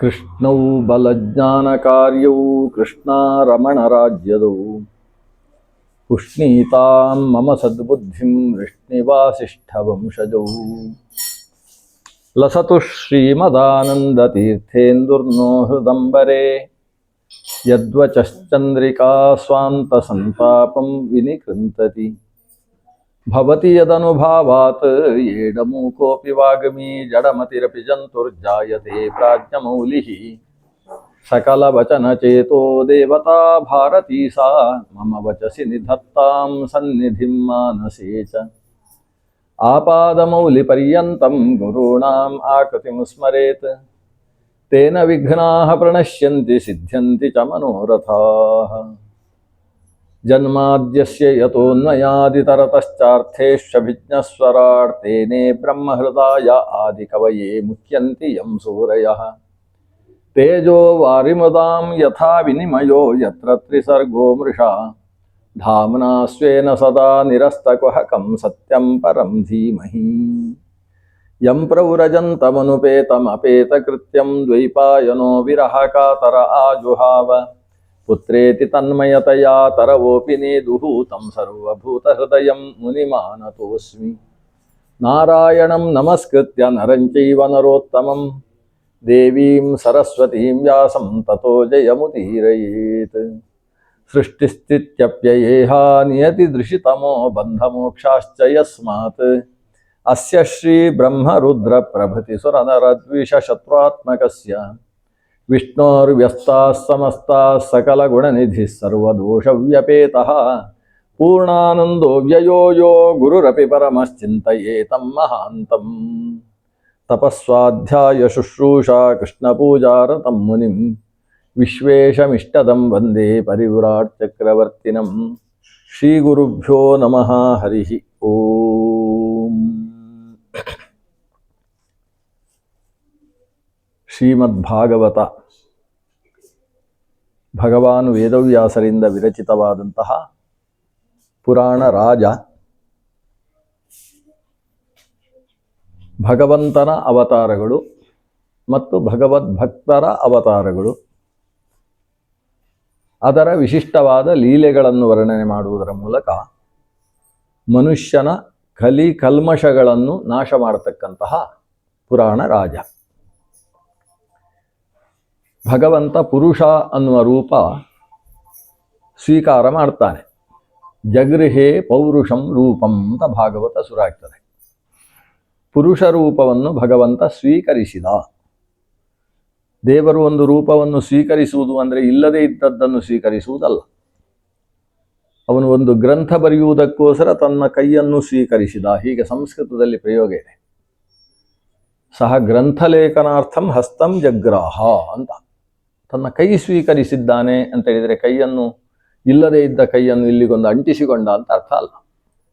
ಕೃಷ್ಣೌ ಬಲಜ್ಞಾನಕಾರ್ಯೌ ಕೃಷ್ಣಾರಮಣರಾಜ್ಯದೌ ಪುಷ್ಣೀತಾಂ ಮಮ ಸದ್ಬುದ್ಧಿಂ ವೃಷ್ಣಿವಾಸಿಷ್ಠವಂಶಜೌ ಲಸತು ಶ್ರೀಮದಾನಂದತೀರ್ಥೇಂದುರ್ನೋ ಹೃದಂಬರೆ ಯದ್ವಚಶ್ಚಂದ್ರಿಕಾ ಸ್ವಾಂತಸಂತಾಪಂ ವಿನಿಕೃಂತತಿ ಭವತಿ ಯದನುಭಾವಾತ್ ಏಡಮೂಕೋऽಪಿ ವಾಗ್ಮೀ ಜಡಮತಿರಪಿ ಜಂತುರ್ಜಾಯತೆ ಪ್ರಾಜ್ಞಮೌಲಿಃ सकलवचनचेतो देवता भारती सा मम वचसि निधत्तां सन्निधिं मानसे च आपादमौलिपर्यन्तं गुरूणाम् आकृतिं स्मरेत् तेन विघ्नाः प्रणश्यन्ति सिद्ध्यन्ति च मनोरथाः जन्माद्यस्य यतोऽन्वयादितरतश्चार्थेष्वभिज्ञस्वराट् तेने ब्रह्महृदाय आदिकवये मुह्यन्ति यं सूरयः तेजो वारिमृदां यथा विनिमयो यत्र त्रिसर्गो मृषा धाम्ना स्वेन सदा निरस्तकुहकं सत्यं परं धीमहि यं प्रव्रजन्तमनुपेतमपेतकृत्यं द्वैपायनो विरहकातर आजुहाव पुत्रेति तन्मयतया तरवोऽपि नेदुः तं सर्वभूतहृदयं मुनिमानतोऽस्मि नारायणं नमस्कृत्य नरं चैव नरोत्तमं देवीं सरस्वतीं व्यासं ततो जयमुदीरयेत् सृष्टिस्थित्यप्ययेहा नियतिदृशितमो बन्धमोक्षाश्च यस्मात् अस्य श्रीब्रह्मरुद्रप्रभृतिसुरनरद्विषशत्रुत्मकस्य विष्णोर्व्यस्ताः समस्ताः सकलगुणनिधिः सर्वदोषव्यपेतः पूर्णानन्दो व्ययो यो गुरुरपि परमश्चिन्तयेतं महान्तम् तपस्वाध्याय शुश्रूषा कृष्णपूजारतं मुनिं विश्वेशमिष्टदं वन्दे परिव्राट् चक्रवर्तिनं श्रीगुरुभ्यो नमः हरिः ओम् ಶ್ರೀಮದ್ಭಾಗವತ ಭಗವಾನ್ ವೇದವ್ಯಾಸರಿಂದ ವಿರಚಿತವಾದಂತಹ ಪುರಾಣ ರಾಜ ಭಗವಂತನ ಅವತಾರಗಳು ಮತ್ತು ಭಗವದ್ಭಕ್ತರ ಅವತಾರಗಳು ಅದರ ವಿಶಿಷ್ಟವಾದ ಲೀಲೆಗಳನ್ನು ವರ್ಣನೆ ಮಾಡುವುದರ ಮೂಲಕ ಮನುಷ್ಯನ ಕಲ್ಮಶಗಳನ್ನು ನಾಶ ಮಾಡತಕ್ಕಂತಹ ಪುರಾಣ ರಾಜ. ಭಗವಂತ ಪುರುಷ ಅನ್ನುವ ರೂಪ ಸ್ವೀಕಾರ ಮಾಡ್ತಾನೆ. ಜಗೃಹೇ ಪೌರುಷಂ ರೂಪಂ ಅಂತ ಭಾಗವತ ಶುರು ಆಗ್ತದೆ. ಪುರುಷ ರೂಪವನ್ನು ಭಗವಂತ ಸ್ವೀಕರಿಸಿದ. ದೇವರು ಒಂದು ರೂಪವನ್ನು ಸ್ವೀಕರಿಸುವುದು ಅಂದರೆ ಇಲ್ಲದೇ ಇದ್ದದ್ದನ್ನು ಸ್ವೀಕರಿಸುವುದಲ್ಲ. ಅವನು ಒಂದು ಗ್ರಂಥ ಬರೆಯುವುದಕ್ಕೋಸ್ಕರ ತನ್ನ ಕೈಯನ್ನು ಸ್ವೀಕರಿಸಿದ. ಹೀಗೆ ಸಂಸ್ಕೃತದಲ್ಲಿ ಪ್ರಯೋಗ ಇದೆ. ಸಹ ಗ್ರಂಥಲೇಖನಾರ್ಥಂ ಹಸ್ತಂ ಜಗ್ರಾಹ ಅಂತ. ತನ್ನ ಕೈ ಸ್ವೀಕರಿಸಿದ್ದಾನೆ ಅಂತ ಹೇಳಿದರೆ ಕೈಯನ್ನು, ಇಲ್ಲದೇ ಇದ್ದ ಕೈಯನ್ನು ಇಲ್ಲಿಗೊಂದು ಅಂಟಿಸಿಕೊಂಡ ಅಂತ ಅರ್ಥ ಅಲ್ಲ.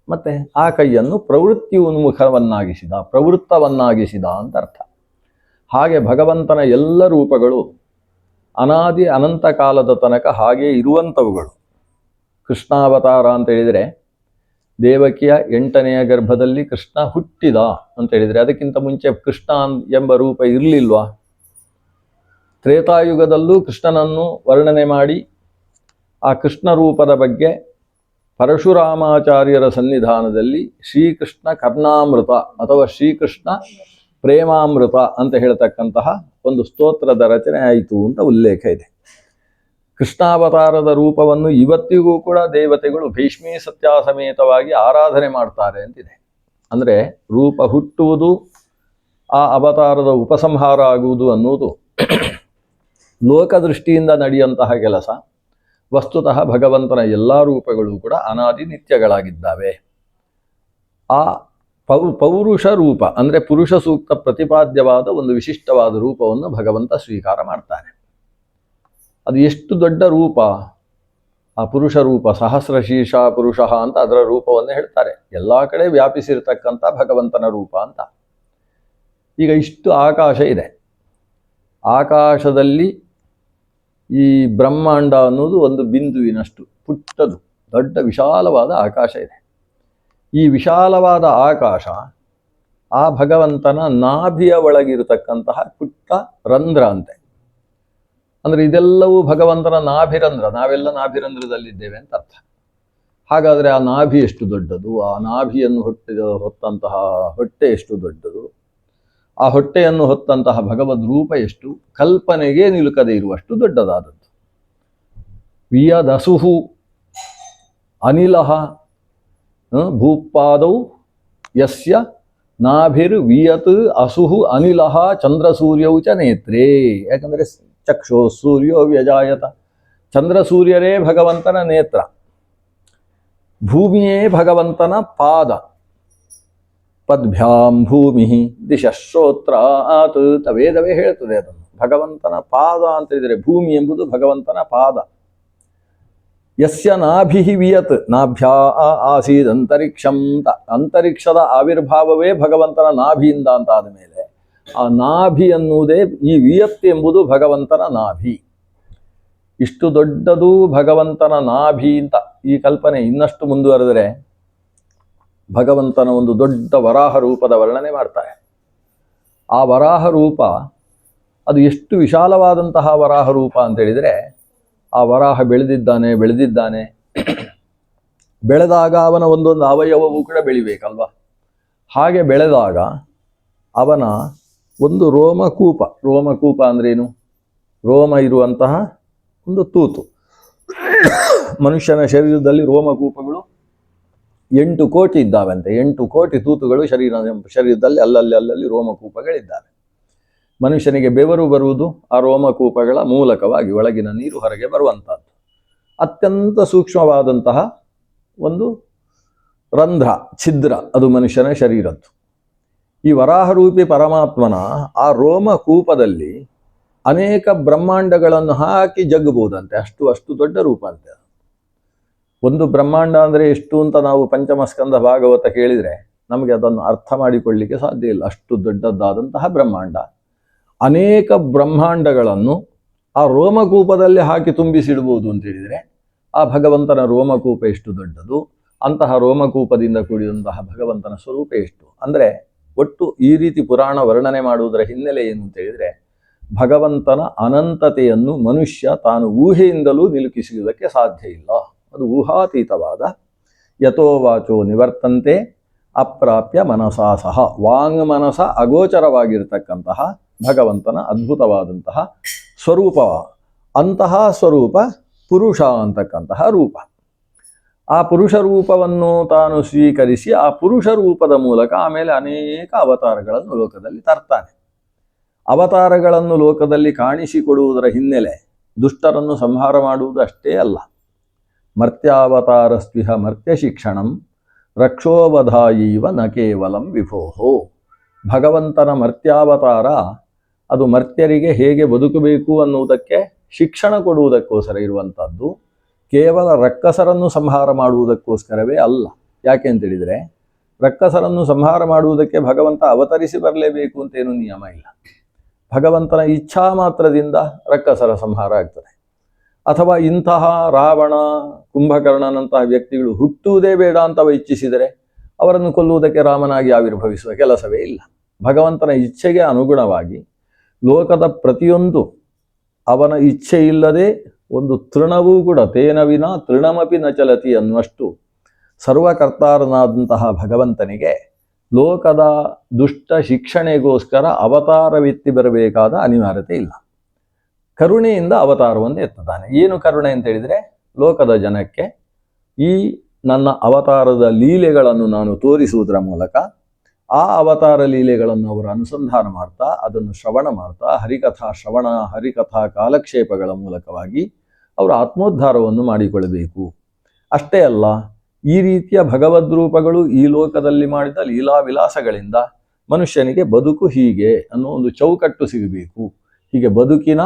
ಮತ್ತೆ ಆ ಕೈಯನ್ನು ಪ್ರವೃತ್ತಿ ಉನ್ಮುಖವನ್ನಾಗಿಸಿದ, ಪ್ರವೃತ್ತವನ್ನಾಗಿಸಿದ ಅಂತ ಅರ್ಥ. ಹಾಗೆ ಭಗವಂತನ ಎಲ್ಲ ರೂಪಗಳು ಅನಾದಿ ಅನಂತ ಕಾಲದ ತನಕ ಹಾಗೆ ಇರುವಂಥವುಗಳು. ಕೃಷ್ಣಾವತಾರ ಅಂತ ಹೇಳಿದರೆ ದೇವಕಿಯ 8ನೆಯ ಗರ್ಭದಲ್ಲಿ ಕೃಷ್ಣ ಹುಟ್ಟಿದ ಅಂತ ಹೇಳಿದರೆ ಅದಕ್ಕಿಂತ ಮುಂಚೆ ಕೃಷ್ಣ ಎಂಬ ರೂಪ ಇರಲಿಲ್ವಾ? ತ್ರೇತಾಯುಗದಲ್ಲೂ ಕೃಷ್ಣನನ್ನು ವರ್ಣನೆ ಮಾಡಿ ಆ ಕೃಷ್ಣ ರೂಪದ ಬಗ್ಗೆ ಪರಶುರಾಮಾಚಾರ್ಯರ ಸನ್ನಿಧಾನದಲ್ಲಿ ಶ್ರೀಕೃಷ್ಣ ಕರ್ಣಾಮೃತ ಅಥವಾ ಶ್ರೀಕೃಷ್ಣ ಪ್ರೇಮಾಮೃತ ಅಂತ ಹೇಳ್ತಕ್ಕಂತಹ ಒಂದು ಸ್ತೋತ್ರದ ರಚನೆ ಆಯಿತು ಅಂತ ಉಲ್ಲೇಖ ಇದೆ. ಕೃಷ್ಣಾವತಾರದ ರೂಪವನ್ನು ಇವತ್ತಿಗೂ ಕೂಡ ದೇವತೆಗಳು ಭೀಷ್ಮೀ ಸತ್ಯಾಸಮೇತವಾಗಿ ಆರಾಧನೆ ಮಾಡ್ತಾರೆ ಅಂತಿದೆ. ಅಂದರೆ ರೂಪ ಹುಟ್ಟುವುದು, ಆ ಅವತಾರದ ಉಪಸಂಹಾರ ಆಗುವುದು ಅನ್ನುವುದು ಲೋಕದೃಷ್ಟಿಯಿಂದ ನಡೆಯುವಂತಹ ಕೆಲಸ. ವಸ್ತುತಃ ಭಗವಂತನ ಎಲ್ಲ ರೂಪಗಳು ಕೂಡ ಅನಾದಿ ನಿತ್ಯಗಳಾಗಿದ್ದಾವೆ. ಆ ಪೌರುಷ ರೂಪ ಅಂದರೆ ಪುರುಷ ಸೂಕ್ತ ಪ್ರತಿಪಾದ್ಯವಾದ ಒಂದು ವಿಶಿಷ್ಟವಾದ ರೂಪವನ್ನು ಭಗವಂತ ಸ್ವೀಕಾರ ಮಾಡ್ತಾನೆ. ಅದು ಎಷ್ಟು ದೊಡ್ಡ ರೂಪ! ಆ ಪುರುಷ ರೂಪ ಸಹಸ್ರಶೀರ್ಷ ಪುರುಷ ಅಂತ ಅದರ ರೂಪವನ್ನು ಹೇಳ್ತಾರೆ. ಎಲ್ಲ ಕಡೆ ವ್ಯಾಪಿಸಿರ್ತಕ್ಕಂಥ ಭಗವಂತನ ರೂಪ ಅಂತ. ಈಗ ಇಷ್ಟು ಆಕಾಶ ಇದೆ. ಆಕಾಶದಲ್ಲಿ ಈ ಬ್ರಹ್ಮಾಂಡ ಅನ್ನೋದು ಒಂದು ಬಿಂದುವಿನಷ್ಟು ಪುಟ್ಟದು, ದೊಡ್ಡ ವಿಶಾಲವಾದ ಆಕಾಶ ಇದೆ. ಈ ವಿಶಾಲವಾದ ಆಕಾಶ ಆ ಭಗವಂತನ ನಾಭಿಯ ಒಳಗಿರತಕ್ಕಂತಹ ಪುಟ್ಟ ರಂಧ್ರ ಅಂತೆ. ಅಂದರೆ ಇದೆಲ್ಲವೂ ಭಗವಂತನ ನಾಭಿರಂಧ್ರ, ನಾವೆಲ್ಲ ನಾಭಿರಂಧ್ರದಲ್ಲಿದ್ದೇವೆ ಅಂತ ಅರ್ಥ. ಹಾಗಾದರೆ ಆ ನಾಭಿ ಎಷ್ಟು ದೊಡ್ಡದು, ಆ ನಾಭಿಯನ್ನು ಹೊತ್ತಂತಹ ಹೊಟ್ಟೆ ಎಷ್ಟು ದೊಡ್ಡದು, ಆ ಹೊಟ್ಟೆಯನ್ನು ಹೊತ್ತಂತಹ ಭಗವದ್ ರೂಪ ಎಷ್ಟು, ಕಲ್ಪನೆಗೆ ನಿಲುಕದೇ ಇರುವಷ್ಟು ದೊಡ್ಡದಾದದ್ದು. ವಿಯದಸುಹು ಅನಿಲಃ ಭೂಪಾದೌ ಯಸ್ಯ ನಾಭಿರ್ ವಿಯತ್ ಅಸುಹು ಅನಿಲಃ ಚಂದ್ರಸೂರ್ಯೌ ಚ ನೇತ್ರೇ. ಯಾಕಂದರೆ ಚಕ್ಷೋ ಸೂರ್ಯೋ ವ್ಯಜಾಯತ, ಚಂದ್ರಸೂರ್ಯರೇ ಭಗವಂತನ ನೇತ್ರ, ಭೂಮಿಯೇ ಭಗವಂತನ ಪಾದ. ಪದ್ಭ್ಯಾಂ ಭೂಮಿ ದಿಶಶ್ರೋತ್ರಾತ್, ವೇದವೇ ಹೇಳ್ತದೆ ಅದನ್ನು. ಭಗವಂತನ ಪಾದ ಅಂತ ಹೇಳಿದರೆ ಭೂಮಿ ಎಂಬುದು ಭಗವಂತನ ಪಾದ. ಯಸ್ಯ ನಾಭಿ ವಿಯತ್ ನಾಭ್ಯಾ ಆಸೀದ್ ಅಂತರಿಕ್ಷಂ, ಅಂತರಿಕ್ಷದ ಆವಿರ್ಭಾವವೇ ಭಗವಂತನ ನಾಭಿಯಿಂದ ಅಂತ ಆದ ಮೇಲೆ ಆ ನಾಭಿ ಅನ್ನುವುದೇ ಈ ವಿಯತ್ ಎಂಬುದು ಭಗವಂತನ ನಾಭಿ. ಇಷ್ಟು ದೊಡ್ಡದು ಭಗವಂತನ ನಾಭಿ ಅಂತ ಈ ಕಲ್ಪನೆ ಇನ್ನಷ್ಟು ಮುಂದುವರೆದರೆ ಭಗವಂತನ ಒಂದು ದೊಡ್ಡ ವರಾಹ ರೂಪದ ವರ್ಣನೆ ಮಾಡ್ತಾರೆ. ಆ ವರಾಹ ರೂಪ ಅದು ಎಷ್ಟು ವಿಶಾಲವಾದಂತಹ ವರಾಹ ರೂಪ ಅಂತ ಹೇಳಿದರೆ, ಆ ವರಾಹ ಬೆಳೆದಿದ್ದಾನೆ ಬೆಳೆದಾಗ ಅವನ ಒಂದೊಂದು ಅವಯವವೂ ಕೂಡ ಬೆಳಿಬೇಕಲ್ವ. ಹಾಗೆ ಬೆಳೆದಾಗ ಅವನ ಒಂದು ರೋಮಕೂಪ ಅಂದ್ರೇನು? ರೋಮ ಇರುವಂತಹ ಒಂದು ತೂತು. ಮನುಷ್ಯನ ಶರೀರದಲ್ಲಿ ರೋಮಕೂಪಗಳು 8 ಕೋಟಿ ಇದ್ದಾವಂತೆ. 8 ಕೋಟಿ ತೂತುಗಳು ಶರೀರದಲ್ಲಿ ಅಲ್ಲಲ್ಲಿ ರೋಮಕೂಪಗಳಿದ್ದಾವೆ. ಮನುಷ್ಯನಿಗೆ ಬೆವರು ಬರುವುದು ಆ ರೋಮಕೂಪಗಳ ಮೂಲಕವಾಗಿ, ಒಳಗಿನ ನೀರು ಹೊರಗೆ ಬರುವಂಥದ್ದು. ಅತ್ಯಂತ ಸೂಕ್ಷ್ಮವಾದಂತಹ ಒಂದು ರಂಧ್ರ, ಛಿದ್ರ, ಅದು ಮನುಷ್ಯನ ಶರೀರದ್ದು. ಈ ವರಾಹರೂಪಿ ಪರಮಾತ್ಮನ ಆ ರೋಮಕೂಪದಲ್ಲಿ ಅನೇಕ ಬ್ರಹ್ಮಾಂಡಗಳನ್ನು ಹಾಕಿ ಜಗ್ಗಬಹುದಂತೆ. ಅಷ್ಟು ದೊಡ್ಡ ರೂಪ ಅಂತೆ. ಒಂದು ಬ್ರಹ್ಮಾಂಡ ಅಂದರೆ ಎಷ್ಟು ಅಂತ ನಾವು ಪಂಚಮಸ್ಕಂದ ಭಾಗವತ ಕೇಳಿದರೆ ನಮಗೆ ಅದನ್ನು ಅರ್ಥ ಮಾಡಿಕೊಳ್ಳಲಿಕ್ಕೆ ಸಾಧ್ಯ ಇಲ್ಲ. ಅಷ್ಟು ದೊಡ್ಡದಾದಂತಹ ಬ್ರಹ್ಮಾಂಡ, ಅನೇಕ ಬ್ರಹ್ಮಾಂಡಗಳನ್ನು ಆ ರೋಮಕೂಪದಲ್ಲಿ ಹಾಕಿ ತುಂಬಿಸಿಡ್ಬೋದು ಅಂತ ಹೇಳಿದರೆ ಆ ಭಗವಂತನ ರೋಮಕೂಪ ಎಷ್ಟು ದೊಡ್ಡದು, ಅಂತಹ ರೋಮಕೂಪದಿಂದ ಕೂಡಿದಂತಹ ಭಗವಂತನ ಸ್ವರೂಪ ಎಷ್ಟು. ಅಂದರೆ ಒಟ್ಟು ಈ ರೀತಿ ಪುರಾಣ ವರ್ಣನೆ ಮಾಡುವುದರ ಹಿನ್ನೆಲೆ ಏನು ಅಂತ ಹೇಳಿದರೆ, ಭಗವಂತನ ಅನಂತತೆಯನ್ನು ಮನುಷ್ಯ ತಾನು ಊಹೆಯಿಂದಲೂ ನಿಲುಕಿಸುವುದಕ್ಕೆ ಸಾಧ್ಯ ಇಲ್ಲ. ಅದು ಊಹಾತೀತವಾದ ಯಥೋ ವಾಚೋ ನಿವರ್ತಂತೆ ಅಪ್ರಾಪ್ಯ ಮನಸಾ ಸಹ, ವಾಂಗ್ಮನಸ ಅಗೋಚರವಾಗಿರ್ತಕ್ಕಂತಹ ಭಗವಂತನ ಅದ್ಭುತವಾದಂತಹ ಸ್ವರೂಪ. ಅಂತಹ ಸ್ವರೂಪ ಪುರುಷ ಅಂತಕ್ಕಂತಹ ರೂಪ. ಆ ಪುರುಷ ರೂಪವನ್ನು ತಾನು ಸ್ವೀಕರಿಸಿ ಆ ಪುರುಷ ರೂಪದ ಮೂಲಕ ಆಮೇಲೆ ಅನೇಕ ಅವತಾರಗಳನ್ನು ಲೋಕದಲ್ಲಿ ತರ್ತಾನೆ. ಅವತಾರಗಳನ್ನು ಲೋಕದಲ್ಲಿ ಕಾಣಿಸಿಕೊಡುವುದರ ಹಿನ್ನೆಲೆ ದುಷ್ಟರನ್ನು ಸಂಹಾರ ಮಾಡುವುದು ಅಷ್ಟೇ ಅಲ್ಲ. ಮರ್ತ್ಯಾವತಾರಸ್ವಿಹ ಮರ್ತ್ಯ ಶಿಕ್ಷಣಂ ರಕ್ಷೋವಧಾಯೀವ ನ ಕೇವಲಂ ವಿಭೋಹೋ. ಭಗವಂತನ ಮರ್ತ್ಯಾವತಾರ ಅದು ಮರ್ತ್ಯರಿಗೆ ಹೇಗೆ ಬದುಕಬೇಕು ಅನ್ನುವುದಕ್ಕೆ ಶಿಕ್ಷಣ ಕೊಡುವುದಕ್ಕೋಸ್ಕರ ಇರುವಂಥದ್ದು, ಕೇವಲ ರಕ್ಕಸರನ್ನು ಸಂಹಾರ ಮಾಡುವುದಕ್ಕೋಸ್ಕರವೇ ಅಲ್ಲ. ಯಾಕೆ ಅಂತೇಳಿದರೆ, ರಕ್ಕಸರನ್ನು ಸಂಹಾರ ಮಾಡುವುದಕ್ಕೆ ಭಗವಂತ ಅವತರಿಸಿ ಬರಲೇಬೇಕು ಅಂತೇನು ನಿಯಮ ಇಲ್ಲ. ಭಗವಂತನ ಇಚ್ಛಾ ಮಾತ್ರದಿಂದ ರಕ್ಕಸರ ಸಂಹಾರ ಆಗ್ತದೆ. ಅಥವಾ ಇಂತಹ ರಾವಣ, ಕುಂಭಕರ್ಣನಂತಹ ವ್ಯಕ್ತಿಗಳು ಹುಟ್ಟುವುದೇ ಬೇಡ ಅಂತವ ಇಚ್ಛಿಸಿದರೆ ಅವರನ್ನು ಕೊಲ್ಲುವುದಕ್ಕೆ ರಾಮನಾಗಿ ಆವಿರ್ಭವಿಸುವ ಕೆಲಸವೇ ಇಲ್ಲ. ಭಗವಂತನ ಇಚ್ಛೆಗೆ ಅನುಗುಣವಾಗಿ ಲೋಕದ ಪ್ರತಿಯೊಂದು ಅವನ ಇಚ್ಛೆ ಇಲ್ಲದೆ ಒಂದು ತೃಣವೂ ಕೂಡ ತೇನ ವಿನ ತೃಣಮಪಿ ನ ಚಲತಿ ಅನ್ನುವಷ್ಟು ಸರ್ವಕರ್ತಾರನಾದಂತಹ ಭಗವಂತನಿಗೆ ಲೋಕದ ದುಷ್ಟ ಶಿಕ್ಷಣೆಗೋಸ್ಕರ ಅವತಾರವೆತ್ತಿ ಬರಬೇಕಾದ ಅನಿವಾರ್ಯತೆ ಇಲ್ಲ. ಕರುಣೆಯಿಂದ ಅವತಾರವನ್ನು ಎತ್ತುತ್ತಾನೆ. ಏನು ಕರುಣೆ ಅಂತ ಹೇಳಿದರೆ, ಲೋಕದ ಜನಕ್ಕೆ ಈ ನನ್ನ ಅವತಾರದ ಲೀಲೆಗಳನ್ನು ನಾನು ತೋರಿಸುವುದರ ಮೂಲಕ ಆ ಅವತಾರ ಲೀಲೆಗಳನ್ನು ಅವರು ಅನುಸಂಧಾನ ಮಾಡ್ತಾ, ಅದನ್ನು ಶ್ರವಣ ಮಾಡ್ತಾ, ಹರಿಕಥಾ ಶ್ರವಣ, ಹರಿಕಥಾ ಕಾಲಕ್ಷೇಪಗಳ ಮೂಲಕವಾಗಿ ಅವರು ಆತ್ಮೋದ್ಧಾರವನ್ನು ಮಾಡಿಕೊಳ್ಳಬೇಕು. ಅಷ್ಟೇ ಅಲ್ಲ, ಈ ರೀತಿಯ ಭಗವದ್ರೂಪಗಳು ಈ ಲೋಕದಲ್ಲಿ ಮಾಡಿದ ಲೀಲಾ ವಿಲಾಸಗಳಿಂದ ಮನುಷ್ಯನಿಗೆ ಬದುಕು ಹೀಗೆ ಅನ್ನೋ ಒಂದು ಚೌಕಟ್ಟು ಸಿಗಬೇಕು. ಹೀಗೆ ಬದುಕಿನ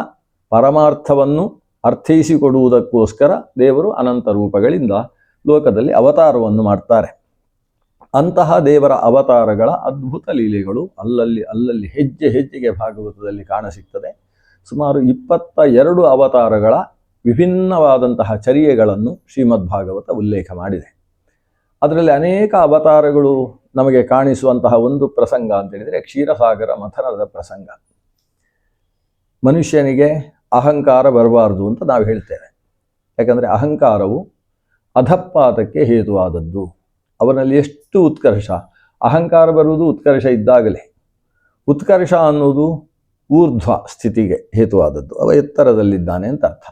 ಪರಮಾರ್ಥವನ್ನು ಅರ್ಥೈಸಿಕೊಡುವುದಕ್ಕೋಸ್ಕರ ದೇವರು ಅನಂತ ರೂಪಗಳಿಂದ ಲೋಕದಲ್ಲಿ ಅವತಾರವನ್ನು ಮಾಡ್ತಾರೆ. ಅಂತಹ ದೇವರ ಅವತಾರಗಳ ಅದ್ಭುತ ಲೀಲೆಗಳು ಅಲ್ಲಲ್ಲಿ ಹೆಜ್ಜೆಗೆ ಭಾಗವತದಲ್ಲಿ ಕಾಣಸಿಗ್ತದೆ. ಸುಮಾರು 22 ಅವತಾರಗಳ ವಿಭಿನ್ನವಾದಂತಹ ಚರ್ಯೆಗಳನ್ನು ಶ್ರೀಮದ್ ಭಾಗವತ ಉಲ್ಲೇಖ ಮಾಡಿದೆ. ಅದರಲ್ಲಿ ಅನೇಕ ಅವತಾರಗಳು ನಮಗೆ ಕಾಣಿಸುವಂತಹ ಒಂದು ಪ್ರಸಂಗ ಅಂತ ಹೇಳಿದರೆ ಕ್ಷೀರಸಾಗರ ಮಥನದ ಪ್ರಸಂಗ. ಮನುಷ್ಯನಿಗೆ ಅಹಂಕಾರ ಬರಬಾರ್ದು ಅಂತ ನಾವು ಹೇಳ್ತೇವೆ. ಯಾಕಂದರೆ ಅಹಂಕಾರವು ಅಧಪಾತಕ್ಕೆ ಹೇತುವಾದದ್ದು. ಅವನಲ್ಲಿ ಎಷ್ಟು ಉತ್ಕರ್ಷ, ಅಹಂಕಾರ ಬರುವುದು ಉತ್ಕರ್ಷ ಇದ್ದಾಗಲೇ. ಉತ್ಕರ್ಷ ಅನ್ನೋದು ಊರ್ಧ್ವ ಸ್ಥಿತಿಗೆ ಹೇತುವಾದದ್ದು. ಅವ ಎತ್ತರದಲ್ಲಿದ್ದಾನೆ ಅಂತ ಅರ್ಥ.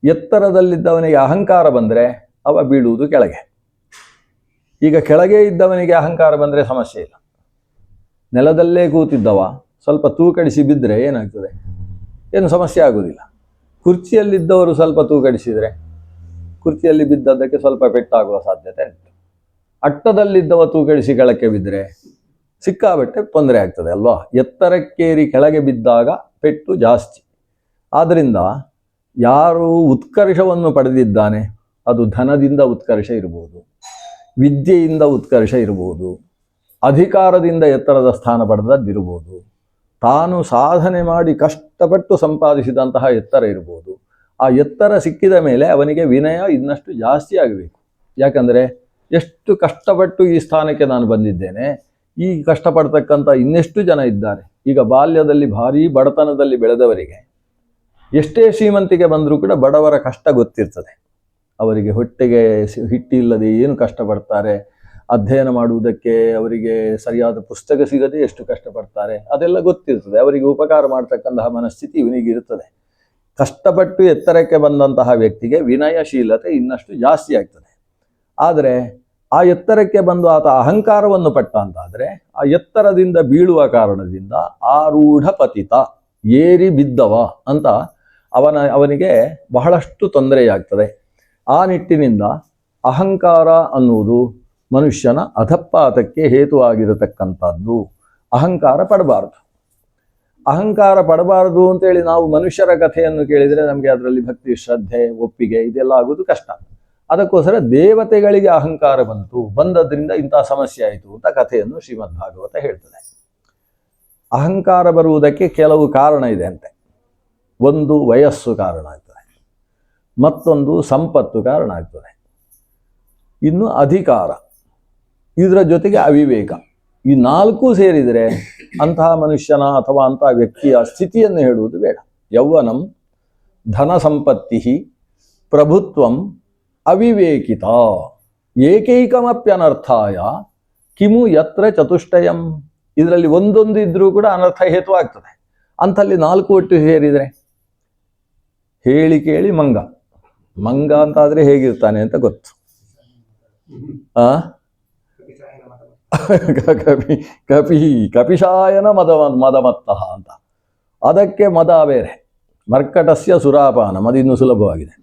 ಎತ್ತರದಲ್ಲಿದ್ದವನಿಗೆ ಅಹಂಕಾರ ಬಂದರೆ ಅವ ಬೀಳುವುದು ಕೆಳಗೆ. ಈಗ ಕೆಳಗೆ ಇದ್ದವನಿಗೆ ಅಹಂಕಾರ ಬಂದರೆ ಸಮಸ್ಯೆ ಇಲ್ಲ. ನೆಲದಲ್ಲೇ ಕೂತಿದ್ದವ ಸ್ವಲ್ಪ ತೂಕಡಿಸಿ ಬಿದ್ದರೆ ಏನಾಗ್ತದೆ? ಏನು ಸಮಸ್ಯೆ ಆಗೋದಿಲ್ಲ. ಕುರ್ಚಿಯಲ್ಲಿದ್ದವರು ಸ್ವಲ್ಪ ತೂಕಡಿಸಿದರೆ ಕುರ್ಚಿಯಲ್ಲಿ ಬಿದ್ದದ್ದಕ್ಕೆ ಸ್ವಲ್ಪ ಪೆಟ್ಟಾಗುವ ಸಾಧ್ಯತೆ ಉಂಟು. ಅಟ್ಟದಲ್ಲಿದ್ದವ ತೂಕಡಿಸಿ ಕೆಳಕ್ಕೆ ಬಿದ್ದರೆ ಸಿಕ್ಕಾಬಟ್ಟೆ ತೊಂದರೆ ಆಗ್ತದೆ ಅಲ್ವಾ? ಎತ್ತರಕ್ಕೇರಿ ಕೆಳಗೆ ಬಿದ್ದಾಗ ಪೆಟ್ಟು ಜಾಸ್ತಿ. ಆದ್ದರಿಂದ ಯಾರು ಉತ್ಕರ್ಷವನ್ನು ಪಡೆದಿದ್ದಾನೆ, ಅದು ಧನದಿಂದ ಉತ್ಕರ್ಷ ಇರ್ಬೋದು, ವಿದ್ಯೆಯಿಂದ ಉತ್ಕರ್ಷ ಇರ್ಬೋದು, ಅಧಿಕಾರದಿಂದ ಎತ್ತರದ ಸ್ಥಾನ ಪಡೆದದ್ದಿರ್ಬೋದು, ತಾನು ಸಾಧನೆ ಮಾಡಿ ಕಷ್ಟಪಟ್ಟು ಸಂಪಾದಿಸಿದಂತಹ ಎತ್ತರ ಇರ್ಬೋದು. ಆ ಎತ್ತರ ಸಿಕ್ಕಿದ ಮೇಲೆ ಅವನಿಗೆ ವಿನಯ ಇನ್ನಷ್ಟು ಜಾಸ್ತಿ ಆಗಬೇಕು. ಯಾಕಂದರೆ ಎಷ್ಟು ಕಷ್ಟಪಟ್ಟು ಈ ಸ್ಥಾನಕ್ಕೆ ನಾನು ಬಂದಿದ್ದೇನೆ, ಈ ಕಷ್ಟಪಡ್ತಕ್ಕಂಥ ಇನ್ನೆಷ್ಟು ಜನ ಇದ್ದಾರೆ. ಈಗ ಬಾಲ್ಯದಲ್ಲಿ ಭಾರೀ ಬಡತನದಲ್ಲಿ ಬೆಳೆದವರಿಗೆ ಎಷ್ಟೇ ಶ್ರೀಮಂತಿಗೆ ಬಂದರೂ ಕೂಡ ಬಡವರ ಕಷ್ಟ ಗೊತ್ತಿರ್ತದೆ. ಅವರಿಗೆ ಹೊಟ್ಟೆಗೆ ಹಿಟ್ಟಿಲ್ಲದೆ ಏನು ಕಷ್ಟಪಡ್ತಾರೆ, ಅಧ್ಯಯನ ಮಾಡುವುದಕ್ಕೆ ಅವರಿಗೆ ಸರಿಯಾದ ಪುಸ್ತಕ ಸಿಗದೆ ಎಷ್ಟು ಕಷ್ಟಪಡ್ತಾರೆ, ಅದೆಲ್ಲ ಗೊತ್ತಿರ್ತದೆ. ಅವರಿಗೆ ಉಪಕಾರ ಮಾಡ್ತಕ್ಕಂತಹ ಮನಸ್ಥಿತಿ ಇವನಿಗೆ ಇರ್ತದೆ. ಕಷ್ಟಪಟ್ಟು ಎತ್ತರಕ್ಕೆ ಬಂದಂತಹ ವ್ಯಕ್ತಿಗೆ ವಿನಯಶೀಲತೆ ಇನ್ನಷ್ಟು ಜಾಸ್ತಿ ಆಗ್ತದೆ. ಆದರೆ ಆ ಎತ್ತರಕ್ಕೆ ಬಂದು ಆತ ಅಹಂಕಾರವನ್ನು ಪಟ್ಟ ಅಂತಾದರೆ ಆ ಎತ್ತರದಿಂದ ಬೀಳುವ ಕಾರಣದಿಂದ ಆರೂಢ ಪತಿತ, ಏರಿ ಬಿದ್ದವ ಅಂತ ಅವನಿಗೆ ಬಹಳಷ್ಟು ತೊಂದರೆಯಾಗ್ತದೆ. ಆ ನಿಟ್ಟಿನಿಂದ ಅಹಂಕಾರ ಅನ್ನುವುದು ಮನುಷ್ಯನ ಅಧಪಾತಕ್ಕೆ ಹೇತುವಾಗಿರತಕ್ಕಂಥದ್ದು. ಅಹಂಕಾರ ಪಡಬಾರ್ದು. ಅಹಂಕಾರ ಪಡಬಾರ್ದು ಅಂತೇಳಿ ನಾವು ಮನುಷ್ಯರ ಕಥೆಯನ್ನು ಕೇಳಿದರೆ ನಮಗೆ ಅದರಲ್ಲಿ ಭಕ್ತಿ, ಶ್ರದ್ಧೆ, ಒಪ್ಪಿಗೆ ಇದೆಲ್ಲ ಆಗೋದು ಕಷ್ಟ. ಅದಕ್ಕೋಸ್ಕರ ದೇವತೆಗಳಿಗೆ ಅಹಂಕಾರ ಬಂದದ್ರಿಂದ ಇಂಥ ಸಮಸ್ಯೆ ಆಯಿತು ಅಂತ ಕಥೆಯನ್ನು ಶ್ರೀಮದ್ ಭಾಗವತ ಹೇಳ್ತದೆ. ಅಹಂಕಾರ ಬರುವುದಕ್ಕೆ ಕೆಲವು ಕಾರಣ ಇದೆ ಅಂತೆ. ಒಂದು ವಯಸ್ಸು ಕಾರಣ ಆಗ್ತದೆ, ಮತ್ತೊಂದು ಸಂಪತ್ತು ಕಾರಣ ಆಗ್ತದೆ, ಇನ್ನು ಅಧಿಕಾರ, ಇದರ ಜೊತೆಗೆ ಅವಿವೇಕ. ಈ ನಾಲ್ಕು ಸೇರಿದರೆ ಅಂತಹ ಮನುಷ್ಯನ ಅಥವಾ ಅಂತಹ ವ್ಯಕ್ತಿಯ ಸ್ಥಿತಿಯನ್ನು ಹೇಳುವುದು ಬೇಡ. ಯೌವನಂ, ಧನ ಸಂಪತ್ತಿ, ಪ್ರಭುತ್ವಂ, ಅವಿವೇಕಿತ ಏಕೈಕಮಪ್ಯನರ್ಥಾಯ ಕಿಮು ಯತ್ರ ಚತುಷ್ಟಯಂ. ಇದರಲ್ಲಿ ಒಂದೊಂದು ಇದ್ರೂ ಕೂಡ ಅನರ್ಥ ಹೇತುವಾಗ್ತದೆ. ಅಂಥಲ್ಲಿ ನಾಲ್ಕು ಒಟ್ಟು ಸೇರಿದರೆ ಹೇಳಿ ಕೇಳಿ ಮಂಗ. ಮಂಗ ಅಂತಾದರೆ ಹೇಗಿರ್ತಾನೆ ಅಂತ ಗೊತ್ತು. ಕಪಿಶಾಯನ ಮದಮತ್ತಃ ಅಂತ. ಅದಕ್ಕೆ ಮದ ಬೇರೆ. ಮರ್ಕಟಸ್ಯ ಸುರಾಪಾನ, ಮದಿನ್ನೂ ಸುಲಭವಾಗಿದೆ.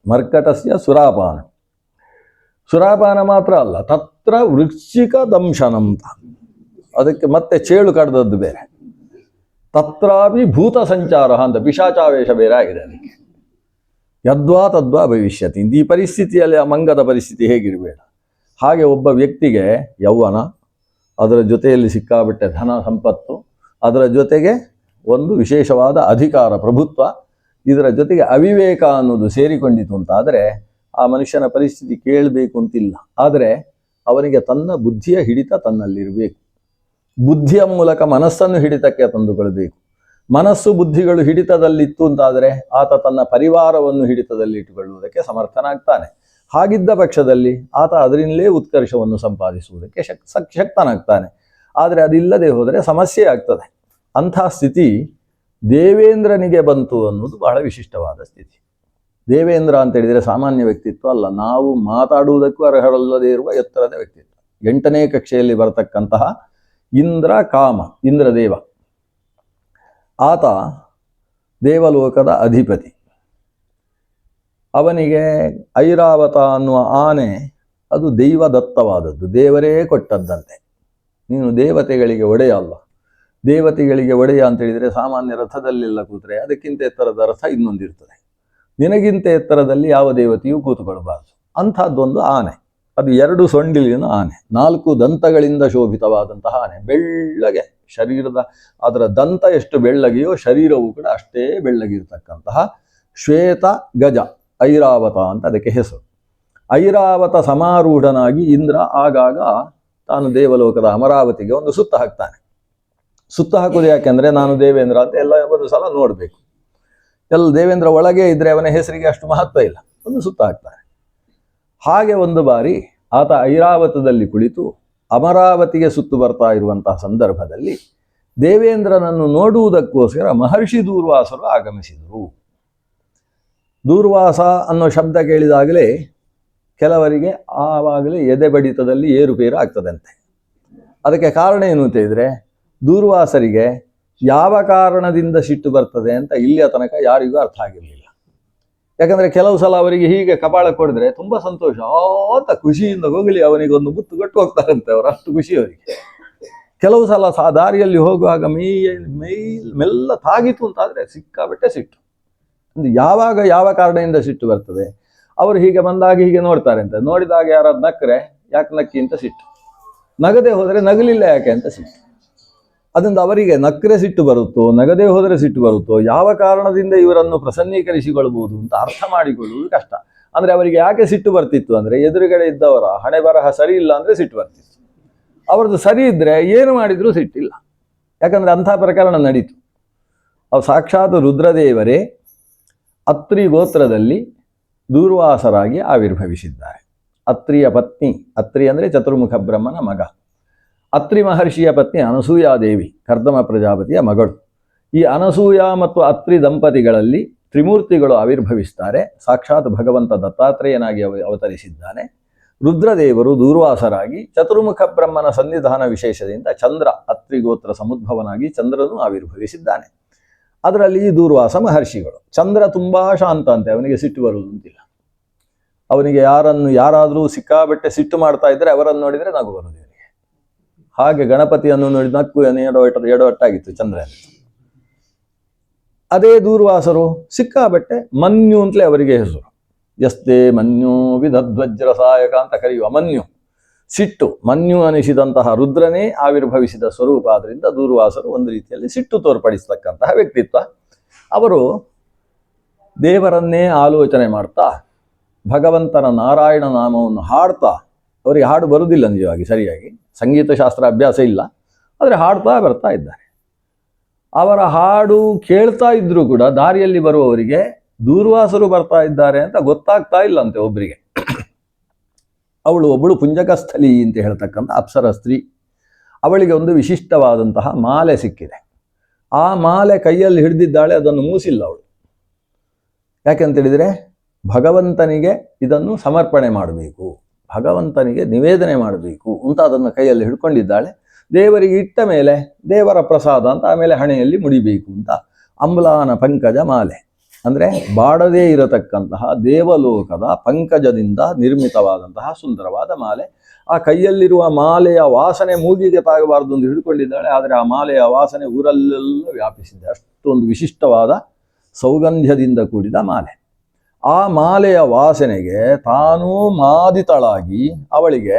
ಮರ್ಕಟಸ್ಯ ಸುರಾಪಾನ. ಸುರಾಪಾನ ಮಾತ್ರ ಅಲ್ಲ, ತತ್ರ ವೃಶ್ಚಿಕ ದಂಶನಂ ಅಂತ. ಅದಕ್ಕೆ ಮತ್ತೆ ಚೇಳು ಕಡ್ದದ್ದು ಬೇರೆ. ತತ್ರಾಪಿ ಭೂತ ಸಂಚಾರ ಅಂತ ಪಿಶಾಚಾವೇಶ ಬೇರೆ ಆಗಿದೆ ಅದಕ್ಕೆ. ಯದ್ವಾ ತದ್ವಾ ಭವಿಷ್ಯತಿ. ಈ ಪರಿಸ್ಥಿತಿಯಲ್ಲಿ ಆ ಮಂಗದ ಪರಿಸ್ಥಿತಿ ಹೇಗಿರಬೇಡ. ಹಾಗೆ ಒಬ್ಬ ವ್ಯಕ್ತಿಗೆ ಯೌವನ, ಅದರ ಜೊತೆಯಲ್ಲಿ ಸಿಕ್ಕಾಬಿಟ್ಟೆ ಧನ ಸಂಪತ್ತು, ಅದರ ಜೊತೆಗೆ ಒಂದು ವಿಶೇಷವಾದ ಅಧಿಕಾರ, ಪ್ರಭುತ್ವ, ಇದರ ಜೊತೆಗೆ ಅವಿವೇಕ ಅನ್ನೋದು ಸೇರಿಕೊಂಡಿತು ಅಂತಾದರೆ ಆ ಮನುಷ್ಯನ ಪರಿಸ್ಥಿತಿ ಕೇಳಬೇಕು ಅಂತಿಲ್ಲ. ಆದರೆ ಅವನಿಗೆ ತನ್ನ ಬುದ್ಧಿಯ ಹಿಡಿತ ತನ್ನಲ್ಲಿರಬೇಕು. ಬುದ್ಧಿಯ ಮೂಲಕ ಮನಸ್ಸನ್ನು ಹಿಡಿತಕ್ಕೆ ತಂದುಕೊಳ್ಬೇಕು. ಮನಸ್ಸು ಬುದ್ಧಿಗಳು ಹಿಡಿತದಲ್ಲಿತ್ತು ಅಂತಾದರೆ ಆತ ತನ್ನ ಪರಿವಾರವನ್ನು ಹಿಡಿತದಲ್ಲಿ ಇಟ್ಟುಕೊಳ್ಳುವುದಕ್ಕೆ ಸಮರ್ಥನಾಗ್ತಾನೆ. ಹಾಗಿದ್ದ ಪಕ್ಷದಲ್ಲಿ ಆತ ಅದರಿಂದಲೇ ಉತ್ಕರ್ಷವನ್ನು ಸಂಪಾದಿಸುವುದಕ್ಕೆ ಶಕ್ತನಾಗ್ತಾನೆ. ಆದರೆ ಅದಿಲ್ಲದೆ ಹೋದರೆ ಸಮಸ್ಯೆ ಆಗ್ತದೆ. ಅಂಥ ಸ್ಥಿತಿ ದೇವೇಂದ್ರನಿಗೆ ಬಂತು ಅನ್ನೋದು ಬಹಳ ವಿಶಿಷ್ಟವಾದ ಸ್ಥಿತಿ. ದೇವೇಂದ್ರ ಅಂತ ಹೇಳಿದರೆ ಸಾಮಾನ್ಯ ವ್ಯಕ್ತಿತ್ವ ಅಲ್ಲ, ನಾವು ಮಾತಾಡುವುದಕ್ಕೂ ಅರ್ಹರಲ್ಲದೇ ಇರುವ ಎತ್ತರದ ವ್ಯಕ್ತಿತ್ವ. 8ನೇ ಕಕ್ಷೆಯಲ್ಲಿ ಬರತಕ್ಕಂತಹ ಇಂದ್ರ ಕಾಮ, ಇಂದ್ರದೇವ, ಆತ ದೇವಲೋಕದ ಅಧಿಪತಿ. ಅವನಿಗೆ ಐರಾವತ ಅನ್ನುವ ಆನೆ ಅದು ದೈವದತ್ತವಾದದ್ದು, ದೇವರೇ ಕೊಟ್ಟದ್ದಂತೆ. ನೀನು ದೇವತೆಗಳಿಗೆ ಒಡೆಯ ಅಲ್ಲ. ದೇವತೆಗಳಿಗೆ ಒಡೆಯ ಅಂತೇಳಿದರೆ ಸಾಮಾನ್ಯ ರಥದಲ್ಲೆಲ್ಲ ಕೂತ್ರೆ ಅದಕ್ಕಿಂತ ಎತ್ತರದ ರಥ ಇನ್ನೊಂದಿರ್ತದೆ. ನಿನಗಿಂತ ಎತ್ತರದಲ್ಲಿ ಯಾವ ದೇವತೆಯೂ ಕೂತುಕೊಳ್ಬಾರ್ದು. ಅಂಥದ್ದೊಂದು ಆನೆ. ಅದು 2 ಸೊಂಡಿಲಿನ ಆನೆ, 4 ದಂತಗಳಿಂದ ಶೋಭಿತವಾದಂತಹ ಆನೆ. ಬೆಳ್ಳಗೆ ಶರೀರದ, ಅದರ ದಂತ ಎಷ್ಟು ಬೆಳ್ಳಗೆಯೋ ಶರೀರವು ಕೂಡ ಅಷ್ಟೇ ಬೆಳ್ಳಗಿರ್ತಕ್ಕಂತಹ ಶ್ವೇತ ಗಜ, ಐರಾವತ ಅಂತ ಅದಕ್ಕೆ ಹೆಸರು. ಐರಾವತ ಸಮಾರೂಢನಾಗಿ ಇಂದ್ರ ಆಗಾಗ ತಾನು ದೇವಲೋಕದ ಅಮರಾವತಿಗೆ ಒಂದು ಸುತ್ತ ಹಾಕ್ತಾನೆ. ಸುತ್ತ ಹಾಕುವುದು ಯಾಕೆಂದರೆ ನಾನು ದೇವೇಂದ್ರ ಅಂತ ಎಲ್ಲ ಒಂದು ಸಲ ನೋಡಬೇಕು. ದೇವೇಂದ್ರ ಒಳಗೆ ಇದ್ರೆ ಅವನ ಹೆಸರಿಗೆ ಅಷ್ಟು ಮಹತ್ವ ಇಲ್ಲ, ಒಂದು ಸುತ್ತ ಹಾಕ್ತಾನೆ. ಹಾಗೆ ಒಂದು ಬಾರಿ ಆತ ಐರಾವತದಲ್ಲಿ ಕುಳಿತು ಅಮರಾವತಿಗೆ ಸುತ್ತು ಬರ್ತಾ ಇರುವಂತಹ ಸಂದರ್ಭದಲ್ಲಿ ದೇವೇಂದ್ರನನ್ನು ನೋಡುವುದಕ್ಕೋಸ್ಕರ ಮಹರ್ಷಿ ದೂರ್ವಾಸರು ಆಗಮಿಸಿದರು. ದೂರ್ವಾಸ ಅನ್ನೋ ಶಬ್ದ ಕೇಳಿದಾಗಲೇ ಕೆಲವರಿಗೆ ಆವಾಗಲೇ ಎದೆ ಬಡಿತದಲ್ಲಿ ಏರುಪೇರು ಆಗ್ತದಂತೆ. ಅದಕ್ಕೆ ಕಾರಣ ಏನು ಅಂತ ಇದ್ರೆ, ದೂರ್ವಾಸರಿಗೆ ಯಾವ ಕಾರಣದಿಂದ ಸಿಟ್ಟು ಬರ್ತದೆ ಅಂತ ಇಲ್ಲಿಯ ತನಕ ಯಾರಿಗೂ ಅರ್ಥ ಆಗಿರಲಿಲ್ಲ. ಯಾಕಂದ್ರೆ ಕೆಲವು ಸಲ ಅವರಿಗೆ ಹೀಗೆ ಕಪಾಳ ಕೊಡಿದ್ರೆ ತುಂಬಾ ಸಂತೋಷ ಅಂತ ಖುಷಿಯಿಂದ ಹೋಗಲಿ ಅವನಿಗೊಂದು ಮುತ್ತು ಕೊಟ್ಟು ಹೋಗ್ತಾರಂತೆ, ಅವರು ಅಷ್ಟು ಖುಷಿ ಅವರಿಗೆ. ಕೆಲವು ಸಲ ದಾರಿಯಲ್ಲಿ ಹೋಗುವಾಗ ಮೆಲ್ಲ ತಾಗಿತು ಅಂತಾದ್ರೆ ಸಿಕ್ಕಾಬಿಟ್ಟೆ ಸಿಟ್ಟು. ಯಾವಾಗ ಯಾವ ಕಾರಣದಿಂದ ಸಿಟ್ಟು ಬರ್ತದೆ, ಅವರು ಹೀಗೆ ಬಂದಾಗ ಹೀಗೆ ನೋಡ್ತಾರೆ ಅಂತ, ನೋಡಿದಾಗ ಯಾರಾದ್ ನಕ್ಕರೆ ಯಾಕೆ ನಕ್ಕಿ ಅಂತ ಸಿಟ್ಟು, ನಗದೆ ಹೋದರೆ ನಗಲಿಲ್ಲ ಯಾಕೆ ಅಂತ ಸಿಟ್ಟು. ಅದರಿಂದ ಅವರಿಗೆ ನಕ್ಕರೆ ಸಿಟ್ಟು ಬರುತ್ತೋ ನಗದೆ ಹೋದರೆ ಸಿಟ್ಟು ಬರುತ್ತೋ, ಯಾವ ಕಾರಣದಿಂದ ಇವರನ್ನು ಪ್ರಸನ್ನೀಕರಿಸಿಕೊಳ್ಬಹುದು ಅಂತ ಅರ್ಥ ಮಾಡಿಕೊಳ್ಳುವುದು ಕಷ್ಟ. ಅಂದ್ರೆ ಅವರಿಗೆ ಯಾಕೆ ಸಿಟ್ಟು ಬರ್ತಿತ್ತು ಅಂದ್ರೆ, ಎದುರುಗಡೆ ಇದ್ದವರ ಹಣೆ ಬರಹ ಸರಿ ಇಲ್ಲ ಅಂದ್ರೆ ಸಿಟ್ಟು ಬರ್ತಿತ್ತು. ಅವ್ರದ್ದು ಸರಿ ಇದ್ರೆ ಏನು ಮಾಡಿದ್ರೂ ಸಿಟ್ಟಿಲ್ಲ, ಯಾಕಂದ್ರೆ ಅಂಥ ಪ್ರಕರಣ ನಡೀತು. ಅವು ಸಾಕ್ಷಾತ್ ರುದ್ರದೇವರೇ ಅತ್ರಿ ಗೋತ್ರದಲ್ಲಿ ದೂರ್ವಾಸರಾಗಿ ಆವಿರ್ಭವಿಸಿದ್ದಾರೆ. ಅತ್ರಿಯ ಪತ್ನಿ, ಅತ್ರಿ ಅಂದರೆ ಚತುರ್ಮುಖ ಬ್ರಹ್ಮನ ಮಗ. ಅತ್ರಿ ಮಹರ್ಷಿಯ ಪತ್ನಿ ಅನಸೂಯಾದೇವಿ, ಕರ್ದಮ ಪ್ರಜಾಪತಿಯ ಮಗಳು. ಈ ಅನಸೂಯ ಮತ್ತು ಅತ್ರಿ ದಂಪತಿಗಳಲ್ಲಿ ತ್ರಿಮೂರ್ತಿಗಳು ಆವಿರ್ಭವಿಸ್ತಾರೆ. ಸಾಕ್ಷಾತ್ ಭಗವಂತ ದತ್ತಾತ್ರೇಯನಾಗಿ ಅವತರಿಸಿದ್ದಾನೆ. ರುದ್ರದೇವರು ದೂರ್ವಾಸರಾಗಿ ಚತುರ್ಮುಖ ಬ್ರಹ್ಮನ ಸನ್ನಿಧಾನ ವಿಶೇಷದಿಂದ ಚಂದ್ರ, ಅತ್ರಿ ಗೋತ್ರ ಸಮುದ್ಭವನಾಗಿ ಚಂದ್ರನು ಆವಿರ್ಭವಿಸಿದ್ದಾನೆ. ಅದರಲ್ಲಿ ಈ ದೂರ್ವಾಸ ಮಹರ್ಷಿಗಳು. ಚಂದ್ರ ತುಂಬಾ ಶಾಂತ ಅಂತೆ, ಅವನಿಗೆ ಸಿಟ್ಟು ಬರುವುದಂತಿಲ್ಲ. ಅವನಿಗೆ ಯಾರಾದರೂ ಸಿಕ್ಕಾಬಟ್ಟೆ ಸಿಟ್ಟು ಮಾಡ್ತಾ ಇದ್ರೆ ಅವರನ್ನು ನೋಡಿದ್ರೆ ನಗು ಬರುವುದು ಇವನಿಗೆ. ಹಾಗೆ ಗಣಪತಿಯನ್ನು ನೋಡಿ ನಕ್ಕು ಎಡವಟ್ಟಾಗಿತ್ತು ಚಂದ್ರ. ಅದೇ ದೂರ್ವಾಸರು ಸಿಕ್ಕಾಬಟ್ಟೆ ಮನ್ಯು ಅಂತಲೇ ಅವರಿಗೆ ಹೆಸರು. ಯಸ್ತೆ ಮನ್ಯು ವಿಧಧ್ವಜ್ರ ಸಹಾಯಕ ಅಂತ ಕರೆಯುವ ಮನ್ಯು, ಸಿಟ್ಟು ಮನ್ಯು ಅನಿಸಿದಂತಹ ರುದ್ರನೇ ಆವಿರ್ಭವಿಸಿದ ಸ್ವರೂಪ. ಆದ್ರಿಂದ ದೂರ್ವಾಸರು ಒಂದು ರೀತಿಯಲ್ಲಿ ಸಿಟ್ಟು ತೋರ್ಪಡಿಸತಕ್ಕಂತಹ ವ್ಯಕ್ತಿತ್ವ. ಅವರು ದೇವರನ್ನೇ ಆಲೋಚನೆ ಮಾಡ್ತಾ ಭಗವಂತನ ನಾರಾಯಣ ನಾಮವನ್ನು ಹಾಡ್ತಾ, ಅವರಿಗೆ ಹಾಡು ಬರುವುದಿಲ್ಲ ನಿಜವಾಗಿ ಸರಿಯಾಗಿ, ಸಂಗೀತ ಶಾಸ್ತ್ರ ಅಭ್ಯಾಸ ಇಲ್ಲ, ಆದರೆ ಹಾಡ್ತಾ ಬರ್ತಾ ಇದ್ದಾರೆ. ಅವರ ಹಾಡು ಕೇಳ್ತಾ ಇದ್ರೂ ಕೂಡ ದಾರಿಯಲ್ಲಿ ಬರುವವರಿಗೆ ದೂರ್ವಾಸರು ಬರ್ತಾ ಇದ್ದಾರೆ ಅಂತ ಗೊತ್ತಾಗ್ತಾ ಇಲ್ಲ ಅಂತೆ ಒಬ್ಬರಿಗೆ. ಒಬ್ಬಳು ಪುಂಜಕಸ್ಥಲಿ ಅಂತ ಹೇಳ್ತಕ್ಕಂಥ ಅಪ್ಸರ ಸ್ತ್ರೀ. ಅವಳಿಗೆ ಒಂದು ವಿಶಿಷ್ಟವಾದಂತಹ ಮಾಲೆ ಸಿಕ್ಕಿದೆ. ಆ ಮಾಲೆ ಕೈಯಲ್ಲಿ ಹಿಡಿದಿದ್ದಾಳೆ, ಅದನ್ನು ಮೂಸಿಲ್ಲ ಅವಳು. ಯಾಕೆಂತೇಳಿದರೆ ಭಗವಂತನಿಗೆ ಇದನ್ನು ಸಮರ್ಪಣೆ ಮಾಡಬೇಕು, ಭಗವಂತನಿಗೆ ನಿವೇದನೆ ಮಾಡಬೇಕು ಅಂತ ಅದನ್ನು ಕೈಯಲ್ಲಿ ಹಿಡ್ಕೊಂಡಿದ್ದಾಳೆ. ದೇವರಿಗೆ ಇಟ್ಟ ಮೇಲೆ ದೇವರ ಪ್ರಸಾದ ಅಂತ ಆಮೇಲೆ ಹಣೆಯಲ್ಲಿ ಮುಡಿಬೇಕು ಅಂತ. ಅಂಬಲಾನ ಪಂಕಜ ಮಾಲೆ ಅಂದರೆ ಬಾಡದೇ ಇರತಕ್ಕಂತಹ ದೇವಲೋಕದ ಪಂಕಜದಿಂದ ನಿರ್ಮಿತವಾದಂತಹ ಸುಂದರವಾದ ಮಾಲೆ. ಆ ಕೈಯಲ್ಲಿರುವ ಮಾಲೆಯ ವಾಸನೆ ಮೂಗಿಗೆ ತಾಗಬಾರದು ಎಂದು ಹಿಡ್ಕೊಂಡಿದ್ದಾಳೆ, ಆದರೆ ಆ ಮಾಲೆಯ ವಾಸನೆ ಊರಲ್ಲೆಲ್ಲ ವ್ಯಾಪಿಸಿದೆ. ಅಷ್ಟೊಂದು ವಿಶಿಷ್ಟವಾದ ಸೌಗಂಧ್ಯದಿಂದ ಕೂಡಿದ ಮಾಲೆ. ಆ ಮಾಲೆಯ ವಾಸನೆಗೆ ತಾನೂ ಮಾದಿತಳಾಗಿ ಅವಳಿಗೆ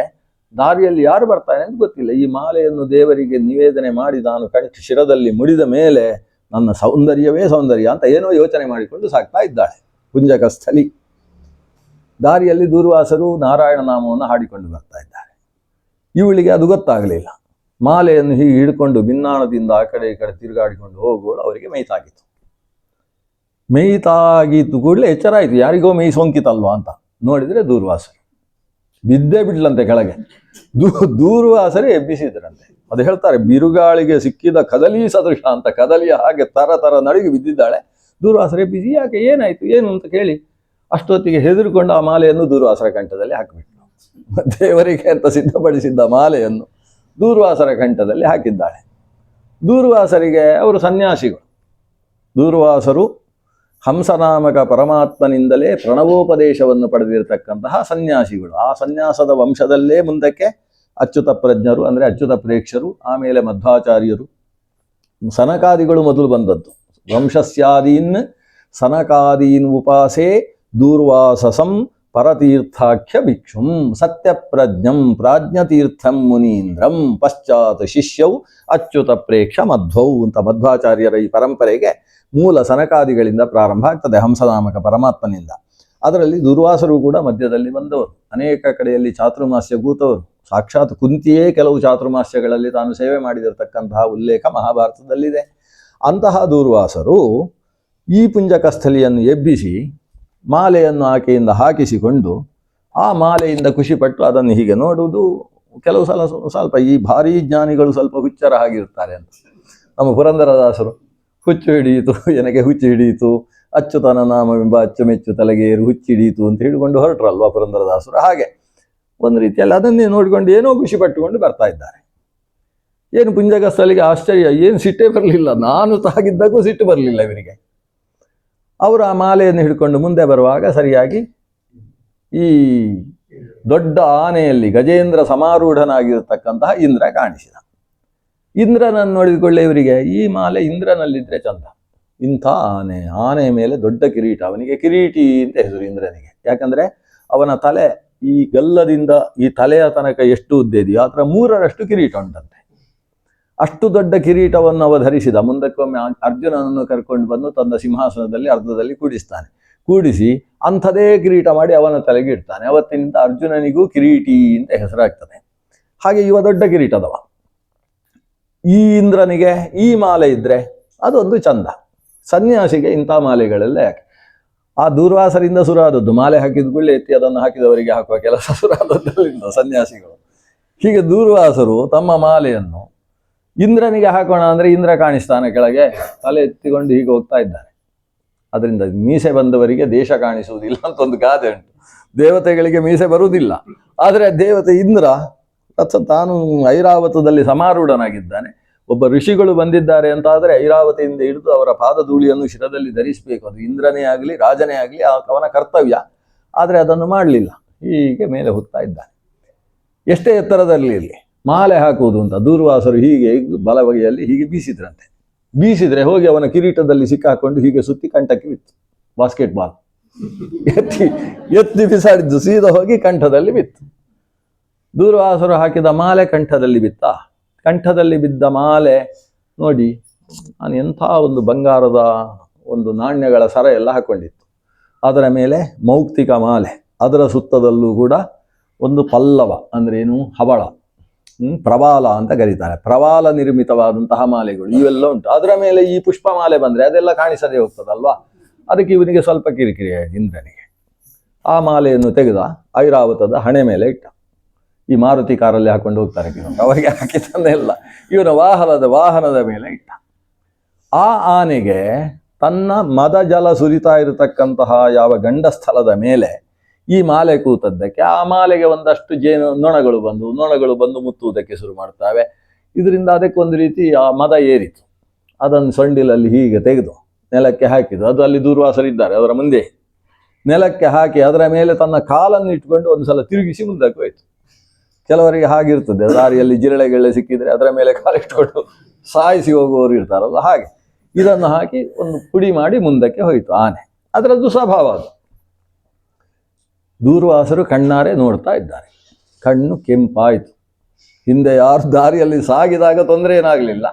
ದಾರಿಯಲ್ಲಿ ಯಾರು ಬರ್ತಾನೆ ಅಂತ ಗೊತ್ತಿಲ್ಲ. ಈ ಮಾಲೆಯನ್ನು ದೇವರಿಗೆ ನಿವೇದನೆ ಮಾಡಿ ನಾನು ಶಿರದಲ್ಲಿ ಮುಡಿದ ಮೇಲೆ ನನ್ನ ಸೌಂದರ್ಯವೇ ಸೌಂದರ್ಯ ಅಂತ ಏನೋ ಯೋಚನೆ ಮಾಡಿಕೊಂಡು ಸಾಕ್ತಾ ಇದ್ದಾಳೆ ಪುಂಜಕಸ್ಥಲಿ. ದಾರಿಯಲ್ಲಿ ದೂರ್ವಾಸರು ನಾರಾಯಣ ನಾಮವನ್ನು ಹಾಡಿಕೊಂಡು ಬರ್ತಾ ಇದ್ದಾರೆ. ಇವಳಿಗೆ ಅದು ಗೊತ್ತಾಗಲಿಲ್ಲ. ಮಾಲೆಯನ್ನು ಹೀಗೆ ಹಿಡ್ಕೊಂಡು ಭಿನ್ನಾಣದಿಂದ ಆ ಕಡೆ ಈ ಕಡೆ ತಿರುಗಾಡಿಕೊಂಡು ಹೋಗೋಳು ಅವರಿಗೆ ಮೈತಾಗಿತ್ತು. ಮೈತಾಗಿದ್ದು ಕೂಡಲೇ ಎಚ್ಚರ ಆಯಿತು, ಯಾರಿಗೋ ಮೈ ಸೋಂಕಿತಲ್ವಾ ಅಂತ ನೋಡಿದರೆ ದೂರ್ವಾಸರು. ಬಿದ್ದೇ ಬಿಡ್ಲಂತೆ ಕೆಳಗೆ. ದೂರ್ವಾಸರೇ ಎಬ್ಬಿಸಿದ್ರಂತೆ. ಅದು ಹೇಳ್ತಾರೆ, ಬಿರುಗಾಳಿಗೆ ಸಿಕ್ಕಿದ ಕದಲಿ ಸದೃಶ ಅಂತ. ಕದಲಿಯ ಹಾಗೆ ತರ ನಡುಗಿ ಬಿದ್ದಿದ್ದಾಳೆ. ದೂರ್ವಾಸರೇ ಬಿಸಿ, ಯಾಕೆ ಏನಾಯ್ತು ಏನು ಅಂತ ಕೇಳಿ ಅಷ್ಟೊತ್ತಿಗೆ ಹೆದರ್ಕೊಂಡು ಆ ಮಾಲೆಯನ್ನು ದೂರ್ವಾಸರ ಕಂಠದಲ್ಲಿ ಹಾಕಿಬಿಟ್ಲು. ದೇವರಿಗೆ ಅಂತ ಸಿದ್ಧಪಡಿಸಿದ್ದ ಮಾಲೆಯನ್ನು ದೂರ್ವಾಸರ ಕಂಠದಲ್ಲಿ ಹಾಕಿದ್ದಾಳೆ. ದೂರ್ವಾಸರಿಗೆ ಅವರು ಸನ್ಯಾಸಿಗಳು. ದೂರ್ವಾಸರು ಹಂಸನಾಮಕ ಪರಮಾತ್ಮನಿಂದಲೇ ಪ್ರಣವೋಪದೇಶವನ್ನು ಪಡೆದಿರತಕ್ಕಂತಹ ಸನ್ಯಾಸಿಗಳು. ಆ ಸನ್ಯಾಸದ ವಂಶದಲ್ಲೇ ಮುಂದಕ್ಕೆ ಅಚ್ಯುತ ಪ್ರಜ್ಞರು ಅಂದರೆ ಅಚ್ಯುತ ಪ್ರೇಕ್ಷರು, ಆಮೇಲೆ ಮಧ್ವಾಚಾರ್ಯರು, ಸನಕಾದಿಗಳು ಮೊದಲು ಬಂದದ್ದು. ವಂಶಸ್ಯಾದೀನ್ ಸನಕಾದೀನ್ ಉಪಾಸೆ ದೂರ್ವಾಸಸಂ ಪರತೀರ್ಥಾಖ್ಯ ಭಿಕ್ಷುಂ ಸತ್ಯಪ್ರಜ್ಞಂ ಪ್ರಾಜ್ಞತೀರ್ಥಂ ಮುನೀಂದ್ರಂ ಪಶ್ಚಾತ್ ಶಿಷ್ಯೌ ಅಚ್ಯುತ ಪ್ರೇಕ್ಷ ಮಧ್ವೌ ಅಂತ ಮಧ್ವಾಚಾರ್ಯರ ಈ ಪರಂಪರೆಗೆ ಮೂಲ ಸನಕಾದಿಗಳಿಂದ ಪ್ರಾರಂಭ ಆಗ್ತದೆ, ಹಂಸನಾಮಕ ಪರಮಾತ್ಮನಿಂದ. ಅದರಲ್ಲಿ ದೂರ್ವಾಸರು ಕೂಡ ಮಧ್ಯದಲ್ಲಿ ಬಂದವರು. ಅನೇಕ ಕಡೆಯಲ್ಲಿ ಚಾತುರ್ಮಾಸ್ಯ ಕೂತವರು. ಸಾಕ್ಷಾತ್ ಕುಂತಿಯೇ ಕೆಲವು ಚಾತುರ್ಮಾಸ್ಯಗಳಲ್ಲಿ ತಾನು ಸೇವೆ ಮಾಡಿದಿರತಕ್ಕಂತಹ ಉಲ್ಲೇಖ ಮಹಾಭಾರತದಲ್ಲಿದೆ. ಅಂತಹ ದೂರ್ವಾಸರು ಈ ಪುಂಜಕಸ್ಥಲಿಯನ್ನು ಎಬ್ಬಿಸಿ ಮಾಲೆಯನ್ನು ಆಕೆಯಿಂದ ಹಾಕಿಸಿಕೊಂಡು ಆ ಮಾಲೆಯಿಂದ ಖುಷಿಪಟ್ಟು ಅದನ್ನು ಹೀಗೆ ನೋಡುವುದು. ಕೆಲವು ಸಲ ಸ್ವಲ್ಪ ಈ ಭಾರೀ ಜ್ಞಾನಿಗಳು ಸ್ವಲ್ಪ ಹುಚ್ಚರ ಆಗಿರ್ತಾರೆ ಅಂತ. ನಮ್ಮ ಪುರಂದರದಾಸರು ಹುಚ್ಚು ಹಿಡಿಯಿತು ನನಗೆ ಹುಚ್ಚು ಹಿಡಿಯಿತು, ಅಚ್ಚುತನ ನಾಮವೆಂಬ ಅಚ್ಚುಮೆಚ್ಚು ತಲೆಗೇರು ಹುಚ್ಚಿಡಿಯಿತು ಅಂತ ಹೇಳಿಕೊಂಡು ಹೊರಟ್ರಲ್ವಾ ಪುರಂದರದಾಸರು. ಹಾಗೆ ಒಂದು ರೀತಿಯಲ್ಲಿ ಅದನ್ನೇ ನೋಡಿಕೊಂಡು ಏನೋ ಖುಷಿ ಪಟ್ಟುಕೊಂಡು ಬರ್ತಾ ಇದ್ದಾರೆ. ಏನು ಪುಂಜಕಸ್ಥಲಿಗೆ ಆಶ್ಚರ್ಯ, ಏನು ಸಿಟ್ಟೇ ಬರಲಿಲ್ಲ. ನಾನು ತಾಗಿದ್ದಕ್ಕೂ ಸಿಟ್ಟು ಬರಲಿಲ್ಲ ಇವರಿಗೆ. ಅವರು ಆ ಮಾಲೆಯನ್ನು ಹಿಡ್ಕೊಂಡು ಮುಂದೆ ಬರುವಾಗ ಸರಿಯಾಗಿ ಈ ದೊಡ್ಡ ಆನೆಯಲ್ಲಿ ಗಜೇಂದ್ರ ಸಮಾರೂಢನಾಗಿರತಕ್ಕಂತಹ ಇಂದ್ರ ಕಾಣಿಸಿದ. ಇಂದ್ರನನ್ನು ನೋಡಿಕೊಳ್ಳೆ ಇವರಿಗೆ ಈ ಮಾಲೆ ಇಂದ್ರನಲ್ಲಿದ್ದರೆ ಚಂದ. ಇಂಥ ಆನೆ ಮೇಲೆ ದೊಡ್ಡ ಕಿರೀಟ, ಅವನಿಗೆ ಕಿರೀಟಿ ಅಂತ ಹೆಸರು ಇಂದ್ರನಿಗೆ. ಯಾಕಂದ್ರೆ ಅವನ ತಲೆ ಈ ಗಲ್ಲದಿಂದ ಈ ತಲೆಯ ತನಕ ಎಷ್ಟು ಉದ್ದ ಇದೆಯೋ ಅದರ 3ರಷ್ಟು ಕಿರೀಟ ಉಂಟಂತೆ. ಅಷ್ಟು ದೊಡ್ಡ ಕಿರೀಟವನ್ನು ಅವ ಧರಿಸಿದ. ಮುಂದಕ್ಕೊಮ್ಮೆ ಅರ್ಜುನನನ್ನು ಕರ್ಕೊಂಡು ಬಂದು ತನ್ನ ಸಿಂಹಾಸನದಲ್ಲಿ ಅರ್ಧದಲ್ಲಿ ಕೂಡಿಸ್ತಾನೆ. ಕೂಡಿಸಿ ಅಂಥದೇ ಕಿರೀಟ ಮಾಡಿ ಅವನ ತಲೆಗೆ ಇಡ್ತಾನೆ. ಅವತ್ತಿನಿಂದ ಅರ್ಜುನನಿಗೂ ಕಿರೀಟಿ ಅಂತ ಹೆಸರಾಗ್ತದೆ. ಹಾಗೆ ಇವ ದೊಡ್ಡ ಕಿರೀಟದವ. ಈ ಇಂದ್ರನಿಗೆ ಈ ಮಾಲೆ ಇದ್ರೆ ಅದೊಂದು ಚಂದ. ಸನ್ಯಾಸಿಗೆ ಇಂಥ ಮಾಲೆಗಳೆಲ್ಲ ಯಾಕೆ? ಆ ದೂರ್ವಾಸರಿಂದ ಸುರಾದದ್ದು ಮಾಲೆ ಹಾಕಿದ ಕೂಡಲೇ ಎತ್ತಿ ಅದನ್ನು ಹಾಕಿದವರಿಗೆ ಹಾಕುವ ಕೆಲಸ ಸುರಾದದ್ದರಿಂದ ಸನ್ಯಾಸಿಗಳು. ಹೀಗೆ ದೂರ್ವಾಸರು ತಮ್ಮ ಮಾಲೆಯನ್ನು ಇಂದ್ರನಿಗೆ ಹಾಕೋಣ ಅಂದರೆ ಇಂದ್ರ ಕಾಣಿಸ್ತಾನೆ ಕೆಳಗೆ, ತಲೆ ಎತ್ತಿಕೊಂಡು ಹೀಗೆ ಹೋಗ್ತಾ ಇದ್ದಾನೆ. ಅದರಿಂದ ಮೀಸೆ ಬಂದವರಿಗೆ ದೇಶ ಕಾಣಿಸುವುದಿಲ್ಲ ಅಂತ ಒಂದು ಗಾದೆ ಉಂಟು. ದೇವತೆಗಳಿಗೆ ಮೀಸೆ ಬರುವುದಿಲ್ಲ. ಆದರೆ ದೇವತೆ ಇಂದ್ರ ತಾನು ಐರಾವತದಲ್ಲಿ ಸಮಾರೂಢನಾಗಿದ್ದಾನೆ. ಒಬ್ಬ ಋಷಿಗಳು ಬಂದಿದ್ದಾರೆ ಅಂತ ಆದರೆ ಐರಾವತಿಯಿಂದ ಹಿಡಿದು ಅವರ ಪಾದಧೂಳಿಯನ್ನು ಶಿರದಲ್ಲಿ ಧರಿಸಬೇಕು. ಅದು ಇಂದ್ರನೇ ಆಗಲಿ ರಾಜನೇ ಆಗಲಿ ಅವನ ಕರ್ತವ್ಯ. ಆದರೆ ಅದನ್ನು ಮಾಡಲಿಲ್ಲ. ಹೀಗೆ ಮೇಲೆ ಹೋಗ್ತಾ ಇದ್ದಾನೆ. ಎಷ್ಟೇ ಎತ್ತರದಲ್ಲಿ ಇರಲಿ ಮಾಲೆ ಹಾಕುವುದು ಅಂತ ದೂರ್ವಾಸರು ಹೀಗೆ ಬಲಬಗೆಯಲ್ಲಿ ಹೀಗೆ ಬೀಸಿದ್ರಂತೆ. ಬೀಸಿದ್ರೆ ಹೋಗಿ ಅವನ ಕಿರೀಟದಲ್ಲಿ ಸಿಕ್ಕಾಕೊಂಡು ಹೀಗೆ ಸುತ್ತಿ ಕಂಠಕ್ಕೆ ಬಿತ್ತು. ಬಾಸ್ಕೆಟ್ ಬಾಲ್ ಎತ್ತಿ ಬಿಸಾಡಿದ್ದು ಸೀದಾ ಹೋಗಿ ಕಂಠದಲ್ಲಿ ಬಿತ್ತು. ದೂರ್ವಾಸರು ಹಾಕಿದ ಮಾಲೆ ಕಂಠದಲ್ಲಿ ಬಿತ್ತ. ಕಂಠದಲ್ಲಿ ಬಿದ್ದ ಮಾಲೆ ನೋಡಿ, ನಾನು ಎಂಥ ಒಂದು ಬಂಗಾರದ ಒಂದು ನಾಣ್ಯಗಳ ಸರ ಎಲ್ಲ ಹಾಕೊಂಡಿತ್ತು. ಅದರ ಮೇಲೆ ಮೌಕ್ತಿಕ ಮಾಲೆ, ಅದರ ಸುತ್ತದಲ್ಲೂ ಕೂಡ ಒಂದು ಪಲ್ಲವ ಅಂದ್ರೆ ಏನು, ಹವಳ, ಪ್ರವಾಲ ಅಂತ ಕರೀತಾರೆ. ಪ್ರವಾಲ ನಿರ್ಮಿತವಾದಂತಹ ಮಾಲೆಗಳು ಇವೆಲ್ಲ ಉಂಟು. ಅದರ ಮೇಲೆ ಈ ಪುಷ್ಪ ಮಾಲೆ ಬಂದ್ರೆ ಅದೆಲ್ಲ ಕಾಣಿಸದೇ ಹೋಗ್ತದಲ್ವಾ. ಅದಕ್ಕೆ ಇವನಿಗೆ ಸ್ವಲ್ಪ ಕಿರಿಕಿರಿ ಆಯ್ತು ಇಂದ್ರನಿಗೆ. ಆ ಮಾಲೆಯನ್ನು ತೆಗೆದ ಐರಾವತದ ಹಣೆ ಮೇಲೆ ಇಟ್ಟ. ಈ ಮಾರುತಿ ಕಾರಲ್ಲಿ ಹಾಕೊಂಡು ಹೋಗ್ತಾರೆ ಅವರಿಗೆ ಹಾಕಿದ್ದನ್ನೆಲ್ಲ ಇವನ ವಾಹನದ ಮೇಲೆ ಇಟ್ಟ. ಆ ಆನೆಗೆ ತನ್ನ ಮದ ಜಲ ಸುರಿತಾ ಇರತಕ್ಕಂತಹ ಯಾವ ಗಂಡಸ್ಥಳದ ಮೇಲೆ ಈ ಮಾಲೆ ಕೂತದ್ದಕ್ಕೆ ಆ ಮಾಲೆಗೆ ಒಂದಷ್ಟು ನೊಣಗಳು ಬಂದು ಮುತ್ತುವುದಕ್ಕೆ ಶುರು ಮಾಡ್ತವೆ. ಇದರಿಂದ ಅದಕ್ಕೆ ಒಂದು ರೀತಿ ಆ ಮದ ಏರಿತು. ಅದನ್ನು ಸೊಂಡಿಲಲ್ಲಿ ಹೀಗೆ ತೆಗೆದು ನೆಲಕ್ಕೆ ಹಾಕಿದ್ದು. ಅದು ಅಲ್ಲಿ ದೂರ್ವಾಸರಿದ್ದಾರೆ ಅದರ ಮುಂದೆ. ನೆಲಕ್ಕೆ ಹಾಕಿ ಅದರ ಮೇಲೆ ತನ್ನ ಕಾಲನ್ನು ಇಟ್ಕೊಂಡು ಒಂದು ಸಲ ತಿರುಗಿಸಿ ಮುಂದಕ್ಕೆ ಹೋಯ್ತು. ಕೆಲವರಿಗೆ ಹಾಗಿರ್ತದೆ, ದಾರಿಯಲ್ಲಿ ಜಿರಳೆಗೆಳೆ ಸಿಕ್ಕಿದ್ರೆ ಅದರ ಮೇಲೆ ಕಾಲಿಟ್ಕೊಂಡು ಸಾಯಿಸಿ ಹೋಗುವವರು ಇರ್ತಾರಲ್ಲ, ಹಾಗೆ ಇದನ್ನು ಹಾಕಿ ಒಂದು ಪುಡಿ ಮಾಡಿ ಮುಂದಕ್ಕೆ ಹೋಯಿತು ಆನೆ. ಅದರದ್ದು ಸ್ವಭಾವ ಅದು. ದೂರ್ವಾಸರು ಕಣ್ಣಾರೆ ನೋಡ್ತಾ ಇದ್ದಾರೆ. ಕಣ್ಣು ಕೆಂಪಾಯಿತು. ಹಿಂದೆ ಯಾರು ದಾರಿಯಲ್ಲಿ ಸಾಗಿದಾಗ ತೊಂದರೆ ಏನಾಗಲಿಲ್ಲ,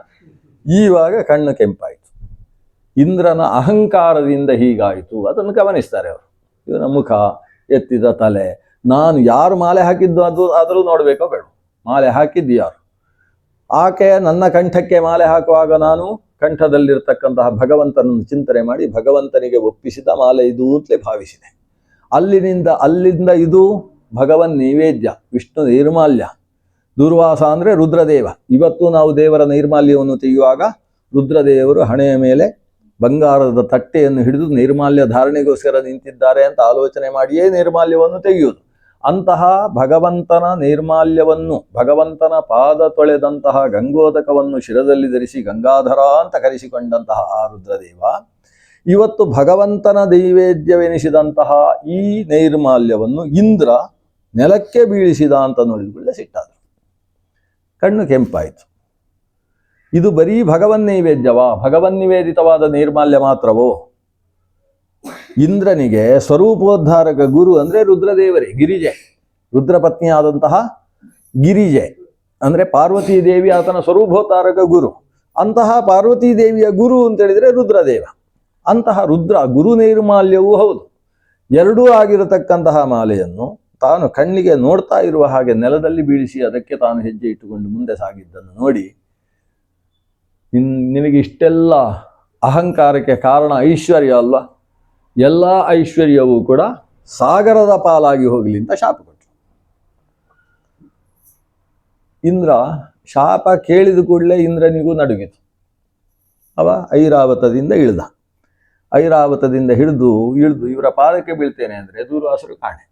ಈವಾಗ ಕಣ್ಣು ಕೆಂಪಾಯಿತು. ಇಂದ್ರನ ಅಹಂಕಾರದಿಂದ ಹೀಗಾಯಿತು. ಅದನ್ನು ಗಮನಿಸ್ತಾರೆ ಅವರು. ಇವನ ಮುಖ, ಎತ್ತಿದ ತಲೆ, ನಾನು ಯಾರು ಮಾಲೆ ಹಾಕಿದ್ದು ಆದರೂ ನೋಡಬೇಕೋ ಬೇಡ. ಮಾಲೆ ಹಾಕಿದ್ದು ಯಾರು? ಆಕೆ ನನ್ನ ಕಂಠಕ್ಕೆ ಮಾಲೆ ಹಾಕುವಾಗ ನಾನು ಕಂಠದಲ್ಲಿರ್ತಕ್ಕಂತಹ ಭಗವಂತನನ್ನು ಚಿಂತನೆ ಮಾಡಿ ಭಗವಂತನಿಗೆ ಒಪ್ಪಿಸಿದ ಮಾಲೆ ಇದು ಅಂತಲೇ ಭಾವಿಸಿದೆ. ಅಲ್ಲಿಂದ ಇದು ಭಗವನ್ ನೈವೇದ್ಯ, ವಿಷ್ಣು ನೈರ್ಮಾಲ್ಯ. ದುರ್ವಾಸ ಅಂದರೆ ರುದ್ರದೇವ. ಇವತ್ತು ನಾವು ದೇವರ ನೈರ್ಮಾಲ್ಯವನ್ನು ತೆಗೆಯುವಾಗ ರುದ್ರದೇವರು ಹಣೆಯ ಮೇಲೆ ಬಂಗಾರದ ತಟ್ಟೆಯನ್ನು ಹಿಡಿದು ನೈರ್ಮಾಲ್ಯ ಧಾರಣೆಗೋಸ್ಕರ ನಿಂತಿದ್ದಾರೆ ಅಂತ ಆಲೋಚನೆ ಮಾಡಿಯೇ ನೈರ್ಮಾಲ್ಯವನ್ನು ತೆಗೆಯುವುದು. ಅಂತಹ ಭಗವಂತನ ನೈರ್ಮಾಲ್ಯವನ್ನು, ಭಗವಂತನ ಪಾದ ತೊಳೆದಂತಹ ಗಂಗೋದಕವನ್ನು ಶಿರದಲ್ಲಿ ಧರಿಸಿ ಗಂಗಾಧರ ಅಂತ ಕರೆಸಿಕೊಂಡಂತಹ ಆ ರುದ್ರದೇವ ಇವತ್ತು ಭಗವಂತನ ನೈವೇದ್ಯವೆನಿಸಿದಂತಹ ಈ ನೈರ್ಮಾಲ್ಯವನ್ನು ಇಂದ್ರ ನೆಲಕ್ಕೆ ಬೀಳಿಸಿದ ಅಂತ ನೋಡಿಕೊಳ್ಳೆ ಸಿಟ್ಟಾದರು. ಕಣ್ಣು ಕೆಂಪಾಯಿತು. ಇದು ಬರೀ ಭಗವನ್ ನೈವೇದ್ಯವಾ? ಭಗವನ್ ನಿವೇದಿತವಾದ ನೈರ್ಮಾಲ್ಯ ಮಾತ್ರವೋ? ಇಂದ್ರನಿಗೆ ಸ್ವರೂಪೋದ್ಧಾರಕ ಗುರು ಅಂದ್ರೆ ರುದ್ರದೇವರೇ, ಗಿರಿಜೆ, ರುದ್ರಪತ್ನಿಯಾದಂತಹ ಗಿರಿಜೆ ಅಂದ್ರೆ ಪಾರ್ವತೀ ದೇವಿ ಆತನ ಸ್ವರೂಪೋದ್ಧಾರಕ ಗುರು. ಅಂತಹ ಪಾರ್ವತೀ ದೇವಿಯ ಗುರು ಅಂತ ಹೇಳಿದ್ರೆ ರುದ್ರದೇವ. ಅಂತಹ ರುದ್ರ ಗುರು ನೈರ್ಮಾಲ್ಯವೂ ಹೌದು. ಎರಡೂ ಆಗಿರತಕ್ಕಂತಹ ಮಾಲೆಯನ್ನು ತಾನು ಕಣ್ಣಿಗೆ ನೋಡ್ತಾ ಇರುವ ಹಾಗೆ ನೆಲದಲ್ಲಿ ಬೀಳಿಸಿ ಅದಕ್ಕೆ ತಾನು ಹೆಜ್ಜೆ ಇಟ್ಟುಕೊಂಡು ಮುಂದೆ ಸಾಗಿದ್ದನ್ನು ನೋಡಿ, ನಿನಗೆ ಇಷ್ಟೆಲ್ಲ ಅಹಂಕಾರಕ್ಕೆ ಕಾರಣ ಐಶ್ವರ್ಯ ಅಲ್ವಾ, ಎಲ್ಲ ಐಶ್ವರ್ಯವೂ ಕೂಡ ಸಾಗರದ ಪಾಲಾಗಿ ಹೋಗಲಿ ಅಂತ ಶಾಪ ಕೊಟ್ಟರು. ಇಂದ್ರ ಶಾಪ ಕೇಳಿದ ಕೂಡಲೇ ಇಂದ್ರನಿಗೂ ನಡುಗಿತು. ಅವ ಐರಾವತದಿಂದ ಇಳಿದ. ಐರಾವತದಿಂದ ಇಳಿದು ಇವರ ಪಾದಕ್ಕೆ ಬೀಳ್ತೇನೆ ಅಂದರೆ ದೂರ್ವಾಸರು ಕಾಣೆ.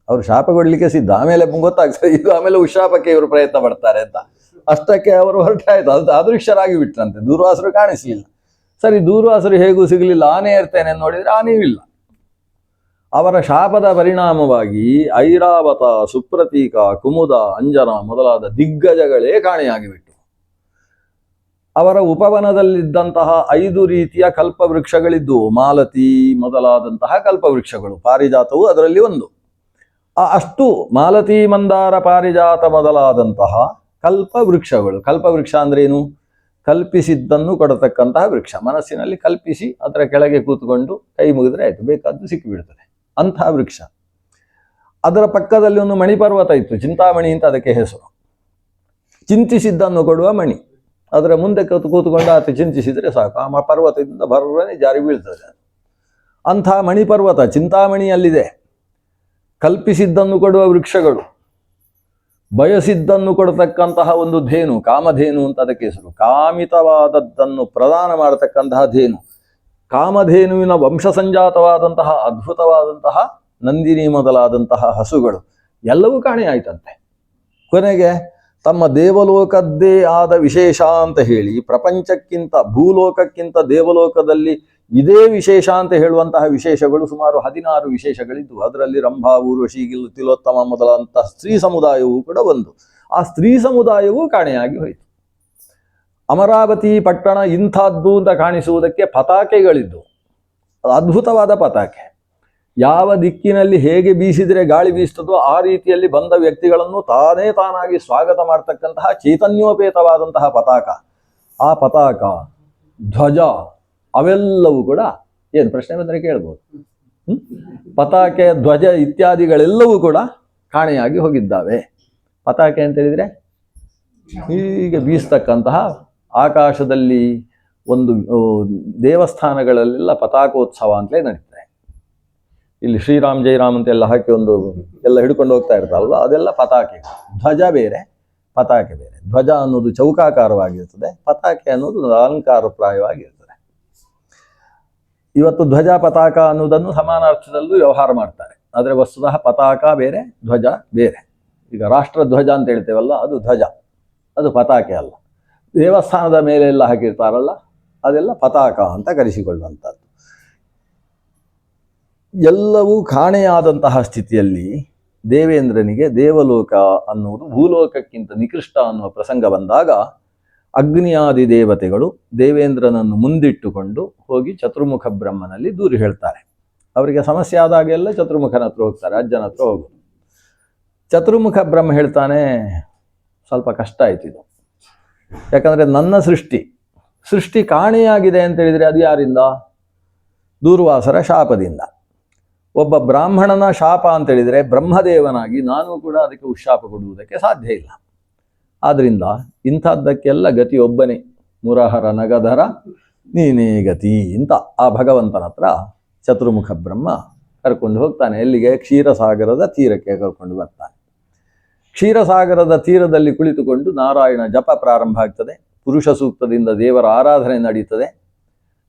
ಅವರು ಶಾಪ ಕೊಡಲಿಕ್ಕೆ ಸಿದ್ಧ. ಆಮೇಲೆ ಗೊತ್ತಾಗ್ತದೆ ಇದು ಆಮೇಲೆ ಉಶಾಪಕ್ಕೆ ಇವರು ಪ್ರಯತ್ನ ಪಡ್ತಾರೆ ಅಂತ. ಅಷ್ಟಕ್ಕೆ ಅವರು ಹೊರಟಾಯ್ತು. ಅದು ಅದೃಶ್ಯರಾಗಿ ಬಿಟ್ರಂತೆ. ದೂರ್ವಾಸರು ಕಾಣಿಸಲಿಲ್ಲ. ಸರಿ, ದೂರ್ವಾಸರು ಹೇಗೂ ಸಿಗಲಿಲ್ಲ, ಆನೆ ಇರ್ತೇನೆ ನೋಡಿದರೆ ಆನೆಯೂ ಇಲ್ಲ. ಅವರ ಶಾಪದ ಪರಿಣಾಮವಾಗಿ ಐರಾವತ, ಸುಪ್ರತೀಕ, ಕುಮುದ, ಅಂಜನ ಮೊದಲಾದ ದಿಗ್ಗಜಗಳೇ ಕಾಣೆಯಾಗಿಬಿಟ್ಟು. ಅವರ ಉಪವನದಲ್ಲಿದ್ದಂತಹ 5 ರೀತಿಯ ಕಲ್ಪವೃಕ್ಷಗಳಿದ್ದು, ಮಾಲತಿ ಮೊದಲಾದಂತಹ ಕಲ್ಪವೃಕ್ಷಗಳು, ಪಾರಿಜಾತವು ಅದರಲ್ಲಿ ಒಂದು. ಅಷ್ಟು ಮಾಲತಿ, ಮಂದಾರ, ಪಾರಿಜಾತ ಮೊದಲಾದಂತಹ ಕಲ್ಪವೃಕ್ಷಗಳು. ಕಲ್ಪವೃಕ್ಷ ಅಂದ್ರೇನು? ಕಲ್ಪಿಸಿದ್ದನ್ನು ಕೊಡತಕ್ಕಂತಹ ವೃಕ್ಷ. ಮನಸ್ಸಿನಲ್ಲಿ ಕಲ್ಪಿಸಿ ಅದರ ಕೆಳಗೆ ಕೂತ್ಕೊಂಡು ಕೈ ಮುಗಿದ್ರೆ ಆಯ್ತು, ಬೇಕಾದ್ದು ಸಿಕ್ಕಿಬಿಡ್ತದೆ ಅಂತಹ ವೃಕ್ಷ. ಅದರ ಪಕ್ಕದಲ್ಲಿ ಒಂದು ಮಣಿಪರ್ವತ ಇತ್ತು, ಚಿಂತಾಮಣಿ ಅಂತ ಅದಕ್ಕೆ ಹೆಸರು. ಚಿಂತಿಸಿದ್ದನ್ನು ಕೊಡುವ ಮಣಿ. ಅದರ ಮುಂದೆ ಕೂತ್ಕೊಂಡು ಆತ ಚಿಂತಿಸಿದರೆ ಸಾಕು, ಆ ಪರ್ವತದಿಂದ ಭರ್ರನೆ ಜಾರಿ ಬೀಳ್ತದೆ. ಅಂಥ ಮಣಿಪರ್ವತ ಚಿಂತಾಮಣಿಯಲ್ಲಿದೆ. ಕಲ್ಪಿಸಿದ್ದನ್ನು ಕೊಡುವ ವೃಕ್ಷಗಳು, ಬಯಸಿದ್ದನ್ನು ಕೊಡತಕ್ಕಂತಹ ಒಂದು ಧೇನು, ಕಾಮಧೇನು ಅಂತ ಅದಕ್ಕೆ ಹೆಸರು. ಕಾಮಿತವಾದದ್ದನ್ನು ಪ್ರದಾನ ಮಾಡತಕ್ಕಂತಹ ಧೇನು, ಕಾಮಧೇನುವಿನ ವಂಶ ಸಂಜಾತವಾದಂತಹ ಅದ್ಭುತವಾದಂತಹ ನಂದಿನಿ ಮೊದಲಾದಂತಹ ಹಸುಗಳು ಎಲ್ಲವೂ ಕಾಣೆಯಾಯ್ತಂತೆ. ಕೊನೆಗೆ ತಮ್ಮ ದೇವಲೋಕದ್ದೇ ಆದ ವಿಶೇಷ ಅಂತ ಹೇಳಿ, ಪ್ರಪಂಚಕ್ಕಿಂತ ಭೂಲೋಕಕ್ಕಿಂತ ದೇವಲೋಕದಲ್ಲಿ ಇದೇ ವಿಶೇಷ ಅಂತ ಹೇಳುವಂತಹ ವಿಶೇಷಗಳು ಸುಮಾರು 16 ವಿಶೇಷಗಳಿದ್ದು, ಅದರಲ್ಲಿ ರಂಭಾ, ಊರ್ವಶಿ, ತಿಲೋತ್ತಮ ಮೊದಲಾದಂತಹ ಸ್ತ್ರೀ ಸಮುದಾಯವೂ ಕೂಡ ಒಂದು. ಆ ಸ್ತ್ರೀ ಸಮುದಾಯವೂ ಕಾಣೆಯಾಗಿ ಹೋಯಿತು. ಅಮರಾವತಿ ಪಟ್ಟಣ ಇಂಥದ್ದು ಅಂತ ಕಾಣಿಸುವುದಕ್ಕೆ ಪತಾಕೆಗಳಿದ್ದು, ಅದ್ಭುತವಾದ ಪತಾಕೆ. ಯಾವ ದಿಕ್ಕಿನಲ್ಲಿ ಹೇಗೆ ಬೀಸಿದರೆ ಗಾಳಿ ಬೀಸ್ತದೋ ಆ ರೀತಿಯಲ್ಲಿ ಬಂದ ವ್ಯಕ್ತಿಗಳನ್ನು ತಾನಾಗಿ ಸ್ವಾಗತ ಮಾಡ್ತಕ್ಕಂತಹ ಚೈತನ್ಯೋಪೇತವಾದಂತಹ ಪತಾಕ. ಆ ಪತಾಕ, ಧ್ವಜ ಅವೆಲ್ಲವೂ ಕೂಡ ಏನು ಪ್ರಶ್ನೆ ಬಂದರೆ ಕೇಳ್ಬೋದು. ಪತಾಕೆ, ಧ್ವಜ ಇತ್ಯಾದಿಗಳೆಲ್ಲವೂ ಕೂಡ ಕಾಣೆಯಾಗಿ ಹೋಗಿದ್ದಾವೆ. ಪತಾಕೆ ಅಂತ ಹೇಳಿದರೆ ಹೀಗೆ ಬೀಸ್ತಕ್ಕಂತಹ ಆಕಾಶದಲ್ಲಿ ಒಂದು ದೇವಸ್ಥಾನಗಳಲ್ಲೆಲ್ಲ ಪತಾಕೋತ್ಸವ ಅಂತಲೇ ನಡೀತದೆ. ಇಲ್ಲಿ ಶ್ರೀರಾಮ್ ಜೈರಾಮ್ ಅಂತ ಎಲ್ಲ ಹಾಕಿ ಒಂದು ಎಲ್ಲ ಹಿಡ್ಕೊಂಡು ಹೋಗ್ತಾ ಇರ್ತಾರಲ್ಲ, ಅದೆಲ್ಲ ಪತಾಕೆ. ಧ್ವಜ ಬೇರೆ, ಪತಾಕೆ ಬೇರೆ. ಧ್ವಜ ಅನ್ನೋದು ಚೌಕಾಕಾರವಾಗಿರ್ತದೆ, ಪತಾಕೆ ಅನ್ನೋದು ಅಲಂಕಾರಪ್ರಾಯವಾಗಿರ್ತದೆ. ಇವತ್ತು ಧ್ವಜ ಪತಾಕ ಅನ್ನೋದನ್ನು ಸಮಾನಾರ್ಥದಲ್ಲೂ ವ್ಯವಹಾರ ಮಾಡ್ತಾರೆ. ಆದರೆ ವಸ್ತುತಃ ಪತಾಕ ಬೇರೆ, ಧ್ವಜ ಬೇರೆ. ಈಗ ರಾಷ್ಟ್ರ ಧ್ವಜ ಅಂತ ಹೇಳ್ತೇವಲ್ಲ, ಅದು ಧ್ವಜ, ಅದು ಪತಾಕೆ ಅಲ್ಲ. ದೇವಸ್ಥಾನದ ಮೇಲೆಲ್ಲ ಹಾಕಿರ್ತಾರಲ್ಲ, ಅದೆಲ್ಲ ಪತಾಕ ಅಂತ ಕರೆಸಿಕೊಳ್ಳುವಂಥದ್ದು. ಎಲ್ಲವೂ ಕಾಣೆಯಾದಂತಹ ಸ್ಥಿತಿಯಲ್ಲಿ ದೇವೇಂದ್ರನಿಗೆ ದೇವಲೋಕ ಅನ್ನುವುದು ಭೂಲೋಕಕ್ಕಿಂತ ನಿಕೃಷ್ಟ ಅನ್ನುವ ಪ್ರಸಂಗ ಬಂದಾಗ ಅಗ್ನಿಯಾದಿ ದೇವತೆಗಳು ದೇವೇಂದ್ರನನ್ನು ಮುಂದಿಟ್ಟುಕೊಂಡು ಹೋಗಿ ಚತುರ್ಮುಖ ಬ್ರಹ್ಮನಲ್ಲಿ ದೂರು ಹೇಳ್ತಾರೆ. ಅವರಿಗೆ ಸಮಸ್ಯೆ ಆದಾಗೆಲ್ಲ ಚತುರ್ಮುಖನ ಹತ್ರ ಹೋಗ್ತಾರೆ, ಅಜ್ಜನ ಹತ್ರ ಹೋಗೋದು. ಚತುರ್ಮುಖ ಬ್ರಹ್ಮ ಹೇಳ್ತಾನೆ, ಸ್ವಲ್ಪ ಕಷ್ಟ ಆಯ್ತಿದು. ಯಾಕಂದರೆ ನನ್ನ ಸೃಷ್ಟಿ ಕಾಣೆಯಾಗಿದೆ ಅಂತ ಹೇಳಿದರೆ ಅದು ಯಾರಿಂದ? ದೂರ್ವಾಸರ ಶಾಪದಿಂದ. ಒಬ್ಬ ಬ್ರಾಹ್ಮಣನ ಶಾಪ ಅಂತೇಳಿದರೆ ಬ್ರಹ್ಮದೇವನಾಗಿ ನಾನು ಕೂಡ ಅದಕ್ಕೆ ಉಶಾಪ ಕೊಡುವುದಕ್ಕೆ ಸಾಧ್ಯ ಇಲ್ಲ. ಆದ್ದರಿಂದ ಇಂಥದ್ದಕ್ಕೆಲ್ಲ ಗತಿ ಒಬ್ಬನೇ. ಮುರಹರ ನಗಧರ ನೀನೇ ಗತಿ ಅಂತ ಆ ಭಗವಂತನ ಹತ್ರ ಚತುರ್ಮುಖ ಬ್ರಹ್ಮ ಕರ್ಕೊಂಡು ಹೋಗ್ತಾನೆ. ಎಲ್ಲಿಗೆ? ಕ್ಷೀರಸಾಗರದ ತೀರಕ್ಕೆ ಕರ್ಕೊಂಡು ಬರ್ತಾನೆ. ಕ್ಷೀರಸಾಗರದ ತೀರದಲ್ಲಿ ಕುಳಿತುಕೊಂಡು ನಾರಾಯಣ ಜಪ ಪ್ರಾರಂಭ ಆಗ್ತದೆ. ಪುರುಷ ಸೂಕ್ತದಿಂದ ದೇವರ ಆರಾಧನೆ ನಡೀತದೆ.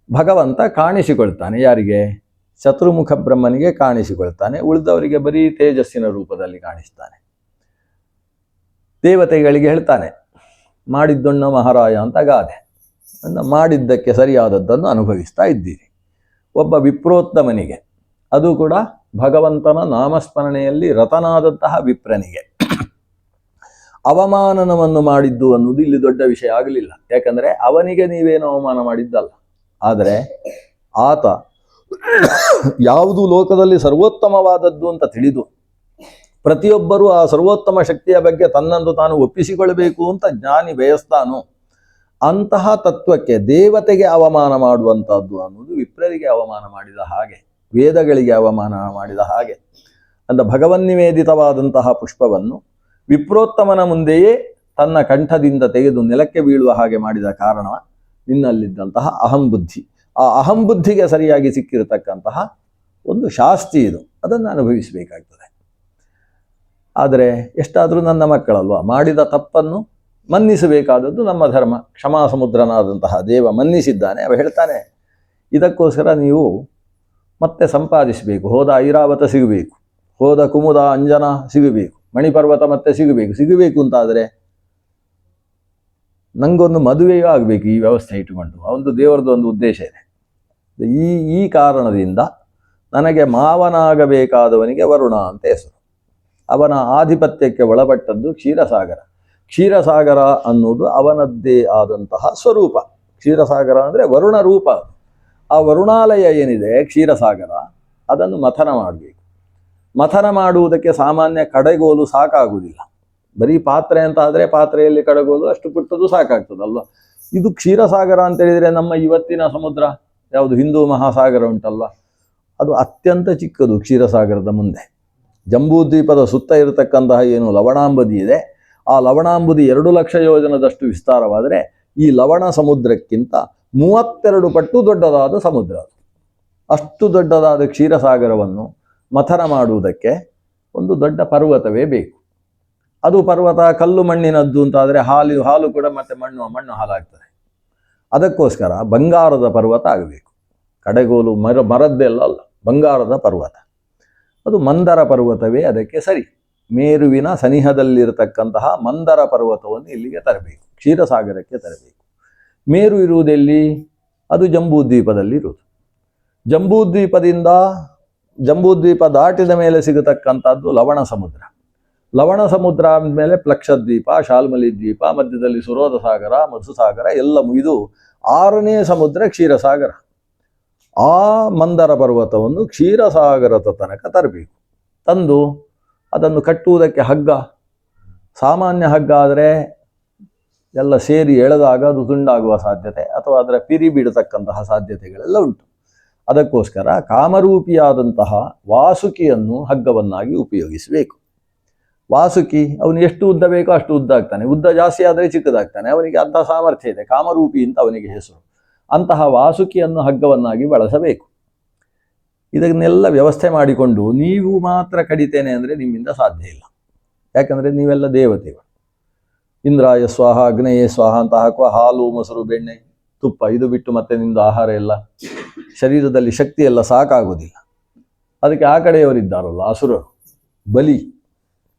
ಭಗವಂತ ಕಾಣಿಸಿಕೊಳ್ತಾನೆ. ಯಾರಿಗೆ? ಚತುರ್ಮುಖ ಬ್ರಹ್ಮನಿಗೆ ಕಾಣಿಸಿಕೊಳ್ತಾನೆ. ಉಳಿದವರಿಗೆ ಬರೀ ತೇಜಸ್ಸಿನ ರೂಪದಲ್ಲಿ ಕಾಣಿಸ್ತಾನೆ. ದೇವತೆಗಳಿಗೆ ಹೇಳ್ತಾನೆ, ಮಾಡಿದ್ದೊಣ್ಣ ಮಹಾರಾಯ ಅಂತ ಗಾದೆ. ಮಾಡಿದ್ದಕ್ಕೆ ಸರಿಯಾದದ್ದನ್ನು ಅನುಭವಿಸ್ತಾ ಇದ್ದೀರಿ. ಒಬ್ಬ ವಿಪ್ರೋತ್ತಮನಿಗೆ, ಅದು ಕೂಡ ಭಗವಂತನ ನಾಮಸ್ಮರಣೆಯಲ್ಲಿ ರತನಾದಂತಹ ವಿಪ್ರನಿಗೆ ಅವಮಾನನವನ್ನು ಮಾಡಿದ್ದು ಅನ್ನೋದು ಇಲ್ಲಿ ದೊಡ್ಡ ವಿಷಯ ಆಗಲಿಲ್ಲ. ಯಾಕಂದರೆ ಅವನಿಗೆ ನೀವೇನು ಅವಮಾನ ಮಾಡಿದ್ದಲ್ಲ. ಆದರೆ ಆತ ಯಾವುದು ಲೋಕದಲ್ಲಿ ಸರ್ವೋತ್ತಮವಾದದ್ದು ಅಂತ ತಿಳಿದು ಪ್ರತಿಯೊಬ್ಬರೂ ಆ ಸರ್ವೋತ್ತಮ ಶಕ್ತಿಯ ಬಗ್ಗೆ ತನ್ನನ್ನು ತಾನು ಒಪ್ಪಿಸಿಕೊಳ್ಳಬೇಕು ಅಂತ ಜ್ಞಾನಿ ಬಯಸ್ತಾನೋ ಅಂತಹ ತತ್ವಕ್ಕೆ ದೇವತೆಗೆ ಅವಮಾನ ಮಾಡುವಂಥದ್ದು ಅನ್ನೋದು ವಿಪ್ರರಿಗೆ ಅವಮಾನ ಮಾಡಿದ ಹಾಗೆ, ವೇದಗಳಿಗೆ ಅವಮಾನ ಮಾಡಿದ ಹಾಗೆ. ಅಂತ ಭಗವನ್ನಿವೇದಿತವಾದಂತಹ ಪುಷ್ಪವನ್ನು ವಿಪ್ರೋತ್ತಮನ ಮುಂದೆಯೇ ತನ್ನ ಕಂಠದಿಂದ ತೆಗೆದು ನೆಲಕ್ಕೆ ಬೀಳುವ ಹಾಗೆ ಮಾಡಿದ ಕಾರಣ ನಿನ್ನಲ್ಲಿದ್ದಂತಹ ಅಹಂಬುದ್ಧಿ. ಆ ಅಹಂಬುದ್ಧಿಗೆ ಸರಿಯಾಗಿ ಸಿಕ್ಕಿರತಕ್ಕಂತಹ ಒಂದು ಶಾಸ್ತಿ ಇದು, ಅದನ್ನು ಅನುಭವಿಸಬೇಕಾಗ್ತದೆ. ಆದರೆ ಎಷ್ಟಾದರೂ ನನ್ನ ಮಕ್ಕಳಲ್ವ, ಮಾಡಿದ ತಪ್ಪನ್ನು ಮನ್ನಿಸಬೇಕಾದದ್ದು ನಮ್ಮ ಧರ್ಮ. ಕ್ಷಮಾ ಸಮುದ್ರನಾದಂತಹ ದೇವ ಮನ್ನಿಸಿದ್ದಾನೆ. ಅವ ಹೇಳ್ತಾನೆ, ಇದಕ್ಕೋಸ್ಕರ ನೀವು ಮತ್ತೆ ಸಂಪಾದಿಸಬೇಕು. ಹೋದ ಐರಾವತ ಸಿಗಬೇಕು, ಹೋದ ಕುಮುದ ಅಂಜನ ಸಿಗಬೇಕು, ಮಣಿಪರ್ವತ ಮತ್ತೆ ಸಿಗಬೇಕು ಅಂತಾದರೆ ನನಗೊಂದು ಮದುವೆಯೂ ಆಗಬೇಕು ಈ ವ್ಯವಸ್ಥೆ ಇಟ್ಟುಕೊಂಡು. ಅವನು ದೇವರದ್ದು ಒಂದು ಉದ್ದೇಶ ಇದೆ. ಈ ಕಾರಣದಿಂದ ನನಗೆ ಮಾವನಾಗಬೇಕಾದವನಿಗೆ ವರುಣ ಅಂತ ಹೆಸರು. ಅವನ ಆಧಿಪತ್ಯಕ್ಕೆ ಒಳಪಟ್ಟದ್ದು ಕ್ಷೀರಸಾಗರ. ಕ್ಷೀರಸಾಗರ ಅನ್ನೋದು ಅವನದ್ದೇ ಆದಂತಹ ಸ್ವರೂಪ. ಕ್ಷೀರಸಾಗರ ಅಂದರೆ ವರುಣ ರೂಪ. ಆ ವರುಣಾಲಯ ಏನಿದೆ ಕ್ಷೀರಸಾಗರ, ಅದನ್ನು ಮಥನ ಮಾಡಬೇಕು. ಮಥನ ಮಾಡುವುದಕ್ಕೆ ಸಾಮಾನ್ಯ ಕಡೆಗೋಲು ಸಾಕಾಗುವುದಿಲ್ಲ. ಬರೀ ಪಾತ್ರೆ ಅಂತ ಆದರೆ ಪಾತ್ರೆಯಲ್ಲಿ ಕಡೆಗೋಲು ಅಷ್ಟು ಪುಟ್ಟದು ಸಾಕಾಗ್ತದಲ್ವ. ಇದು ಕ್ಷೀರಸಾಗರ ಅಂತೇಳಿದರೆ ನಮ್ಮ ಇವತ್ತಿನ ಸಮುದ್ರ ಯಾವುದು ಹಿಂದೂ ಮಹಾಸಾಗರ ಉಂಟಲ್ವ, ಅದು ಅತ್ಯಂತ ಚಿಕ್ಕದು ಕ್ಷೀರಸಾಗರದ ಮುಂದೆ. ಜಂಬೂದ್ವೀಪದ ಸುತ್ತ ಇರತಕ್ಕಂತಹ ಏನು ಲವಣಾಂಬುದಿ ಇದೆ, ಆ ಲವಣಾಂಬುದಿ 2 ಲಕ್ಷ ಯೋಜನದಷ್ಟು ವಿಸ್ತಾರವಾದರೆ ಈ ಲವಣ ಸಮುದ್ರಕ್ಕಿಂತ 32 ಪಟ್ಟು ದೊಡ್ಡದಾದ ಸಮುದ್ರ. ಅಷ್ಟು ದೊಡ್ಡದಾದ ಕ್ಷೀರಸಾಗರವನ್ನು ಮಥನ ಮಾಡುವುದಕ್ಕೆ ಒಂದು ದೊಡ್ಡ ಪರ್ವತವೇ ಬೇಕು. ಅದು ಪರ್ವತ ಕಲ್ಲು ಮಣ್ಣಿನದ್ದು ಅಂತಾದರೆ ಹಾಲು ಕೂಡ ಮತ್ತೆ ಮಣ್ಣು ಹಾಲಾಗ್ತದೆ. ಅದಕ್ಕೋಸ್ಕರ ಬಂಗಾರದ ಪರ್ವತ ಆಗಬೇಕು. ಕಡೆಗೋಲು ಮರದ್ದೆಲ್ಲ ಅಲ್ಲ, ಬಂಗಾರದ ಪರ್ವತ. ಅದು ಮಂದರ ಪರ್ವತವೇ ಅದಕ್ಕೆ ಸರಿ. ಮೇರುವಿನ ಸನಿಹದಲ್ಲಿರತಕ್ಕಂತಹ ಮಂದರ ಪರ್ವತವನ್ನು ಇಲ್ಲಿಗೆ ತರಬೇಕು, ಕ್ಷೀರಸಾಗರಕ್ಕೆ ತರಬೇಕು. ಮೇರು ಇರುವುದೆಲ್ಲಿ? ಅದು ಜಂಬೂದ್ವೀಪದಲ್ಲಿರುವುದು. ಜಂಬೂದ್ವೀಪ ದಾಟಿದ ಮೇಲೆ ಸಿಗತಕ್ಕಂಥದ್ದು ಲವಣ ಸಮುದ್ರ. ಲವಣ ಸಮುದ್ರ ಆದಮೇಲೆ ಪ್ಲಕ್ಷದ್ವೀಪ, ಶಾಲ್ಮಲಿ ದ್ವೀಪ, ಮಧ್ಯದಲ್ಲಿ ಸುರೋಧ ಸಾಗರ, ಮಧುಸಾಗರ ಎಲ್ಲ ಮುಗಿದು 6ನೇ ಸಮುದ್ರ ಕ್ಷೀರಸಾಗರ. ಆ ಮಂದರ ಪರ್ವತವನ್ನು ಕ್ಷೀರಸಾಗರದ ತನಕ ತರಬೇಕು. ತಂದು ಅದನ್ನು ಕಟ್ಟುವುದಕ್ಕೆ ಹಗ್ಗ, ಸಾಮಾನ್ಯ ಹಗ್ಗ ಆದರೆ ಎಲ್ಲ ಸೇರಿ ಎಳೆದಾಗ ಅದು ತುಂಡಾಗುವ ಸಾಧ್ಯತೆ ಅಥವಾ ಅದರ ಪಿರಿ ಬಿಡತಕ್ಕಂತಹ ಸಾಧ್ಯತೆಗಳೆಲ್ಲ ಉಂಟು. ಅದಕ್ಕೋಸ್ಕರ ಕಾಮರೂಪಿಯಾದಂತಹ ವಾಸುಕಿಯನ್ನು ಹಗ್ಗವನ್ನಾಗಿ ಉಪಯೋಗಿಸಬೇಕು. ವಾಸುಕಿ ಅವನು ಎಷ್ಟು ಉದ್ದ ಬೇಕೋ ಅಷ್ಟು ಉದ್ದ ಆಗ್ತಾನೆ, ಉದ್ದ ಜಾಸ್ತಿ ಆದರೆ ಚಿಕ್ಕದಾಗ್ತಾನೆ. ಅವನಿಗೆ ಅಂತಹ ಸಾಮರ್ಥ್ಯ ಇದೆ, ಕಾಮರೂಪಿ ಅಂತ ಅವನಿಗೆ ಹೆಸರು. ಅಂತಹ ವಾಸುಕಿಯನ್ನು ಹಗ್ಗವನ್ನಾಗಿ ಬಳಸಬೇಕು. ಇದನ್ನೆಲ್ಲ ವ್ಯವಸ್ಥೆ ಮಾಡಿಕೊಂಡು ನೀವು ಮಾತ್ರ ಕಡಿತೇನೆ ಅಂದರೆ ನಿಮ್ಮಿಂದ ಸಾಧ್ಯ ಇಲ್ಲ. ಯಾಕಂದರೆ ನೀವೆಲ್ಲ ದೇವತೆಗಳು. ಇಂದ್ರಾಯ ಸ್ವಾಹ, ಅಗ್ನೇಯ ಸ್ವಾಹ ಅಂತ ಹಾಕುವ ಹಾಲು, ಮೊಸರು, ಬೆಣ್ಣೆ, ತುಪ್ಪ ಇದು ಬಿಟ್ಟು ಮತ್ತೆ ನಿಮ್ಮದು ಆಹಾರ ಎಲ್ಲ, ಶರೀರದಲ್ಲಿ ಶಕ್ತಿ ಎಲ್ಲ ಸಾಕಾಗೋದಿಲ್ಲ. ಅದಕ್ಕೆ ಆ ಕಡೆಯವರಿದ್ದಾರಲ್ಲ ಅಸುರರು, ಬಲಿ,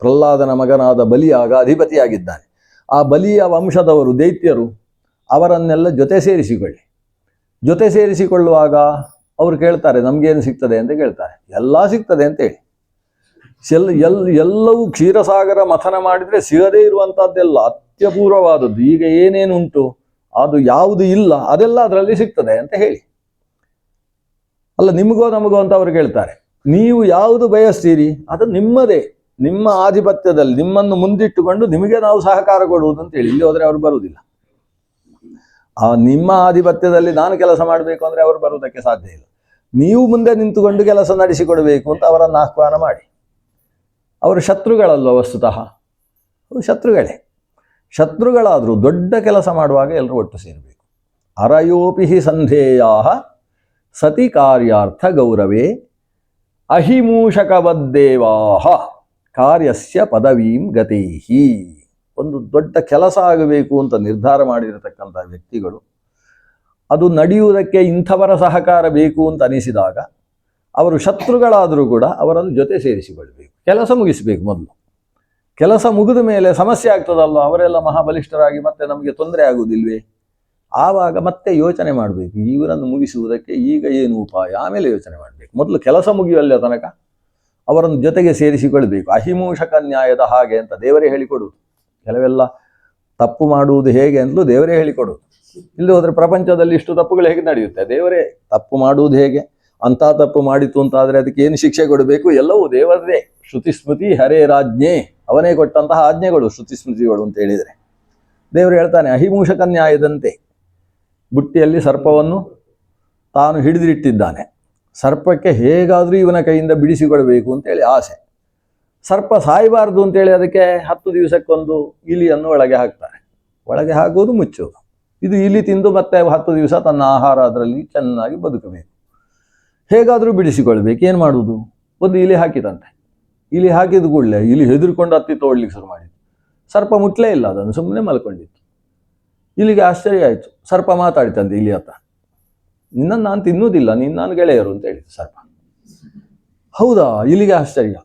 ಪ್ರಹ್ಲಾದನ ಮಗನಾದ ಬಲಿ ಆಗ ಅಧಿಪತಿಯಾಗಿದ್ದಾನೆ. ಆ ಬಲಿಯ ವಂಶದವರು ದೈತ್ಯರು, ಅವರನ್ನೆಲ್ಲ ಜೊತೆ ಸೇರಿಸಿಕೊಳ್ಳುವಾಗ ಅವರು ಕೇಳ್ತಾರೆ ನಮಗೇನು ಸಿಗ್ತದೆ ಅಂತ ಕೇಳ್ತಾರೆ. ಎಲ್ಲ ಸಿಗ್ತದೆ ಅಂತೇಳಿ ಎಲ್ಲವೂ ಕ್ಷೀರಸಾಗರ ಮಥನ ಮಾಡಿದರೆ ಸಿಗದೇ ಇರುವಂಥದ್ದೆಲ್ಲ ಅತ್ಯಪೂರ್ವವಾದದ್ದು. ಈಗ ಏನೇನುಂಟು ಅದು ಯಾವುದು ಇಲ್ಲ ಅದೆಲ್ಲ ಅದರಲ್ಲಿ ಸಿಗ್ತದೆ ಅಂತ ಹೇಳಿ. ಅಲ್ಲ ನಿಮಗೋ ನಮಗೋ ಅಂತ ಅವರು ಕೇಳ್ತಾರೆ. ನೀವು ಯಾವುದು ಬಯಸ್ತೀರಿ ಅದು ನಿಮ್ಮದೇ, ನಿಮ್ಮ ಆಧಿಪತ್ಯದಲ್ಲಿ ನಿಮ್ಮನ್ನು ಮುಂದಿಟ್ಟುಕೊಂಡು ನಿಮಗೆ ನಾವು ಸಹಕಾರ ಕೊಡುವುದು ಅಂತೇಳಿ. ಇಲ್ಲಿ ಹೋದರೆ ಅವರು ಬರುವುದಿಲ್ಲ. ನಿಮ್ಮ ಆಧಿಪತ್ಯದಲ್ಲಿ ನಾನು ಕೆಲಸ ಮಾಡಬೇಕು ಅಂದರೆ ಅವರು ಬರುವುದಕ್ಕೆ ಸಾಧ್ಯ ಇಲ್ಲ. ನೀವು ಮುಂದೆ ನಿಂತುಕೊಂಡು ಕೆಲಸ ನಡೆಸಿಕೊಡಬೇಕು ಅಂತ ಅವರನ್ನು ಆಹ್ವಾನ ಮಾಡಿ. ಅವರು ಶತ್ರುಗಳಲ್ವ ವಸ್ತುತಃ, ಅವರು ಶತ್ರುಗಳಾದರೂ ದೊಡ್ಡ ಕೆಲಸ ಮಾಡುವಾಗ ಎಲ್ಲರೂ ಒಟ್ಟು ಸೇರಬೇಕು. ಅರಯೋಪಿ ಸಂಧೇಯಾ ಸತಿ ಕಾರ್ಯಾರ್ಥ ಗೌರವೇ ಅಹಿಮೂಷಕವದ್ದೇವಾಹ ಕಾರ್ಯಸ್ಯ ಪದವೀಂ ಗತೇಹಿ. ಒಂದು ದೊಡ್ಡ ಕೆಲಸ ಆಗಬೇಕು ಅಂತ ನಿರ್ಧಾರ ಮಾಡಿರತಕ್ಕಂಥ ವ್ಯಕ್ತಿಗಳು, ಅದು ನಡೆಯುವುದಕ್ಕೆ ಇಂಥವರ ಸಹಕಾರ ಬೇಕು ಅಂತ ಅನಿಸಿದಾಗ ಅವರು ಶತ್ರುಗಳಾದರೂ ಕೂಡ ಅವರನ್ನು ಜೊತೆ ಸೇರಿಸಿಕೊಳ್ಬೇಕು. ಕೆಲಸ ಮುಗಿಸಬೇಕು. ಮೊದಲು ಕೆಲಸ ಮುಗಿದ ಮೇಲೆ ಸಮಸ್ಯೆ ಆಗ್ತದಲ್ಲ, ಅವರೆಲ್ಲ ಮಹಾಬಲಿಷ್ಠರಾಗಿ ಮತ್ತೆ ನಮಗೆ ತೊಂದರೆ ಆಗುವುದಿಲ್ವೇ? ಆವಾಗ ಮತ್ತೆ ಯೋಚನೆ ಮಾಡಬೇಕು, ಇವರನ್ನು ಮುಗಿಸುವುದಕ್ಕೆ ಈಗ ಏನು ಉಪಾಯ, ಆಮೇಲೆ ಯೋಚನೆ ಮಾಡಬೇಕು. ಮೊದಲು ಕೆಲಸ ಮುಗಿಯುವಲ್ಲ ತನಕ ಅವರನ್ನು ಜೊತೆಗೆ ಸೇರಿಸಿಕೊಳ್ಬೇಕು. ಅಹಿಮೂಷಕ ನ್ಯಾಯದ ಹಾಗೆ ಅಂತ ದೇವರೇ ಹೇಳಿಕೊಡುವುದು. ಕೆಲವೆಲ್ಲ ತಪ್ಪು ಮಾಡುವುದು ಹೇಗೆ ಅಂತಲೂ ದೇವರೇ ಹೇಳಿಕೊಡುವುದು. ಇಲ್ಲಿ ಹೋದರೆ ಪ್ರಪಂಚದಲ್ಲಿ ಇಷ್ಟು ತಪ್ಪುಗಳು ಹೇಗೆ ನಡೆಯುತ್ತೆ? ದೇವರೇ ತಪ್ಪು ಮಾಡುವುದು ಹೇಗೆ, ಅಂಥ ತಪ್ಪು ಮಾಡಿತು ಅಂತಾದರೆ ಅದಕ್ಕೆ ಏನು ಶಿಕ್ಷೆ ಕೊಡಬೇಕು, ಎಲ್ಲವೂ ದೇವರದೇ. ಶ್ರುತಿ ಸ್ಮೃತಿ ಹರೇ ರಾಜ್ಞೆ, ಅವನೇ ಕೊಟ್ಟಂತಹ ಆಜ್ಞೆಗಳು ಶ್ರುತಿ ಸ್ಮೃತಿಗಳು ಅಂತ ಹೇಳಿದರೆ. ದೇವರು ಹೇಳ್ತಾನೆ ಅಹಿಮೂಷಕ ನ್ಯಾಯದಂತೆ. ಬುಟ್ಟಿಯಲ್ಲಿ ಸರ್ಪವನ್ನು ತಾನು ಹಿಡಿದಿಟ್ಟಿದ್ದಾನೆ. ಸರ್ಪಕ್ಕೆ ಹೇಗಾದರೂ ಇವನ ಕೈಯಿಂದ ಬಿಡಿಸಿಕೊಳ್ಬೇಕು ಅಂತೇಳಿ ಆಸೆ. ಸರ್ಪ ಸಾಯಬಾರ್ದು ಅಂತೇಳಿ ಅದಕ್ಕೆ 10 ದಿವಸಕ್ಕೊಂದು ಇಲಿಯನ್ನು ಒಳಗೆ ಹಾಕ್ತಾರೆ. ಒಳಗೆ ಹಾಕುವುದು, ಮುಚ್ಚುವುದು. ಇದು ಇಲಿ ತಿಂದು ಮತ್ತೆ 10 ದಿವಸ ತನ್ನ ಆಹಾರ ಅದರಲ್ಲಿ ಚೆನ್ನಾಗಿ ಬದುಕಬೇಕು. ಹೇಗಾದರೂ ಬಿಡಿಸಿಕೊಳ್ಬೇಕು. ಏನು ಮಾಡುವುದು? ಒಂದು ಇಲಿ ಹಾಕಿದಂತೆ. ಇಲಿ ಹಾಕಿದ ಕೂಡಲೇ ಇಲಿ ಹೆದರ್ಕೊಂಡು ಹತ್ತಿ ತೋಡ್ಲಿಕ್ಕೆ ಶುರು ಮಾಡಿದ್ದು. ಸರ್ಪ ಮುಟ್ಲೇ ಇಲ್ಲ, ಅದನ್ನು ಸುಮ್ಮನೆ ಮಲ್ಕೊಂಡಿತ್ತು. ಇಲಿಗೆ ಆಶ್ಚರ್ಯ ಆಯಿತು. ಸರ್ಪ ಮಾತಾಡಿತಂತೆ ಇಲಿ ಹತ್ರ, ನಿನ್ನನ್ನು ನಾನು ತಿನ್ನುವುದಿಲ್ಲ, ನೀನು ನಾನು ಗೆಳೆಯರು ಅಂತ ಹೇಳಿತು ಸರ್ಪ. ಹೌದಾ? ಇಲಿಗೆ ಆಶ್ಚರ್ಯ.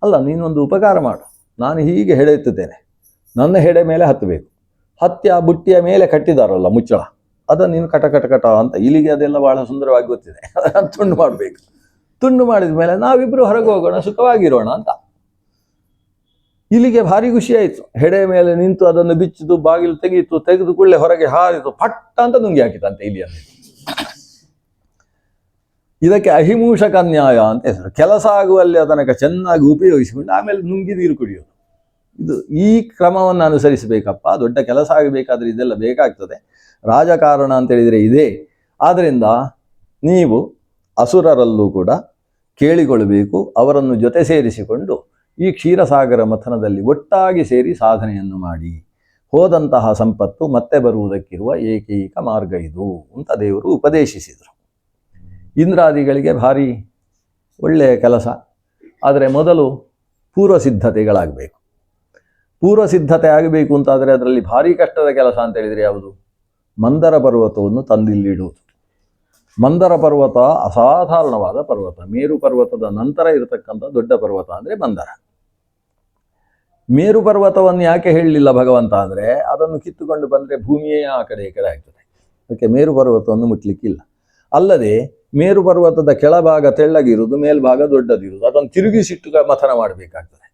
ಅಲ್ಲ, ನೀನೊಂದು ಉಪಕಾರ ಮಾಡು, ನಾನು ಹೀಗೆ ಹೆಡೆ ಎತ್ತುತ್ತೇನೆ, ನನ್ನ ಹೆಡೆ ಮೇಲೆ ಹತ್ತಬೇಕು, ಹತ್ತಿ ಆ ಬುಟ್ಟಿಯ ಮೇಲೆ ಕಟ್ಟಿದಾರಲ್ಲ ಮುಚ್ಚಳ, ಅದನ್ನು ನೀನು ಕಟ ಕಟ ಕಟ ಅಂತ. ಇಲಿಗೆ ಅದೆಲ್ಲ ಬಹಳ ಸುಂದರವಾಗಿ ಗೊತ್ತಿದೆ. ಅದನ್ನು ತುಂಡು ಮಾಡಬೇಕು. ತುಂಡು ಮಾಡಿದ ಮೇಲೆ ನಾವಿಬ್ಬರು ಹೊರಗೆ ಹೋಗೋಣ, ಸುಖವಾಗಿರೋಣ ಅಂತ. ಇಲಿಗೆ ಭಾರಿ ಖುಷಿ ಆಯಿತು. ಹೆಡೆ ಮೇಲೆ ನಿಂತು ಅದನ್ನು ಬಿಚ್ಚಿದು, ಬಾಗಿಲು ತೆಗೆದು ಕೂಡಲೇ ಹೊರಗೆ ಹಾರಿತು, ಪಟ್ಟ ಅಂತ ನುಂಗಿ ಹಾಕಿತಂತೆ ಇಲಿಯನ್ನು. ಇದಕ್ಕೆ ಅಹಿಮೂಷಕ ನ್ಯಾಯ ಅಂತ ಹೆಸರು. ಕೆಲಸ ಆಗುವಲ್ಲಿ ತನಕ ಚೆನ್ನಾಗಿ ಉಪಯೋಗಿಸಿಕೊಂಡು ಆಮೇಲೆ ನುಂಗಿ ನೀರು ಕುಡಿಯೋದು. ಇದು ಈ ಕ್ರಮವನ್ನು ಅನುಸರಿಸಬೇಕಪ್ಪ. ದೊಡ್ಡ ಕೆಲಸ ಆಗಬೇಕಾದ್ರೆ ಇದೆಲ್ಲ ಬೇಕಾಗ್ತದೆ. ರಾಜಕಾರಣ ಅಂತೇಳಿದರೆ ಇದೇ. ಆದ್ದರಿಂದ ನೀವು ಅಸುರರಲ್ಲೂ ಕೂಡ ಕೇಳಿಕೊಳ್ಳಬೇಕು, ಅವರನ್ನು ಜೊತೆ ಸೇರಿಸಿಕೊಂಡು ಈ ಕ್ಷೀರಸಾಗರ ಮಥನದಲ್ಲಿ ಒಟ್ಟಾಗಿ ಸೇರಿ ಸಾಧನೆಯನ್ನು ಮಾಡಿ ಹೋದಂತಹ ಸಂಪತ್ತು ಮತ್ತೆ ಬರುವುದಕ್ಕಿರುವ ಏಕೈಕ ಮಾರ್ಗ ಇದು ಅಂತ ದೇವರು ಉಪದೇಶಿಸಿದರು. ಇಂದ್ರಾದಿಗಳಿಗೆ ಭಾರಿ ಒಳ್ಳೆಯ ಕೆಲಸ. ಆದರೆ ಮೊದಲು ಪೂರ್ವ ಸಿದ್ಧತೆಗಳಾಗಬೇಕು. ಪೂರ್ವ ಸಿದ್ಧತೆ ಆಗಬೇಕು ಅಂತಾದರೆ ಅದರಲ್ಲಿ ಭಾರಿ ಕಷ್ಟದ ಕೆಲಸ ಅಂತ ಹೇಳಿದರೆ ಯಾವುದು? ಮಂದರ ಪರ್ವತವನ್ನು ತಂದಿಲ್ಲಿಡುವುದು. ಮಂದರ ಪರ್ವತ ಅಸಾಧಾರಣವಾದ ಪರ್ವತ. ಮೇರು ಪರ್ವತದ ನಂತರ ಇರತಕ್ಕಂಥ ದೊಡ್ಡ ಪರ್ವತ ಅಂದರೆ ಮಂದರ. ಮೇರು ಪರ್ವತವನ್ನು ಯಾಕೆ ಹೇಳಲಿಲ್ಲ ಭಗವಂತ ಅಂದರೆ, ಅದನ್ನು ಕಿತ್ತುಕೊಂಡು ಬಂದರೆ ಭೂಮಿಯೇ ಆ ಕಡೆ ಈ ಕಡೆ ಆಗ್ತದೆ. ಅದಕ್ಕೆ ಮೇರು ಪರ್ವತವನ್ನು ಮುಟ್ಲಿಕ್ಕಿಲ್ಲ. ಅಲ್ಲದೆ ಮೇರು ಪರ್ವತದ ಕೆಳಭಾಗ ತೆಳ್ಳಗಿರುವುದು, ಮೇಲ್ಭಾಗ ದೊಡ್ಡದಿರುವುದು, ಅದನ್ನು ತಿರುಗಿಸಿಟ್ಟು ಮಥನ ಮಾಡಬೇಕಾಗ್ತದೆ.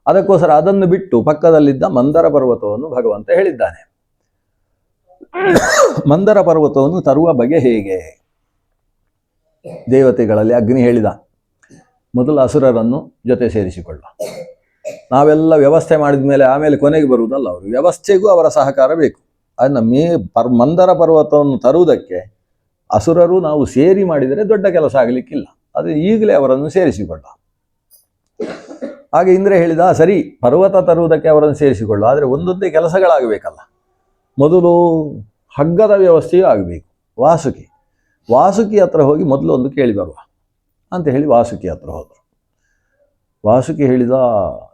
ಅದಕ್ಕೋಸ್ಕರ ಅದನ್ನು ಬಿಟ್ಟು ಪಕ್ಕದಲ್ಲಿದ್ದ ಮಂದರ ಪರ್ವತವನ್ನು ಭಗವಂತ ಹೇಳಿದ್ದಾನೆ. ಮಂದರ ಪರ್ವತವನ್ನು ತರುವ ಬಗೆ ಹೇಗೆ? ದೇವತೆಗಳಲ್ಲಿ ಅಗ್ನಿ ಹೇಳಿದ, ಮೊದಲು ಅಸುರರನ್ನು ಜೊತೆ ಸೇರಿಸಿಕೊಳ್ಳುವ. ನಾವೆಲ್ಲ ವ್ಯವಸ್ಥೆ ಮಾಡಿದ ಮೇಲೆ ಆಮೇಲೆ ಕೊನೆಗೆ ಬರುವುದಲ್ಲ, ಅವರು ವ್ಯವಸ್ಥೆಗೂ ಅವರ ಸಹಕಾರ ಬೇಕು. ಅದನ್ನು ಮಂದರ ಪರ್ವತವನ್ನು ತರುವುದಕ್ಕೆ ಅಸುರರು ನಾವು ಸೇರಿ ಮಾಡಿದರೆ ದೊಡ್ಡ ಕೆಲಸ ಆಗಲಿಕ್ಕಿಲ್ಲ. ಅದು ಈಗಲೇ ಅವರನ್ನು ಸೇರಿಸಿಕೊಳ್ಳ. ಹಾಗೆ ಇಂದ್ರ ಹೇಳಿದ, ಸರಿ ಪರ್ವತ ತರುವುದಕ್ಕೆ ಅವರನ್ನು ಸೇರಿಸಿಕೊಳ್ಳ, ಆದರೆ ಒಂದೊಂದೇ ಕೆಲಸಗಳಾಗಬೇಕಲ್ಲ. ಮೊದಲು ಹಗ್ಗದ ವ್ಯವಸ್ಥೆಯೂ ಆಗಬೇಕು. ವಾಸುಕಿ ಹತ್ರ ಹೋಗಿ ಮೊದಲು ಒಂದು ಕೇಳಿ ಬರುವ ಅಂತ ಹೇಳಿ ವಾಸುಕಿ ಹತ್ರ ಹೋದರು. ವಾಸುಕಿ ಹೇಳಿದ,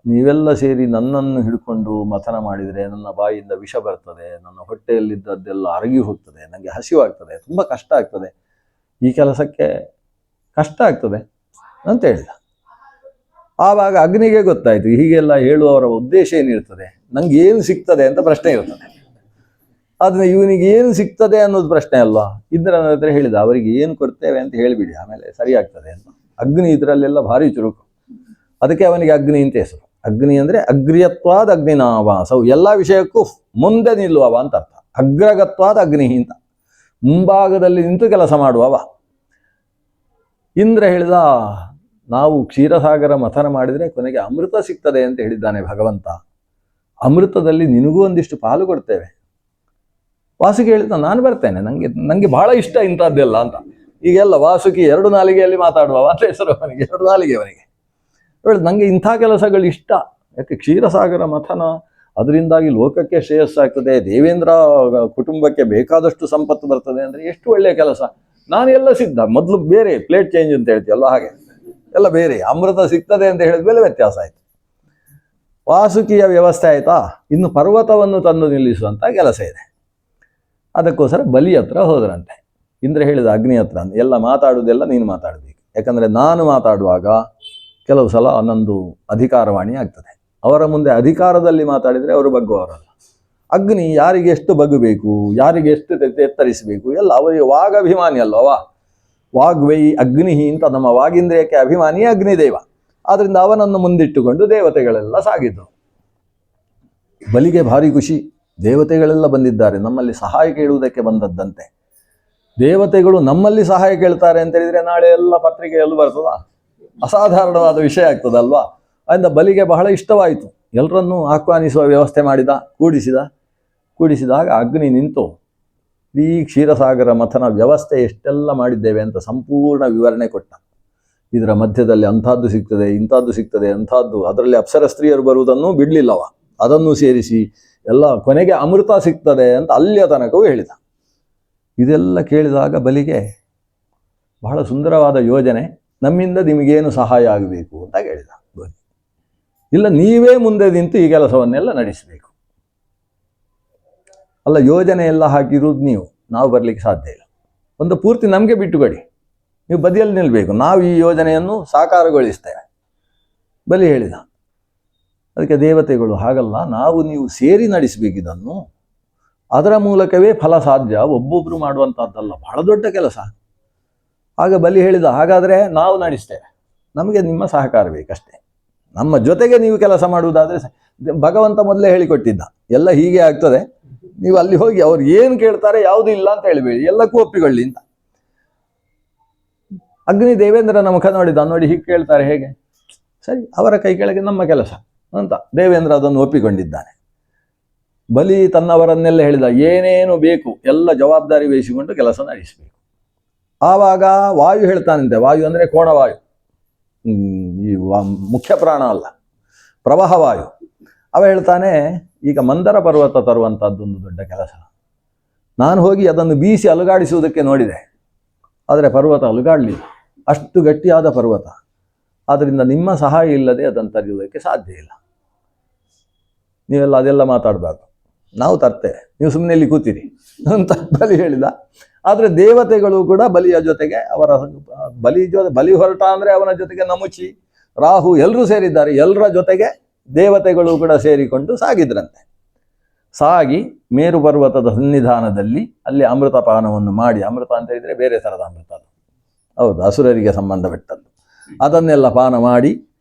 ನೀವೆಲ್ಲ ಸೇರಿ ನನ್ನನ್ನು ಹಿಡ್ಕೊಂಡು ಮಥನ ಮಾಡಿದರೆ ನನ್ನ ಬಾಯಿಯಿಂದ ವಿಷ ಬರ್ತದೆ, ನನ್ನ ಹೊಟ್ಟೆಯಲ್ಲಿದ್ದದ್ದೆಲ್ಲ ಅರಗಿ ಹೋಗ್ತದೆ, ನನಗೆ ಹಸಿವಾಗ್ತದೆ, ತುಂಬ ಕಷ್ಟ ಆಗ್ತದೆ, ಈ ಕೆಲಸಕ್ಕೆ ಕಷ್ಟ ಆಗ್ತದೆ ಅಂತ ಹೇಳಿದ. ಆವಾಗ ಅಗ್ನಿಗೆ ಗೊತ್ತಾಯಿತು ಹೀಗೆಲ್ಲ ಹೇಳುವವರ ಉದ್ದೇಶ ಏನಿರ್ತದೆ, ನನಗೆ ಏನು ಸಿಗ್ತದೆ ಅಂತ ಪ್ರಶ್ನೆ ಇರ್ತದೆ. ಆದರೆ ಇವನಿಗೆ ಏನು ಸಿಗ್ತದೆ ಅನ್ನೋದು ಪ್ರಶ್ನೆ ಅಲ್ವಾ. ಇಂದ್ರನ ಹತ್ರ ಹೇಳಿದ, ಅವರಿಗೆ ಏನು ಕೊಡ್ತೇವೆ ಅಂತ ಹೇಳಿಬಿಡಿ, ಆಮೇಲೆ ಸರಿ ಆಗ್ತದೆ ಅಂತ. ಅಗ್ನಿ ಇದರಲ್ಲೆಲ್ಲ ಭಾರಿ ಚುರುಕು. ಅದಕ್ಕೆ ಅವನಿಗೆ ಅಗ್ನಿ ಅಂತ ಹೆಸರು. ಅಗ್ನಿ ಅಂದರೆ ಅಗ್ರಿಯತ್ವಾದ ಅಗ್ನಿನಾವಾಸವು, ಎಲ್ಲ ವಿಷಯಕ್ಕೂ ಮುಂದೆ ನಿಲ್ಲುವವ ಅಂತ ಅರ್ಥ. ಅಗ್ರಗತ್ವಾದ ಅಗ್ನಿ ಅಂತ, ಮುಂಭಾಗದಲ್ಲಿ ನಿಂತು ಕೆಲಸ ಮಾಡುವವ. ಇಂದ್ರ ಹೇಳಿದ, ನಾವು ಕ್ಷೀರಸಾಗರ ಮಥನ ಮಾಡಿದರೆ ಕೊನೆಗೆ ಅಮೃತ ಸಿಗ್ತದೆ ಅಂತ ಹೇಳಿದ್ದಾನೆ ಭಗವಂತ. ಅಮೃತದಲ್ಲಿ ನಿನಗೂ ಒಂದಿಷ್ಟು ಪಾಲು ಕೊಡ್ತೇವೆ. ವಾಸುಕಿ ಹೇಳಿದ, ನಾನು ಬರ್ತೇನೆ, ನನಗೆ ಬಹಳ ಇಷ್ಟ ಇಂಥದ್ದೆಲ್ಲ ಅಂತ. ಈಗೆಲ್ಲ ವಾಸುಕಿ 2 ನಾಲಿಗೆಯಲ್ಲಿ ಮಾತಾಡುವವ ಅಂತ ಹೆಸರು ಅವನಿಗೆ, 2 ನಾಲಿಗೆ ಅವನಿಗೆ. ಹೇಳಿದ, ನನಗೆ ಇಂಥ ಕೆಲಸಗಳು ಇಷ್ಟ. ಯಾಕೆ ಕ್ಷೀರಸಾಗರ ಮಥನ, ಅದರಿಂದಾಗಿ ಲೋಕಕ್ಕೆ ಶ್ರೇಯಸ್ಸಾಗ್ತದೆ, ದೇವೇಂದ್ರ ಕುಟುಂಬಕ್ಕೆ ಬೇಕಾದಷ್ಟು ಸಂಪತ್ತು ಬರ್ತದೆ ಅಂದರೆ ಎಷ್ಟು ಒಳ್ಳೆಯ ಕೆಲಸ. ನಾನು ಎಲ್ಲ ಸಿದ್ಧ. ಮೊದಲು ಬೇರೆ ಪ್ಲೇಟ್ ಚೇಂಜ್ ಅಂತ ಹೇಳ್ತೀವಲ್ಲ, ಹಾಗೆ ಎಲ್ಲ ಬೇರೆ. ಅಮೃತ ಸಿಗ್ತದೆ ಅಂತ ಹೇಳಿದ ಮೇಲೆ ವ್ಯತ್ಯಾಸ ಆಯಿತು. ವಾಸುಕಿಯ ವ್ಯವಸ್ಥೆ ಆಯಿತಾ, ಇನ್ನು ಪರ್ವತವನ್ನು ತಂದು ನಿಲ್ಲಿಸುವಂಥ ಕೆಲಸ ಇದೆ. ಅದಕ್ಕೋಸ್ಕರ ಬಲಿ ಹತ್ರ ಹೋದ್ರಂತೆ. ಇಂದ್ರ ಹೇಳಿದ ಅಗ್ನಿ ಹತ್ರ, ಎಲ್ಲ ಮಾತಾಡುವುದೆಲ್ಲ ನೀನು ಮಾತಾಡಬೇಕು. ಯಾಕಂದರೆ ನಾನು ಮಾತಾಡುವಾಗ ಕೆಲವು ಸಲ ನಂದು ಅಧಿಕಾರವಾಣಿ ಆಗ್ತದೆ. ಅವರ ಮುಂದೆ ಅಧಿಕಾರದಲ್ಲಿ ಮಾತಾಡಿದರೆ ಅವರು ಬಗ್ಗುವವರಲ್ಲ. ಅಗ್ನಿ ಯಾರಿಗೆ ಎಷ್ಟು ಬಗ್ಗಬೇಕು, ಯಾರಿಗೆ ಎಷ್ಟು ಎತ್ತರಿಸಬೇಕು ಎಲ್ಲ ಅವರಿಗೆ ವಾಗಭಿಮಾನಿ ಅಲ್ಲವ. ವಾಗ್ವೈ ಅಗ್ನಿ ಅಂತ ನಮ್ಮ ವಾಗೀಂದ್ರಿಯಕ್ಕೆ ಅಭಿಮಾನಿ ಅಗ್ನಿದೇವ. ಆದ್ದರಿಂದ ಅವನನ್ನು ಮುಂದಿಟ್ಟುಕೊಂಡು ದೇವತೆಗಳೆಲ್ಲ ಸಾಗಿದ್ರು. ಬಲಿಗೆ ಭಾರಿ ಖುಷಿ. ದೇವತೆಗಳೆಲ್ಲ ಬಂದಿದ್ದಾರೆ, ನಮ್ಮಲ್ಲಿ ಸಹಾಯ ಕೇಳುವುದಕ್ಕೆ ಬಂದದ್ದಂತೆ. ದೇವತೆಗಳು ನಮ್ಮಲ್ಲಿ ಸಹಾಯ ಕೇಳ್ತಾರೆ ಅಂತ ಹೇಳಿದರೆ ನಾಳೆ ಎಲ್ಲ ಪತ್ರಿಕೆಯಲ್ಲೂ ಬರ್ತದ, ಅಸಾಧಾರಣವಾದ ವಿಷಯ ಆಗ್ತದಲ್ವಾ. ಅದರಿಂದ ಬಲಿಗೆ ಬಹಳ ಇಷ್ಟವಾಯಿತು. ಎಲ್ಲರನ್ನೂ ಆಹ್ವಾನಿಸುವ ವ್ಯವಸ್ಥೆ ಮಾಡಿದ, ಕೂಡಿಸಿದಾಗ ಅಗ್ನಿ ನಿಂತು ಈ ಕ್ಷೀರಸಾಗರ ಮಥನ ವ್ಯವಸ್ಥೆ ಎಷ್ಟೆಲ್ಲ ಮಾಡಿದ್ದೇವೆ ಅಂತ ಸಂಪೂರ್ಣ ವಿವರಣೆ ಕೊಟ್ಟ. ಇದರ ಮಧ್ಯದಲ್ಲಿ ಅಂಥದ್ದು ಸಿಗ್ತದೆ, ಇಂಥದ್ದು ಸಿಗ್ತದೆ, ಅಂಥದ್ದು, ಅದರಲ್ಲಿ ಅಪ್ಸರ ಸ್ತ್ರೀಯರು ಬರುವುದನ್ನು ಬಿಡಲಿಲ್ಲವ. ಅದನ್ನು ಸೇರಿಸಿ ಎಲ್ಲ ಕೊನೆಗೆ ಅಮೃತ ಸಿಗ್ತದೆ ಅಂತ ಅಲ್ಲಿಯ ತನಕವೂ ಹೇಳಿದ. ಇದೆಲ್ಲ ಕೇಳಿದಾಗ ಬಲಿಗೆ ಬಹಳ ಸುಂದರವಾದ ಯೋಜನೆ, ನಮ್ಮಿಂದ ನಿಮಗೇನು ಸಹಾಯ ಆಗಬೇಕು ಅಂತ ಹೇಳಿದ ಬಲಿ. ಇಲ್ಲ, ನೀವೇ ಮುಂದೆ ನಿಂತು ಈ ಕೆಲಸವನ್ನೆಲ್ಲ ನಡೆಸಬೇಕು. ಅಲ್ಲ, ಯೋಜನೆ ಎಲ್ಲ ಹಾಕಿರುವುದು ನೀವು, ನಾವು ಬರಲಿಕ್ಕೆ ಸಾಧ್ಯ ಇಲ್ಲ. ಒಂದು ಪೂರ್ತಿ ನಮಗೆ ಬಿಟ್ಟುಕೊಡಿ, ನೀವು ಬದಿಯಲ್ಲಿ ನಿಲ್ಲಬೇಕು, ನಾವು ಈ ಯೋಜನೆಯನ್ನು ಸಾಕಾರಗೊಳಿಸ್ತೇವೆ ಬಲಿ ಹೇಳಿದ. ಅದಕ್ಕೆ ದೇವತೆಗಳು, ಹಾಗಲ್ಲ, ನಾವು ನೀವು ಸೇರಿ ನಡೆಸಬೇಕಿದನ್ನು, ಅದರ ಮೂಲಕವೇ ಫಲ ಸಾಧ್ಯ, ಒಬ್ಬೊಬ್ಬರು ಮಾಡುವಂಥದ್ದಲ್ಲ, ಬಹಳ ದೊಡ್ಡ ಕೆಲಸ. ಆಗ ಬಲಿ ಹೇಳಿದ, ಹಾಗಾದರೆ ನಾವು ನಡೆಸ್ತೇವೆ, ನಮಗೆ ನಿಮ್ಮ ಸಹಕಾರ ಬೇಕಷ್ಟೇ, ನಮ್ಮ ಜೊತೆಗೆ ನೀವು ಕೆಲಸ ಮಾಡುವುದಾದರೆ. ಭಗವಂತ ಮೊದಲೇ ಹೇಳಿಕೊಟ್ಟಿದ್ದ, ಎಲ್ಲ ಹೀಗೆ ಆಗ್ತದೆ, ನೀವು ಅಲ್ಲಿ ಹೋಗಿ ಅವ್ರು ಏನು ಕೇಳ್ತಾರೆ ಯಾವುದೂ ಇಲ್ಲ ಅಂತ ಹೇಳಬೇಡಿ, ಎಲ್ಲಕ್ಕೂ ಒಪ್ಪಿಕೊಳ್ಳಿ ಅಂತ. ಅಗ್ನಿ ದೇವೇಂದ್ರನ ಮುಖ ನೋಡಿದ, ನೋಡಿ ಹೀಗೆ ಕೇಳ್ತಾರೆ ಹೇಗೆ, ಸರಿ ಅವರ ಕೈ ಕೆಳಗೆ ನಮ್ಮ ಕೆಲಸ ಅಂತ ದೇವೇಂದ್ರ ಅದನ್ನು ಒಪ್ಪಿಕೊಂಡಿದ್ದಾನೆ. ಬಲಿ ತನ್ನವರನ್ನೆಲ್ಲ ಹೇಳಿದ, ಏನೇನು ಬೇಕು ಎಲ್ಲ ಜವಾಬ್ದಾರಿ ವಹಿಸಿಕೊಂಡು ಕೆಲಸ ನಡೆಸಬೇಕು. ಆವಾಗ ವಾಯು ಹೇಳ್ತಾನಂತೆ, ವಾಯು ಅಂದರೆ ಕೋಣವಾಯು, ಈ ಮುಖ್ಯ ಪ್ರಾಣ ಅಲ್ಲ, ಪ್ರವಾಹ ವಾಯು. ಅವ ಹೇಳ್ತಾನೆ, ಈಗ ಮಂದರ ಪರ್ವತ ತರುವಂಥದ್ದೊಂದು ದೊಡ್ಡ ಕೆಲಸ, ನಾನು ಹೋಗಿ ಅದನ್ನು ಬೀಸಿ ಅಲುಗಾಡಿಸುವುದಕ್ಕೆ ನೋಡಿದೆ, ಆದರೆ ಪರ್ವತ ಅಲುಗಾಡಲಿಲ್ಲ, ಅಷ್ಟು ಗಟ್ಟಿಯಾದ ಪರ್ವತ, ಆದ್ದರಿಂದ ನಿಮ್ಮ ಸಹಾಯ ಇಲ್ಲದೆ ಅದನ್ನು ತರುವುದಕ್ಕೆ ಸಾಧ್ಯ ಇಲ್ಲ. ನೀವೆಲ್ಲ ಅದೆಲ್ಲ ಮಾತಾಡಬಾರ್ದು, ನಾವು ತರ್ತೇವೆ, ನೀವು ಸುಮ್ಮನೆ ಇಲ್ಲಿ ಕೂತೀರಿ ಅಂತ ಬಲಿ ಹೇಳಿದ. ಆದರೆ ದೇವತೆಗಳು ಕೂಡ ಬಲಿಯ ಜೊತೆಗೆ, ಅವರ ಬಲಿ ಹೊರಟ ಅಂದರೆ ಅವನ ಜೊತೆಗೆ ನಮುಚಿ, ರಾಹು ಎಲ್ಲರೂ ಸೇರಿದ್ದಾರೆ, ಎಲ್ಲರ ಜೊತೆಗೆ ದೇವತೆಗಳು ಕೂಡ ಸೇರಿಕೊಂಡು ಸಾಗಿದ್ರಂತೆ. ಸಾಗಿ ಮೇರು ಪರ್ವತದ ಸನ್ನಿಧಾನದಲ್ಲಿ ಅಲ್ಲಿ ಅಮೃತಪಾನವನ್ನು ಮಾಡಿ, ಅಮೃತ ಅಂತ ಹೇಳಿದರೆ ಬೇರೆ ಥರದ ಅಮೃತ, ಹೌದು, ಅಸುರರಿಗೆ ಸಂಬಂಧಪಟ್ಟದ್ದು, ಅದನ್ನೆಲ್ಲ ಪಾನ ಮಾಡಿ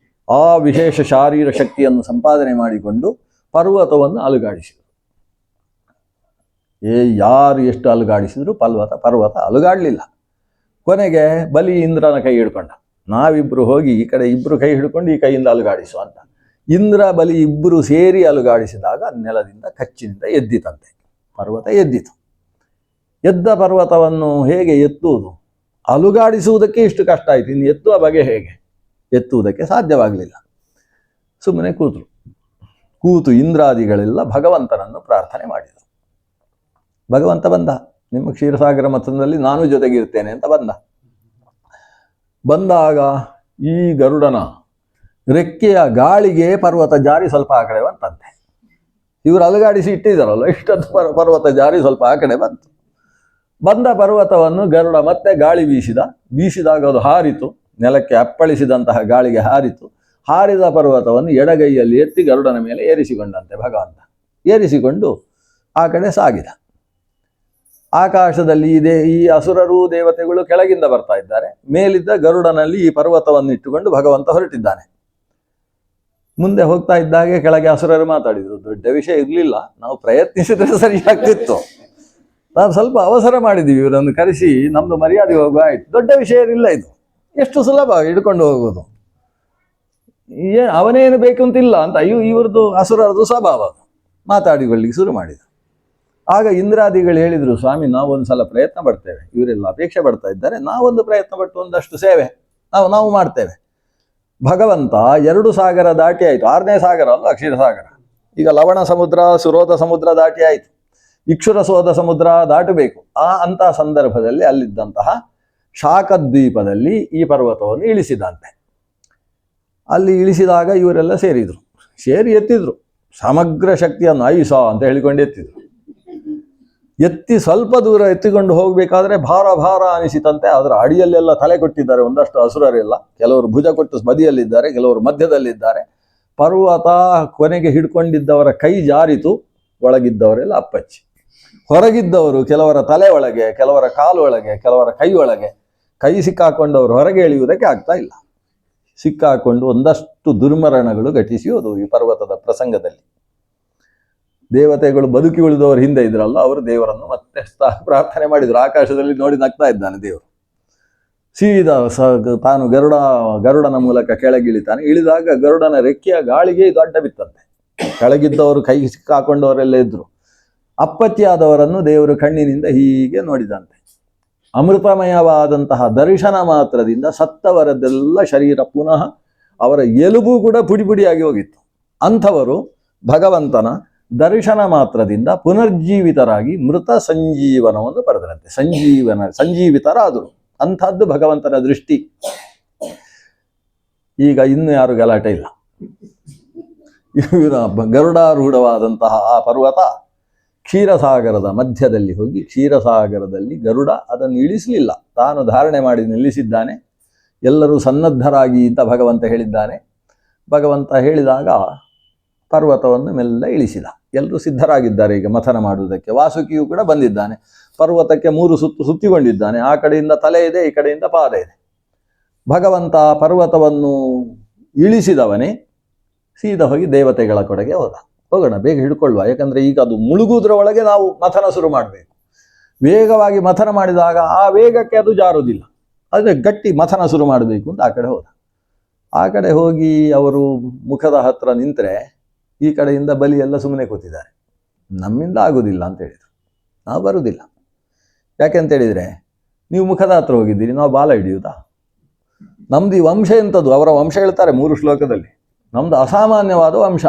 ಆ ವಿಶೇಷ ಶಾರೀರ ಶಕ್ತಿಯನ್ನು ಸಂಪಾದನೆ ಮಾಡಿಕೊಂಡು ಪರ್ವತವನ್ನು ಅಲುಗಾಡಿಸಿದರು. ಯಾರು ಎಷ್ಟು ಅಲುಗಾಡಿಸಿದ್ರು ಪರ್ವತ ಅಲುಗಾಡಲಿಲ್ಲ. ಕೊನೆಗೆ ಬಲಿ ಇಂದ್ರನ ಕೈ ಹಿಡ್ಕೊಂಡ, ನಾವಿಬ್ಬರು ಹೋಗಿ ಈ ಕಡೆ ಇಬ್ಬರು ಕೈ ಹಿಡ್ಕೊಂಡು ಈ ಕೈಯಿಂದ ಅಲುಗಾಡಿಸು ಅಂತ. ಇಂದ್ರ ಬಲಿ ಇಬ್ಬರು ಸೇರಿ ಅಲುಗಾಡಿಸಿದಾಗ ನೆಲದಿಂದ ಕಚ್ಚಿನಿಂದ ಎದ್ದಿತಂತೆ, ಪರ್ವತ ಎದ್ದಿತು. ಎದ್ದ ಪರ್ವತವನ್ನು ಹೇಗೆ ಎತ್ತುವುದು, ಅಲುಗಾಡಿಸುವುದಕ್ಕೆ ಇಷ್ಟು ಕಷ್ಟ ಆಯಿತು, ಇನ್ನು ಎತ್ತುವ ಬಗೆ ಹೇಗೆ, ಎತ್ತುವುದಕ್ಕೆ ಸಾಧ್ಯವಾಗಲಿಲ್ಲ. ಸುಮ್ಮನೆ ಕೂತು ಇಂದ್ರಾದಿಗಳೆಲ್ಲ ಭಗವಂತನನ್ನು ಪ್ರಾರ್ಥನೆ ಮಾಡಿದರು. ಭಗವಂತ ಬಂದ, ನಿಮ್ಮ ಕ್ಷೀರಸಾಗರ ಮಥನದಲ್ಲಿ ನಾನು ಜೊತೆಗಿರ್ತೇನೆ ಅಂತ ಬಂದಾಗ ಈ ಗರುಡನ ರೆಕ್ಕೆಯ ಗಾಳಿಗೆ ಪರ್ವತ ಜಾರಿ ಸ್ವಲ್ಪ ಆ ಕಡೆ ಬಂತಂತೆ. ಇವರು ಅಲುಗಾಡಿಸಿ ಇಟ್ಟಿದ್ದಾರಲ್ಲ, ಇಷ್ಟೊಂದು ಪರ್ವತ ಜಾರಿ ಸ್ವಲ್ಪ ಆ ಕಡೆ ಬಂದ ಪರ್ವತವನ್ನು ಗರುಡ ಮತ್ತೆ ಗಾಳಿ ಬೀಸಿದಾಗ ಅದು ಹಾರಿತು, ನೆಲಕ್ಕೆ ಅಪ್ಪಳಿಸಿದಂತಹ ಗಾಳಿಗೆ ಹಾರಿತು. ಹಾರಿದ ಪರ್ವತವನ್ನು ಎಡಗೈಯಲ್ಲಿ ಎತ್ತಿ ಗರುಡನ ಮೇಲೆ ಏರಿಸಿಕೊಂಡಂತೆ ಭಗವಂತ. ಏರಿಸಿಕೊಂಡು ಆ ಕಡೆ ಸಾಗಿದ. ಆಕಾಶದಲ್ಲಿ ಈ ಅಸುರರು ದೇವತೆಗಳು ಕೆಳಗಿಂದ ಬರ್ತಾ ಇದ್ದಾರೆ, ಮೇಲಿದ್ದ ಗರುಡನಲ್ಲಿ ಈ ಪರ್ವತವನ್ನು ಇಟ್ಟುಕೊಂಡು ಭಗವಂತ ಹೊರಟಿದ್ದಾನೆ. ಮುಂದೆ ಹೋಗ್ತಾ ಇದ್ದಾಗೆ ಕೆಳಗೆ ಅಸುರರು ಮಾತಾಡಿದರು, ದೊಡ್ಡ ವಿಷಯ ಇರಲಿಲ್ಲ, ನಾವು ಪ್ರಯತ್ನಿಸಿದ್ರೆ ಸರಿಯಾಗ್ತಿತ್ತು, ನಾವು ಸ್ವಲ್ಪ ಅವಸರ ಮಾಡಿದ್ದೀವಿ, ಇವರನ್ನು ಕರೆಸಿ ನಮ್ದು ಮರ್ಯಾದೆ ಹೋಗುವ ಆಯ್ತು, ದೊಡ್ಡ ವಿಷಯ ಇಲ್ಲ ಇದು, ಎಷ್ಟು ಸುಲಭ ಹಿಡ್ಕೊಂಡು ಹೋಗೋದು, ಅವನೇನು ಬೇಕು ಅಂತಿಲ್ಲ ಅಂತ ಇವ್ರದ್ದು ಅಸುರರದು ಸ್ವಭಾವ, ಮಾತಾಡಿಕೊಳ್ಳಿಕ್ಕೆ ಶುರು ಮಾಡಿದರು. ಆಗ ಇಂದ್ರಾದಿಗಳು ಹೇಳಿದರು, ಸ್ವಾಮಿ ನಾವೊಂದು ಸಲ ಪ್ರಯತ್ನ ಪಡ್ತೇವೆ, ಇವರೆಲ್ಲ ಅಪೇಕ್ಷೆ ಪಡ್ತಾ ಇದ್ದಾರೆ, ನಾವೊಂದು ಪ್ರಯತ್ನ ಪಟ್ಟು ಒಂದಷ್ಟು ಸೇವೆ ನಾವು ಮಾಡ್ತೇವೆ. ಭಗವಂತ 2 ಸಾಗರ ದಾಟಿ ಆಯಿತು, 6ನೇ ಸಾಗರ ಅಲ್ಲ ಕ್ಷೀರಸಾಗರ, ಈಗ ಲವಣ ಸಮುದ್ರ ಸುರೋಧ ಸಮುದ್ರ ದಾಟಿ ಆಯಿತು, ಇಕ್ಷುರಸೋಧ ಸಮುದ್ರ ದಾಟಬೇಕು. ಅಂತಹ ಸಂದರ್ಭದಲ್ಲಿ ಅಲ್ಲಿದ್ದಂತಹ ಶಾಖದ್ವೀಪದಲ್ಲಿ ಈ ಪರ್ವತವನ್ನು ಇಳಿಸಿದಂತೆ. ಅಲ್ಲಿ ಇಳಿಸಿದಾಗ ಇವರೆಲ್ಲ ಸೇರಿ ಎತ್ತಿದ್ರು, ಸಮಗ್ರ ಶಕ್ತಿಯನ್ನು ಐಸ ಅಂತ ಹೇಳಿಕೊಂಡು ಎತ್ತಿ ಸ್ವಲ್ಪ ದೂರ ಎತ್ತಿಕೊಂಡು ಹೋಗಬೇಕಾದ್ರೆ ಭಾರ ಅನಿಸಿತಂತೆ. ಅದರ ಅಡಿಯಲ್ಲೆಲ್ಲ ತಲೆ ಕೊಟ್ಟಿದ್ದಾರೆ ಒಂದಷ್ಟು ಅಸುರರೆಲ್ಲ, ಕೆಲವರು ಭುಜ ಕೊಟ್ಟು ಬದಿಯಲ್ಲಿದ್ದಾರೆ, ಕೆಲವರು ಮಧ್ಯದಲ್ಲಿದ್ದಾರೆ. ಪರ್ವತ ಕೊನೆಗೆ ಹಿಡ್ಕೊಂಡಿದ್ದವರ ಕೈ ಜಾರಿತು, ಒಳಗಿದ್ದವರೆಲ್ಲ ಅಪ್ಪಚ್ಚಿ, ಹೊರಗಿದ್ದವರು ಕೆಲವರ ತಲೆ ಒಳಗೆ, ಕೆಲವರ ಕಾಲು ಒಳಗೆ, ಕೆಲವರ ಕೈ ಒಳಗೆ, ಕೈ ಸಿಕ್ಕಾಕೊಂಡವರು ಹೊರಗೆ ಎಳೆಯುವುದಕ್ಕೆ ಆಗ್ತಾ ಇಲ್ಲ, ಸಿಕ್ಕಾಕೊಂಡು ಒಂದಷ್ಟು ದುರ್ಮರಣಗಳು ಘಟಿಸಿಯೋದು ಈ ಪರ್ವತದ ಪ್ರಸಂಗದಲ್ಲಿ. ದೇವತೆಗಳು ಬದುಕಿ ಉಳಿದವರು ಹಿಂದೆ ಇದ್ರಲ್ಲ, ಅವರು ದೇವರನ್ನು ಮತ್ತೆ ಪ್ರಾರ್ಥನೆ ಮಾಡಿದರು. ಆಕಾಶದಲ್ಲಿ ನೋಡಿ ನಗ್ತಾ ಇದ್ದಾನೆ ದೇವರು. ಸೀದಾ ತಾನು ಗರುಡನ ಮೂಲಕ ಕೆಳಗಿಳಿತಾನೆ. ಇಳಿದಾಗ ಗರುಡನ ರೆಕ್ಕೆಯ ಗಾಳಿಗೆ ಇದು ಅಡ್ಡ ಬಿತ್ತಂತೆ. ಕೆಳಗಿದ್ದವರು ಕೈ ಸಿಕ್ಕಾಕೊಂಡವರೆಲ್ಲ ಇದ್ರು. ಅಪ್ಪಚ್ಚಿಯಾದವರನ್ನು ದೇವರು ಕಣ್ಣಿನಿಂದ ಹೀಗೆ ನೋಡಿದಂತೆ. ಅಮೃತಮಯವಾದಂತಹ ದರ್ಶನ ಮಾತ್ರದಿಂದ ಸತ್ತವರದ್ದೆಲ್ಲ ಶರೀರ ಪುನಃ ಅವರ ಎಲುಬು ಕೂಡ ಪುಡಿ ಪುಡಿಯಾಗಿ ಹೋಗಿತ್ತು. ಅಂಥವರು ಭಗವಂತನ ದರ್ಶನ ಮಾತ್ರದಿಂದ ಪುನರ್ಜೀವಿತರಾಗಿ ಮೃತ ಸಂಜೀವನವನ್ನು ಪಡೆದರಂತೆ. ಸಂಜೀವಿತರಾದರು. ಅಂಥದ್ದು ಭಗವಂತನ ದೃಷ್ಟಿ. ಈಗ ಇನ್ನು ಯಾರು ಗಲಾಟೆ ಇಲ್ಲ. ಇವರ ಗರುಡಾರೂಢವಾದಂತಹ ಆ ಪರ್ವತ ಕ್ಷೀರಸಾಗರದ ಮಧ್ಯದಲ್ಲಿ ಹೋಗಿ, ಕ್ಷೀರಸಾಗರದಲ್ಲಿ ಗರುಡ ಅದನ್ನು ಇಳಿಸಲಿಲ್ಲ, ತಾನು ಧಾರಣೆ ಮಾಡಿ ನಿಲ್ಲಿಸಿದ್ದಾನೆ. ಎಲ್ಲರೂ ಸನ್ನದ್ಧರಾಗಿ ಅಂತ ಭಗವಂತ ಹೇಳಿದ್ದಾನೆ. ಭಗವಂತ ಹೇಳಿದಾಗ ಪರ್ವತವನ್ನು ಮೆಲ್ಲ ಇಳಿಸಿದ. ಎಲ್ಲರೂ ಸಿದ್ಧರಾಗಿದ್ದಾರೆ ಈಗ ಮಥನ ಮಾಡುವುದಕ್ಕೆ. ವಾಸುಕಿಯು ಕೂಡ ಬಂದಿದ್ದಾನೆ. ಪರ್ವತಕ್ಕೆ 3 ಸುತ್ತು ಸುತ್ತಿಕೊಂಡಿದ್ದಾನೆ. ಆ ಕಡೆಯಿಂದ ತಲೆ ಇದೆ, ಈ ಕಡೆಯಿಂದ ಪಾದ ಇದೆ. ಭಗವಂತ ಪರ್ವತವನ್ನು ಇಳಿಸಿದವನೇ ಸೀದಾ ಹೋಗಿ ದೇವತೆಗಳ ಕಡೆಗೆ ಹೋದ. ಹೋಗೋಣ, ಬೇಗ ಹಿಡ್ಕೊಳ್ಳುವ, ಯಾಕಂದರೆ ಈಗ ಅದು ಮುಳುಗುವುದರ ಒಳಗೆ ನಾವು ಮಥನ ಶುರು ಮಾಡಬೇಕು. ವೇಗವಾಗಿ ಮಥನ ಮಾಡಿದಾಗ ಆ ವೇಗಕ್ಕೆ ಅದು ಜಾರುವುದಿಲ್ಲ. ಆದರೆ ಗಟ್ಟಿ ಮಥನ ಶುರು ಮಾಡಬೇಕು ಅಂತ ಆ ಕಡೆ ಹೋದ. ಆ ಕಡೆ ಹೋಗಿ ಅವರು ಮುಖದ ಹತ್ರ ನಿಂತರೆ ಈ ಕಡೆಯಿಂದ ಬಲಿ ಎಲ್ಲ ಸುಮ್ಮನೆ ಕೂತಿದ್ದಾರೆ. ನಮ್ಮಿಂದ ಆಗೋದಿಲ್ಲ ಅಂತ ಹೇಳಿದರು. ನಾವು ಬರುವುದಿಲ್ಲ. ಯಾಕೆಂತೇಳಿದರೆ, ನೀವು ಮುಖದ ಹತ್ರ ಹೋಗಿದ್ದೀರಿ, ನಾವು ಬಾಲ ಹಿಡಿಯುವುದಾ? ನಮ್ದು ಈ ವಂಶ ಎಂಥದ್ದು? ಅವರ ವಂಶ ಹೇಳ್ತಾರೆ 3 ಶ್ಲೋಕದಲ್ಲಿ. ನಮ್ದು ಅಸಾಮಾನ್ಯವಾದ ವಂಶ.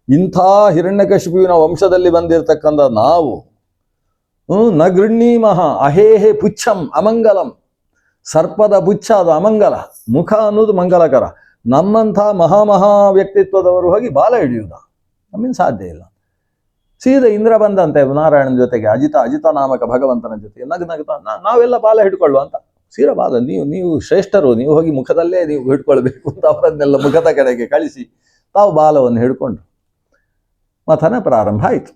ಇಂಥ ಹಿರಣ್ಯಕಶಿಪುವಿನ ವಂಶದಲ್ಲಿ ಬಂದಿರತಕ್ಕಂಥ ನಾವು ನ ಗೃಣ್ಣೀಮಃ ಅಹೇಹೆ ಪುಚ್ಛಂ ಅಮಂಗಲಂ. ಸರ್ಪದ ಪುಚ್ಛ ಅದು ಅಮಂಗಲ, ಮುಖ ಅನ್ನೋದು ಮಂಗಲಕರ. ನಮ್ಮಂಥ ಮಹಾ ವ್ಯಕ್ತಿತ್ವದವರು ಹೋಗಿ ಬಾಲ ಹಿಡಿಯುವುದ? ನಮ್ಮಿಂದ ಸಾಧ್ಯ ಇಲ್ಲ. ಸೀದಾ ಇಂದ್ರ ಬಂದಂತೆ ನಾರಾಯಣನ ಜೊತೆಗೆ, ಅಜಿತ ನಾಮಕ ಭಗವಂತನ ಜೊತೆಗೆ ನಗ್ನಗ್ತಾ ನಾವೆಲ್ಲ ಬಾಲ ಹಿಡ್ಕೊಳ್ಳುವ ಅಂತ. ಸೀರಾ ಬಾಲ, ನೀವು ಶ್ರೇಷ್ಠರು, ನೀವು ಹೋಗಿ ಮುಖದಲ್ಲೇ ನೀವು ಹಿಡ್ಕೊಳ್ಬೇಕು ಅಂತ ಅವರನ್ನೆಲ್ಲ ಮುಖದ ಕಡೆಗೆ ಕಳಿಸಿ ತಾವು ಬಾಲವನ್ನು ಹಿಡ್ಕೊಂಡ್ರು. ಮಥನ ಪ್ರಾರಂಭ ಆಯಿತು.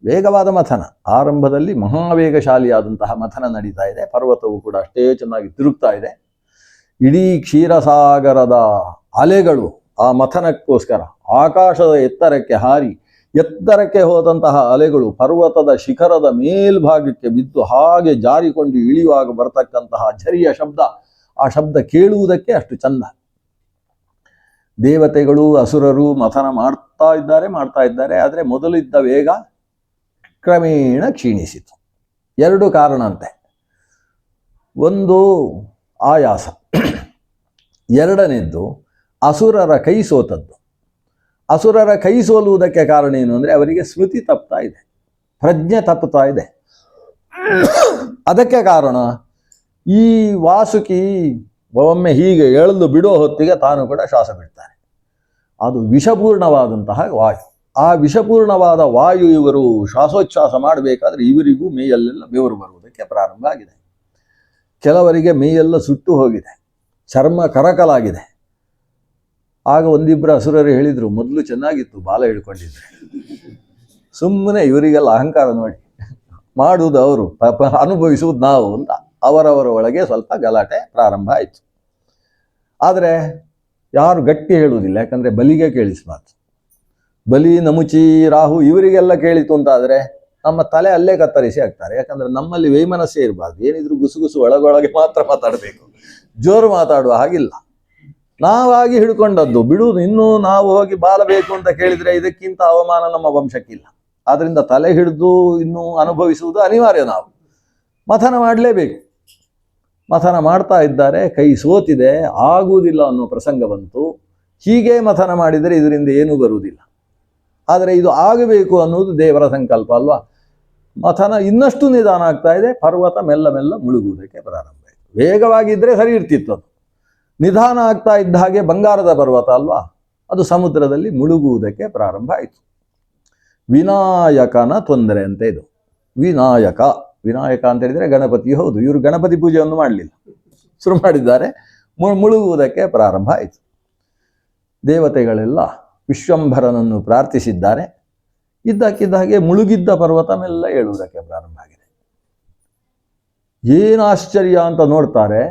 ವೇಗವಾದ ಮಥನ. ಆರಂಭದಲ್ಲಿ ಮಹಾವೇಗಶಾಲಿಯಾದಂತಹ ಮಥನ ನಡೀತಾ ಇದೆ. ಪರ್ವತವು ಕೂಡ ಅಷ್ಟೇ ಚೆನ್ನಾಗಿ ತಿರುಗ್ತಾ ಇದೆ. ಇಡೀ ಕ್ಷೀರಸಾಗರದ ಅಲೆಗಳು ಆ ಮಥನಕ್ಕೋಸ್ಕರ ಆಕಾಶದ ಎತ್ತರಕ್ಕೆ ಹಾರಿ, ಎತ್ತರಕ್ಕೆ ಹೋದಂತಹ ಅಲೆಗಳು ಪರ್ವತದ ಶಿಖರದ ಮೇಲ್ಭಾಗಕ್ಕೆ ಬಿದ್ದು ಹಾಗೆ ಜಾರಿಕೊಂಡು ಇಳಿಯುವಾಗ ಬರತಕ್ಕಂತಹ ಝರಿಯ ಶಬ್ದ, ಆ ಶಬ್ದ ಕೇಳುವುದಕ್ಕೆ ಅಷ್ಟು ಚಂದ. ದೇವತೆಗಳು ಅಸುರರು ಮಥನ ಮಾಡ್ತಾ ಇದ್ದಾರೆ. ಆದರೆ ಮೊದಲಿದ್ದ ವೇಗ ಕ್ರಮೇಣ ಕ್ಷೀಣಿಸಿತು. 2 ಕಾರಣ ಅಂತೆ. ಒಂದು ಆಯಾಸ, 2ನೇದ್ದು ಅಸುರರ ಕೈ ಸೋತದ್ದು. ಅಸುರರ ಕೈ ಸೋಲುವುದಕ್ಕೆ ಕಾರಣ ಏನು ಅಂದರೆ, ಅವರಿಗೆ ಸ್ಮೃತಿ ತಪ್ತಾ ಇದೆ, ಪ್ರಜ್ಞೆ ತಪ್ಪುತ್ತಾ ಇದೆ. ಅದಕ್ಕೆ ಕಾರಣ ಈ ವಾಸುಕಿ ಒಮ್ಮೆ ಹೀಗೆ ಎಳೆದು ಬಿಡೋ ಹೊತ್ತಿಗೆ ತಾನು ಕೂಡ ಶ್ವಾಸ ಬಿಡ್ತಾನೆ. ಅದು ವಿಷಪೂರ್ಣವಾದಂತಹ ವಾಯು. ಆ ವಿಷಪೂರ್ಣವಾದ ವಾಯು ಇವರು ಶ್ವಾಸೋಚ್ಛ್ವಾಸ ಮಾಡಬೇಕಾದ್ರೆ ಇವರಿಗೂ ಮೇಯಲ್ಲೆಲ್ಲ ಬೆವರು ಬರುವುದಕ್ಕೆ ಪ್ರಾರಂಭ ಆಗಿದೆ. ಕೆಲವರಿಗೆ ಮೇಯೆಲ್ಲ ಸುಟ್ಟು ಹೋಗಿದೆ, ಚರ್ಮ ಕರಕಲಾಗಿದೆ. ಆಗ ಒಂದಿಬ್ಬರು ಅಸುರರು ಹೇಳಿದರು, ಮೊದಲು ಚೆನ್ನಾಗಿತ್ತು ಬಾಲ ಹಿಡ್ಕೊಂಡಿದ್ರೆ, ಸುಮ್ಮನೆ ಇವರಿಗೆಲ್ಲ ಅಹಂಕಾರ ನೋಡಿ, ಮಾಡುವುದು ಅವರು, ಅನುಭವಿಸುವುದು ನಾವು ಅಂತ. ಅವರವರ ಒಳಗೆ ಸ್ವಲ್ಪ ಗಲಾಟೆ ಪ್ರಾರಂಭ ಆಯಿತು. ಆದರೆ ಯಾರು ಗಟ್ಟಿ ಹೇಳುವುದಿಲ್ಲ, ಯಾಕಂದರೆ ಬಲಿಗೆ ಕೇಳಿಸಬಾರ್ದು. ಬಲಿ, ನಮುಚಿ, ರಾಹು ಇವರಿಗೆಲ್ಲ ಕೇಳಿತು ಅಂತಾದರೆ ನಮ್ಮ ತಲೆ ಅಲ್ಲೇ ಕತ್ತರಿಸಿ ಹಾಕ್ತಾರೆ. ಯಾಕಂದರೆ ನಮ್ಮಲ್ಲಿ ವೈಮನಸ್ಸೇ ಇರಬಾರ್ದು. ಏನಿದ್ರು ಗುಸುಗುಸು ಒಳಗೊಳಗೆ ಮಾತ್ರ ಮಾತಾಡಬೇಕು, ಜೋರು ಮಾತಾಡುವ ಹಾಗಿಲ್ಲ. ನಾವಾಗಿ ಹಿಡ್ಕೊಂಡದ್ದು ಬಿಡುವುದು. ಇನ್ನೂ ನಾವು ಹೋಗಿ ಬಾಲಬೇಕು ಅಂತ ಕೇಳಿದರೆ ಇದಕ್ಕಿಂತ ಅವಮಾನ ನಮ್ಮ ವಂಶಕ್ಕಿಲ್ಲ. ಆದ್ದರಿಂದ ತಲೆ ಹಿಡಿದು ಇನ್ನೂ ಅನುಭವಿಸುವುದು ಅನಿವಾರ್ಯ. ನಾವು ಮಥನ ಮಾಡಲೇಬೇಕು. ಮಥನ ಮಾಡ್ತಾ ಇದ್ದಾರೆ, ಕೈ ಸೋತಿದೆ, ಆಗುವುದಿಲ್ಲ ಅನ್ನೋ ಪ್ರಸಂಗ ಬಂತು. ಹೀಗೆ ಮಥನ ಮಾಡಿದರೆ ಇದರಿಂದ ಏನೂ ಬರುವುದಿಲ್ಲ. ಆದರೆ ಇದು ಆಗಬೇಕು ಅನ್ನೋದು ದೇವರ ಸಂಕಲ್ಪ ಅಲ್ವಾ. ಮಥನ ಇನ್ನಷ್ಟು ನಿಧಾನ ಆಗ್ತಾ ಇದೆ. ಪರ್ವತ ಮೆಲ್ಲ ಮೆಲ್ಲ ಮುಳುಗುವುದಕ್ಕೆ ಪ್ರಾರಂಭ ಆಯಿತು. ವೇಗವಾಗಿದ್ದರೆ ಸರಿ ಇರ್ತಿತ್ತು. ಅದು ನಿಧಾನ ಆಗ್ತಾ ಇದ್ದ ಹಾಗೆ ಬಂಗಾರದ ಪರ್ವತ ಅಲ್ವಾ, ಅದು ಸಮುದ್ರದಲ್ಲಿ ಮುಳುಗುವುದಕ್ಕೆ ಪ್ರಾರಂಭ ಆಯಿತು. ವಿನಾಯಕನ ತೊಂದರೆ ಅಂತ ಇದು. ವಿನಾಯಕ ಅಂತ ಹೇಳಿದರೆ ಗಣಪತಿ. ಹೌದು, ಇವರು ಗಣಪತಿ ಪೂಜೆಯನ್ನು ಮಾಡಲಿಲ್ಲ, ಶುರು ಮಾಡಿದ್ದಾರೆ. ಮುಳುಗುವುದಕ್ಕೆ ಪ್ರಾರಂಭ ಆಯಿತು. ದೇವತೆಗಳೆಲ್ಲ ವಿಶ್ವಂಭರನನ್ನು ಪ್ರಾರ್ಥಿಸಿದ್ದಾರೆ. ಇದ್ದಕ್ಕಿದ್ದ ಹಾಗೆ ಮುಳುಗಿದ್ದ ಪರ್ವತ ಮೆಲ್ಲ ಏಳುವುದಕ್ಕೆ ಪ್ರಾರಂಭ ಆಗಿದೆ. ಏನು ಆಶ್ಚರ್ಯ ಅಂತ ನೋಡ್ತಾರೆ.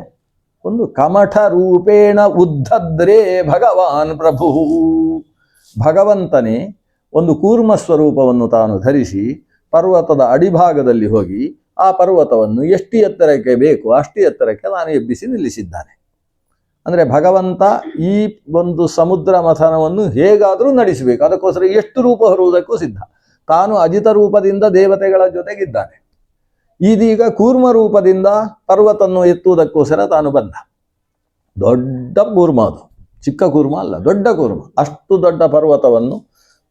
ಒಂದು ಕಮಠ ರೂಪೇಣ ಉದ್ಧದ್ರೇ ಭಗವಾನ್ ಪ್ರಭು. ಭಗವಂತನೇ ಒಂದು ಕೂರ್ಮ ಸ್ವರೂಪವನ್ನು ತಾನು ಧರಿಸಿ ಪರ್ವತದ ಅಡಿಭಾಗದಲ್ಲಿ ಹೋಗಿ ಆ ಪರ್ವತವನ್ನು ಎಷ್ಟು ಎತ್ತರಕ್ಕೆ ಬೇಕು ಅಷ್ಟು ಎತ್ತರಕ್ಕೆ ನಾನು ಎಬ್ಬಿಸಿ ನಿಲ್ಲಿಸಿದ್ದಾನೆ. ಅಂದರೆ ಭಗವಂತ ಈ ಒಂದು ಸಮುದ್ರ ಮಥನವನ್ನು ಹೇಗಾದರೂ ನಡೆಸಬೇಕು. ಅದಕ್ಕೋಸ್ಕರ ಎಷ್ಟು ರೂಪ ಹೊರುವುದಕ್ಕೂ ಸಿದ್ಧ. ತಾನು ಅಜಿತ ರೂಪದಿಂದ ದೇವತೆಗಳ ಜೊತೆಗಿದ್ದಾನೆ. ಇದೀಗ ಕೂರ್ಮ ರೂಪದಿಂದ ಪರ್ವತವನ್ನು ಎತ್ತುವುದಕ್ಕೋಸ್ಕರ ತಾನು ಬಂದ. ದೊಡ್ಡ ಕೂರ್ಮ ಅದು, ಚಿಕ್ಕ ಕೂರ್ಮ ಅಲ್ಲ, ದೊಡ್ಡ ಕೂರ್ಮ. ಅಷ್ಟು ದೊಡ್ಡ ಪರ್ವತವನ್ನು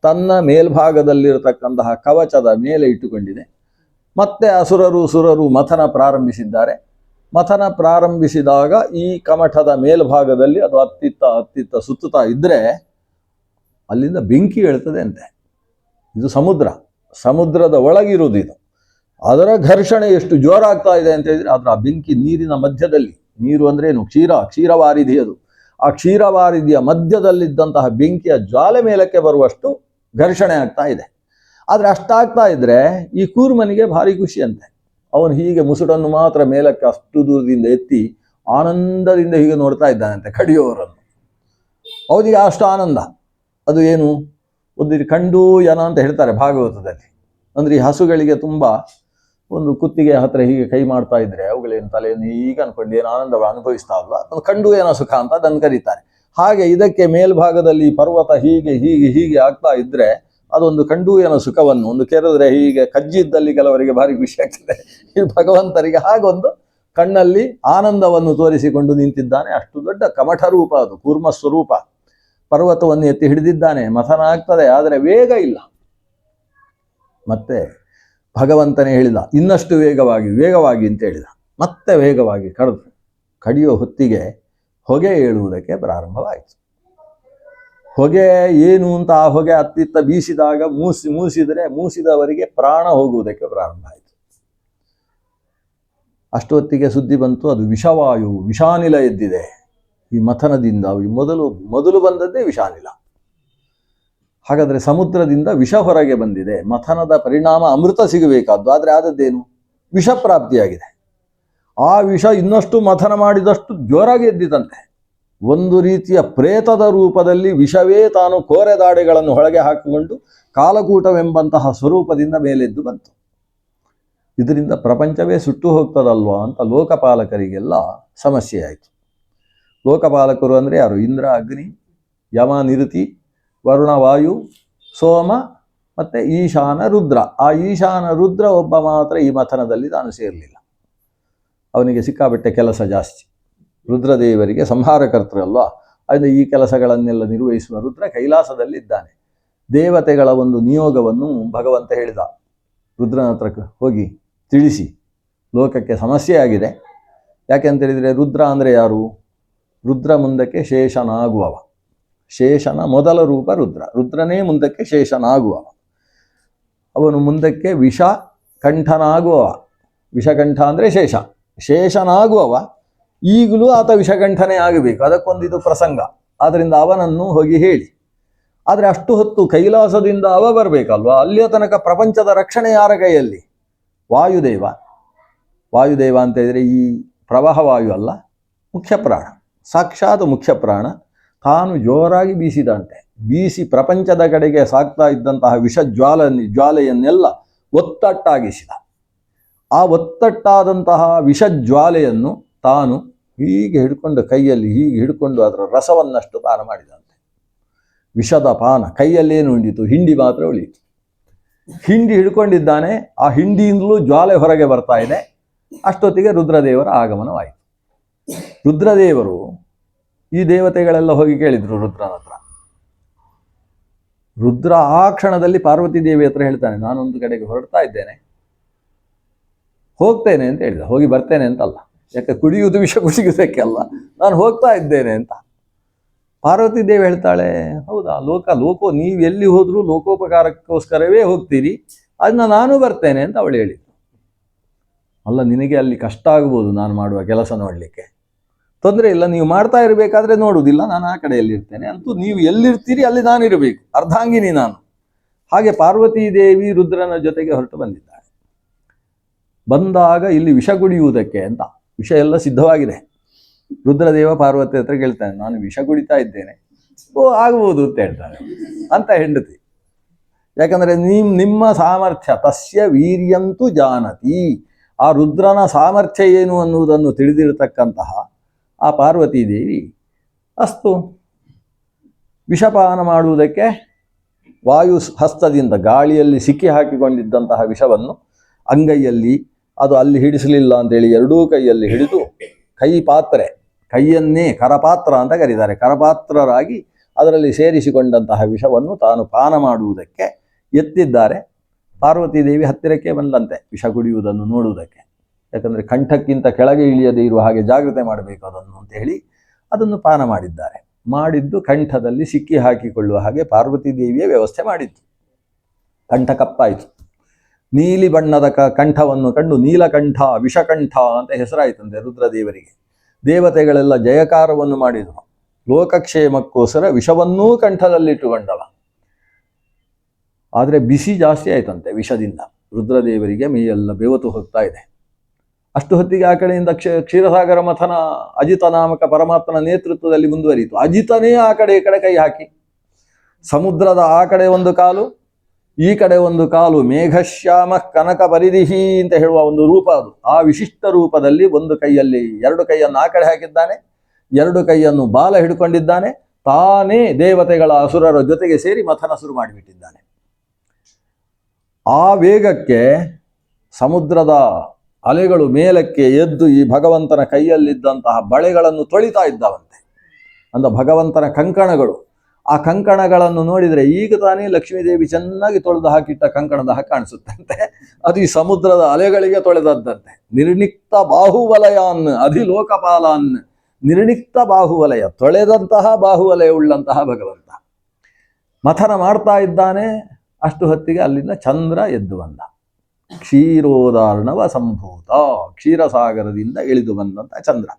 ತನ್ನ ಮೇಲ್ಭಾಗದಲ್ಲಿರತಕ್ಕಂತಹ ಕವಚದ ಮೇಲೆ ಇಟ್ಟುಕೊಂಡಿದೆ. ಮತ್ತೆ ಅಸುರರು ಸುರರು ಮಥನ ಪ್ರಾರಂಭಿಸಿದ್ದಾರೆ. ಮಥನ ಪ್ರಾರಂಭಿಸಿದಾಗ ಈ ಕಮಠದ ಮೇಲ್ಭಾಗದಲ್ಲಿ ಅದು ಅತ್ತಿತ್ತ ಸುತ್ತುತ್ತಾ ಇದ್ದರೆ ಅಲ್ಲಿಂದ ಬೆಂಕಿ ಹೇಳ್ತದೆ ಅಂತೆ. ಇದು ಸಮುದ್ರದ ಒಳಗಿರುವುದು ಇದು. ಅದರ ಘರ್ಷಣೆ ಎಷ್ಟು ಜೋರಾಗ್ತಾ ಇದೆ ಅಂತ ಹೇಳಿದ್ರೆ ಅದರ ಬೆಂಕಿ ನೀರಿನ ಮಧ್ಯದಲ್ಲಿ, ನೀರು ಅಂದ್ರೆ ಏನು, ಕ್ಷೀರವಾರಿಧಿ ಅದು. ಆ ಕ್ಷೀರವಾರಿಧಿಯ ಮಧ್ಯದಲ್ಲಿದ್ದಂತಹ ಬೆಂಕಿಯ ಜ್ವಾಲೆ ಮೇಲಕ್ಕೆ ಬರುವಷ್ಟು ಘರ್ಷಣೆ ಆಗ್ತಾ ಇದೆ. ಆದರೆ ಅಷ್ಟಾಗ್ತಾ ಇದ್ರೆ ಈ ಕೂರ್ಮನಿಗೆ ಭಾರಿ ಖುಷಿ ಅಂತೆ. ಅವನು ಹೀಗೆ ಮುಸುಟನ್ನು ಮಾತ್ರ ಮೇಲಕ್ಕೆ ಅಷ್ಟು ದೂರದಿಂದ ಎತ್ತಿ ಆನಂದದಿಂದ ಹೀಗೆ ನೋಡ್ತಾ ಇದ್ದಾನಂತೆ ಕಡಿಯುವವರನ್ನು. ಅವನಿಗೆ ಅಷ್ಟು ಆನಂದ. ಅದು ಏನು, ಒಂದು ಕಂಡು ಯನ ಅಂತ ಹೇಳ್ತಾರೆ ಭಾಗವತದಲ್ಲಿ. ಅಂದ್ರೆ ಈ ಹಸುಗಳಿಗೆ ತುಂಬ ಒಂದು ಕುತ್ತಿಗೆ ಹತ್ರ ಹೀಗೆ ಕೈ ಮಾಡ್ತಾ ಇದ್ರೆ ಅವುಗಳೇನು ತಲೆಯನ್ನು ಈಗ ಅನ್ಕೊಂಡು ಏನು ಆನಂದ ಅನುಭವಿಸ್ತಾ ಅಲ್ವಾ, ಒಂದು ಕಂಡು ಏನೋ ಸುಖ ಅಂತ ಅದನ್ನು ಕರೀತಾರೆ. ಹಾಗೆ ಇದಕ್ಕೆ ಮೇಲ್ಭಾಗದಲ್ಲಿ ಪರ್ವತ ಹೀಗೆ ಹೀಗೆ ಹೀಗೆ ಆಗ್ತಾ ಇದ್ರೆ ಅದೊಂದು ಕಂಡು ಏನೋ ಸುಖವನ್ನು ಒಂದು ಕೆರೆದ್ರೆ ಹೀಗೆ ಕಜ್ಜಿದ್ದಲ್ಲಿ ಕೆಲವರಿಗೆ ಭಾರಿ ಖುಷಿ ಆಗ್ತದೆ. ಈ ಭಗವಂತರಿಗೆ ಹಾಗೊಂದು ಕಣ್ಣಲ್ಲಿ ಆನಂದವನ್ನು ತೋರಿಸಿಕೊಂಡು ನಿಂತಿದ್ದಾನೆ. ಅಷ್ಟು ದೊಡ್ಡ ಕಮಠ ರೂಪ ಅದು, ಕೂರ್ಮ ಸ್ವರೂಪ. ಪರ್ವತವನ್ನು ಎತ್ತಿ ಹಿಡಿದಿದ್ದಾನೆ, ಮಥನ ಆಗ್ತದೆ, ಆದರೆ ವೇಗ ಇಲ್ಲ. ಮತ್ತೆ ಭಗವಂತನೇ ಹೇಳಿದ ಇನ್ನಷ್ಟು ವೇಗವಾಗಿ ಅಂತ ಹೇಳಿದ. ಮತ್ತೆ ವೇಗವಾಗಿ ಕಡಿಯೋ ಹೊತ್ತಿಗೆ ಹೊಗೆ ಏಳುವುದಕ್ಕೆ ಪ್ರಾರಂಭವಾಯಿತು. ಹೊಗೆ ಏನು ಅಂತ ಆ ಹೊಗೆ ಅತ್ತಿತ್ತ ಬೀಸಿದಾಗ ಮೂಸಿದವರಿಗೆ ಪ್ರಾಣ ಹೋಗುವುದಕ್ಕೆ ಪ್ರಾರಂಭ ಆಯಿತು. ಅಷ್ಟೊತ್ತಿಗೆ ಸುದ್ದಿ ಬಂತು, ಅದು ವಿಷವಾಯು, ವಿಷಾನಿಲ ಎದ್ದಿದೆ ಈ ಮಥನದಿಂದ. ಮೊದಲು ಬಂದದ್ದೇ ವಿಷಾನಿಲ. ಹಾಗಾದರೆ ಸಮುದ್ರದಿಂದ ವಿಷ ಹೊರಗೆ ಬಂದಿದೆ. ಮಥನದ ಪರಿಣಾಮ ಅಮೃತ ಸಿಗಬೇಕಾದ್ದು, ಆದರೆ ಆದದ್ದೇನು, ವಿಷ ಪ್ರಾಪ್ತಿಯಾಗಿದೆ. ಆ ವಿಷ ಇನ್ನಷ್ಟು ಮಥನ ಮಾಡಿದಷ್ಟು ಜೋರಾಗಿ ಎದ್ದಿತಂತೆ. ಒಂದು ರೀತಿಯ ಪ್ರೇತದ ರೂಪದಲ್ಲಿ ವಿಷವೇ ತಾನು ಕೋರೆದಾಡೆಗಳನ್ನು ಹೊಳಗೆ ಹಾಕಿಕೊಂಡು ಕಾಲಕೂಟವೆಂಬಂತಹ ಸ್ವರೂಪದಿಂದ ಮೇಲೆದ್ದು ಬಂತು. ಇದರಿಂದ ಪ್ರಪಂಚವೇ ಸುಟ್ಟು ಹೋಗ್ತದಲ್ವಾ ಅಂತ ಲೋಕಪಾಲಕರಿಗೆಲ್ಲ ಸಮಸ್ಯೆ ಆಯಿತು. ಲೋಕಪಾಲಕರು ಅಂದರೆ ಯಾರು? ಇಂದ್ರ, ಅಗ್ನಿ, ಯಮ, ನಿರುತಿ, ವರುಣ, ವಾಯು, ಸೋಮ ಮತ್ತು ಈಶಾನ ರುದ್ರ. ಆ ಈಶಾನ ರುದ್ರ ಒಬ್ಬ ಮಾತ್ರ ಈ ಮಥನದಲ್ಲಿ ತಾನು ಸೇರಲಿಲ್ಲ. ಅವನಿಗೆ ಸಿಕ್ಕಾಬಟ್ಟೆ ಕೆಲಸ ಜಾಸ್ತಿ. ರುದ್ರದೇವರಿಗೆ ಸಂಹಾರಕರ್ತರಲ್ವಾ, ಅದರಿಂದ ಈ ಕೆಲಸಗಳನ್ನೆಲ್ಲ ನಿರ್ವಹಿಸುವ ರುದ್ರ ಕೈಲಾಸದಲ್ಲಿದ್ದಾನೆ. ದೇವತೆಗಳ ಒಂದು ನಿಯೋಗವನ್ನು ಭಗವಂತ ಹೇಳಿದ, ರುದ್ರನ ಹತ್ರ ಹೋಗಿ ತಿಳಿಸಿ, ಲೋಕಕ್ಕೆ ಸಮಸ್ಯೆ ಆಗಿದೆ. ಯಾಕೆಂತೇಳಿದರೆ ರುದ್ರ ಅಂದರೆ ಯಾರು? ರುದ್ರ ಮುಂದಕ್ಕೆ ಶೇಷನಾಗುವವ. ಶೇಷನ ಮೊದಲ ರೂಪ ರುದ್ರ. ರುದ್ರನೇ ಮುಂದಕ್ಕೆ ಶೇಷನಾಗುವವ. ಅವನು ಮುಂದಕ್ಕೆ ವಿಷಕಂಠನಾಗುವವ. ವಿಷಕಂಠ ಅಂದರೆ ಶೇಷನಾಗುವವ. ಈಗಲೂ ಆತ ವಿಷಕಂಠನೇ ಆಗಬೇಕು, ಅದಕ್ಕೊಂದು ಇದು ಪ್ರಸಂಗ. ಆದ್ದರಿಂದ ಅವನನ್ನು ಹೋಗಿ ಹೇಳಿ. ಆದರೆ ಅಷ್ಟು ಹೊತ್ತು ಕೈಲಾಸದಿಂದ ಅವ ಬರಬೇಕಲ್ವಾ, ಅಲ್ಲಿಯ ತನಕ ಪ್ರಪಂಚದ ರಕ್ಷಣೆ ಯಾರ ಕೈಯಲ್ಲಿ? ವಾಯುದೇವ ಅಂತ ಹೇಳಿದರೆ ಈ ಪ್ರವಾಹವಾಯು ಅಲ್ಲ, ಮುಖ್ಯ ಪ್ರಾಣ, ಸಾಕ್ಷಾತ್ ಮುಖ್ಯ ಪ್ರಾಣ. ತಾನು ಜೋರಾಗಿ ಬೀಸಿದಂತೆ, ಬೀಸಿ ಪ್ರಪಂಚದ ಕಡೆಗೆ ಸಾಗ್ತಾ ಇದ್ದಂತಹ ಜ್ವಾಲೆಯನ್ನೆಲ್ಲ ಒತ್ತಟ್ಟಾಗಿಸಿದ. ಆ ಒತ್ತಟ್ಟಾದಂತಹ ವಿಷಜ್ವಾಲೆಯನ್ನು ತಾನು ಹೀಗೆ ಹಿಡ್ಕೊಂಡು ಕೈಯಲ್ಲಿ ಹೀಗೆ ಹಿಡ್ಕೊಂಡು ಅದರ ರಸವನ್ನಷ್ಟು ಪಾನ ಮಾಡಿದಂತೆ. ವಿಷದ ಪಾನ ಕೈಯಲ್ಲೇನು ಉಂಡಿತು? ಹಿಂಡಿ ಮಾತ್ರ ಉಳಿಯಿತು. ಹಿಂಡಿ ಹಿಡ್ಕೊಂಡಿದ್ದಾನೆ, ಆ ಹಿಂಡಿಯಿಂದಲೂ ಜ್ವಾಲೆ ಹೊರಗೆ ಬರ್ತಾ ಇದೆ. ಅಷ್ಟೊತ್ತಿಗೆ ರುದ್ರದೇವರ ಆಗಮನವಾಯಿತು. ರುದ್ರದೇವರು ಈ ದೇವತೆಗಳೆಲ್ಲ ಹೋಗಿ ಕೇಳಿದ್ರು ರುದ್ರನ ಹತ್ರ. ರುದ್ರ ಆ ಕ್ಷಣದಲ್ಲಿ ಪಾರ್ವತಿ ದೇವಿ ಹತ್ರ ಹೇಳ್ತಾನೆ, ನಾನೊಂದು ಕಡೆಗೆ ಹೊರಡ್ತಾ ಇದ್ದೇನೆ, ಹೋಗ್ತೇನೆ ಅಂತ ಹೇಳಿದ. ಹೋಗಿ ಬರ್ತೇನೆ ಅಂತಲ್ಲ, ಯಾಕೆ ಕುಡಿಯುವುದು ವಿಷ ಕುಡಿಯುವುದಕ್ಕೆ ಅಲ್ಲ, ನಾನು ಹೋಗ್ತಾ ಇದ್ದೇನೆ ಅಂತ. ಪಾರ್ವತಿ ದೇವಿ ಹೇಳ್ತಾಳೆ, ಹೌದಾ, ಲೋಕೋ ನೀವು ಎಲ್ಲಿ ಹೋದ್ರೂ ಲೋಕೋಪಕಾರಕ್ಕೋಸ್ಕರವೇ ಹೋಗ್ತೀರಿ, ಅದನ್ನ ನಾನು ಬರ್ತೇನೆ ಅಂತ ಅವಳು ಹೇಳಿದ್ರು. ಅಲ್ಲ, ನಿನಗೆ ಅಲ್ಲಿ ಕಷ್ಟ ಆಗ್ಬೋದು ನಾನು ಮಾಡುವ ಕೆಲಸ ನೋಡಲಿಕ್ಕೆ, ತೊಂದರೆ ಇಲ್ಲ, ನೀವು ಮಾಡ್ತಾ ಇರಬೇಕಾದ್ರೆ ನೋಡುವುದಿಲ್ಲ, ನಾನು ಆ ಕಡೆಯಲ್ಲಿ ಇರ್ತೇನೆ, ಅಂತೂ ನೀವು ಎಲ್ಲಿರ್ತೀರಿ ಅಲ್ಲಿ ನಾನಿರಬೇಕು, ಅರ್ಧಾಂಗಿನಿ ನಾನು. ಹಾಗೆ ಪಾರ್ವತೀ ದೇವಿ ರುದ್ರನ ಜೊತೆಗೆ ಹೊರಟು ಬಂದಿದ್ದಾಳೆ. ಬಂದಾಗ ಇಲ್ಲಿ ವಿಷ ಕುಡಿಯುವುದಕ್ಕೆ ಅಂತ ವಿಷ ಎಲ್ಲ ಸಿದ್ಧವಾಗಿದೆ. ರುದ್ರದೇವ ಪಾರ್ವತಿ ಹತ್ರ ಕೇಳ್ತಾನೆ, ನಾನು ವಿಷ ಕುಡಿತಾ ಇದ್ದೇನೆ. ಓ, ಆಗ್ಬೋದು ಅಂತ ಹೇಳ್ತಾನೆ ಅಂತ ಹೆಂಡತಿ. ಯಾಕಂದರೆ ನಿಮ್ಮ ಸಾಮರ್ಥ್ಯ, ತಸ್ಯ ವೀರ್ಯಂತು ಜಾನತಿ, ಆ ರುದ್ರನ ಸಾಮರ್ಥ್ಯ ಏನು ಅನ್ನುವುದನ್ನು ತಿಳಿದಿರತಕ್ಕಂತಹ ಆ ಪಾರ್ವತೀ ದೇವಿ, ಅಸ್ತು, ವಿಷಪಾನ ಮಾಡುವುದಕ್ಕೆ ವಾಯು ಹಸ್ತದಿಂದ ಗಾಳಿಯಲ್ಲಿ ಸಿಕ್ಕಿ ಹಾಕಿಕೊಂಡಿದ್ದಂತಹ ವಿಷವನ್ನು ಅಂಗೈಯಲ್ಲಿ, ಅದು ಅಲ್ಲಿ ಹಿಡಿಸಲಿಲ್ಲ ಅಂತೇಳಿ ಎರಡೂ ಕೈಯಲ್ಲಿ ಹಿಡಿದು, ಕೈಯನ್ನೇ ಕರಪಾತ್ರ ಅಂತ ಕರೀತಾರೆ, ಕರಪಾತ್ರರಾಗಿ ಅದರಲ್ಲಿ ಸೇರಿಸಿಕೊಂಡಂತಹ ವಿಷವನ್ನು ತಾನು ಪಾನ ಮಾಡುವುದಕ್ಕೆ ಎತ್ತಿದ್ದಾರೆ. ಪಾರ್ವತೀದೇವಿ ಹತ್ತಿರಕ್ಕೆ ಬಂದಂತೆ ವಿಷ ಕುಡಿಯುವುದನ್ನು ನೋಡುವುದಕ್ಕೆ. ಯಾಕಂದರೆ ಕಂಠಕ್ಕಿಂತ ಕೆಳಗೆ ಇಳಿಯದೇ ಇರುವ ಹಾಗೆ ಜಾಗ್ರತೆ ಮಾಡಬೇಕು ಅದನ್ನು ಅಂತ ಹೇಳಿ ಅದನ್ನು ಪಾನ ಮಾಡಿದ್ದಾರೆ. ಮಾಡಿದ್ದು ಕಂಠದಲ್ಲಿ ಸಿಕ್ಕಿ ಹಾಕಿಕೊಳ್ಳುವ ಹಾಗೆ ಪಾರ್ವತೀದೇವಿಯೇ ವ್ಯವಸ್ಥೆ ಮಾಡಿತ್ತು. ಕಂಠ ಕಪ್ಪಾಯಿತು. ನೀಲಿ ಬಣ್ಣದ ಕಂಠವನ್ನು ಕಂಡು ನೀಲಕಂಠ ವಿಷಕಂಠ ಅಂತ ಹೆಸರಾಯಿತಂತೆ ರುದ್ರದೇವರಿಗೆ. ದೇವತೆಗಳೆಲ್ಲ ಜಯಕಾರವನ್ನು ಮಾಡಿದರು. ಲೋಕಕ್ಷೇಮಕ್ಕೋಸ್ಕರ ವಿಷವನ್ನೂ ಕಂಠದಲ್ಲಿಟ್ಟುಕೊಂಡವ. ಆದರೆ ಬಿಸಿ ಜಾಸ್ತಿ ಆಯ್ತಂತೆ ವಿಷದಿಂದ. ರುದ್ರದೇವರಿಗೆ ಮೈಯೆಲ್ಲ ಬೆವತು ಹೋಗ್ತಾ ಇದೆ. ಅಷ್ಟು ಹೊತ್ತಿಗೆ ಆ ಕಡೆಯಿಂದ ಕ್ಷೀರಸಾಗರ ಮಥನ ಅಜಿತ ನಾಮಕ ಪರಮಾತ್ಮನ ನೇತೃತ್ವದಲ್ಲಿ ಮುಂದುವರಿಯಿತು. ಅಜಿತನೇ ಆ ಕಡೆ ಈ ಕಡೆ ಕೈ ಹಾಕಿ, ಸಮುದ್ರದ ಆ ಕಡೆ ಒಂದು ಕಾಲು ಈ ಕಡೆ ಒಂದು ಕಾಲು, ಮೇಘಶ್ಯಾಮ ಕನಕ ಪರಿದಿಹಿ ಅಂತ ಹೇಳುವ ಒಂದು ರೂಪ ಅದು. ಆ ವಿಶಿಷ್ಟ ರೂಪದಲ್ಲಿ ಒಂದು ಕೈಯಲ್ಲಿ ಎರಡು ಕೈಯನ್ನು ಆ ಕಡೆ ಹಾಕಿದ್ದಾನೆ, ಎರಡು ಕೈಯನ್ನು ಬಾಲ ಹಿಡ್ಕೊಂಡಿದ್ದಾನೆ. ತಾನೇ ದೇವತೆಗಳ ಅಸುರರ ಜೊತೆಗೆ ಸೇರಿ ಮಥನ ಶುರು ಮಾಡಿಬಿಟ್ಟಿದ್ದಾನೆ. ಆ ವೇಗಕ್ಕೆ ಸಮುದ್ರದ ಅಲೆಗಳು ಮೇಲಕ್ಕೆ ಎದ್ದು ಈ ಭಗವಂತನ ಕೈಯಲ್ಲಿದ್ದಂತಹ ಬಳೆಗಳನ್ನು ತೊಳಿತಾ ಇದ್ದಾವಂತೆ. ಅಂದ ಭಗವಂತನ ಕಂಕಣಗಳು. ಆ ಕಂಕಣಗಳನ್ನು ನೋಡಿದರೆ ಈಗ ತಾನೇ ಲಕ್ಷ್ಮೀದೇವಿ ಚೆನ್ನಾಗಿ ತೊಳೆದು ಹಾಕಿಟ್ಟ ಕಂಕಣದ ಹಾಗೆ ಕಾಣಿಸುತ್ತಂತೆ. ಅದು ಈ ಸಮುದ್ರದ ಅಲೆಗಳಿಗೆ ತೊಳೆದದ್ದಂತೆ. ನಿರ್ಣಿಕ್ತ ಬಾಹುವಲಯಾನ್ ಅಧಿಲೋಕಪಾಲಾನ್. ನಿರ್ಣಿಕ್ತ ಬಾಹುವಲಯ, ತೊಳೆದಂತಹ ಬಾಹುವಲಯ ಉಳ್ಳಂತಹ ಭಗವಂತ ಮಥನ ಮಾಡ್ತಾ ಇದ್ದಾನೆ. ಅಷ್ಟು ಹೊತ್ತಿಗೆ ಅಲ್ಲಿಂದ ಚಂದ್ರ ಎದ್ದು ಬಂದ. ಕ್ಷೀರೋದಾರ್ಣವ ಸಂಭೂತ, ಕ್ಷೀರಸಾಗರದಿಂದ ಇಳಿದು ಬಂದಂಥ ಚಂದ್ರ.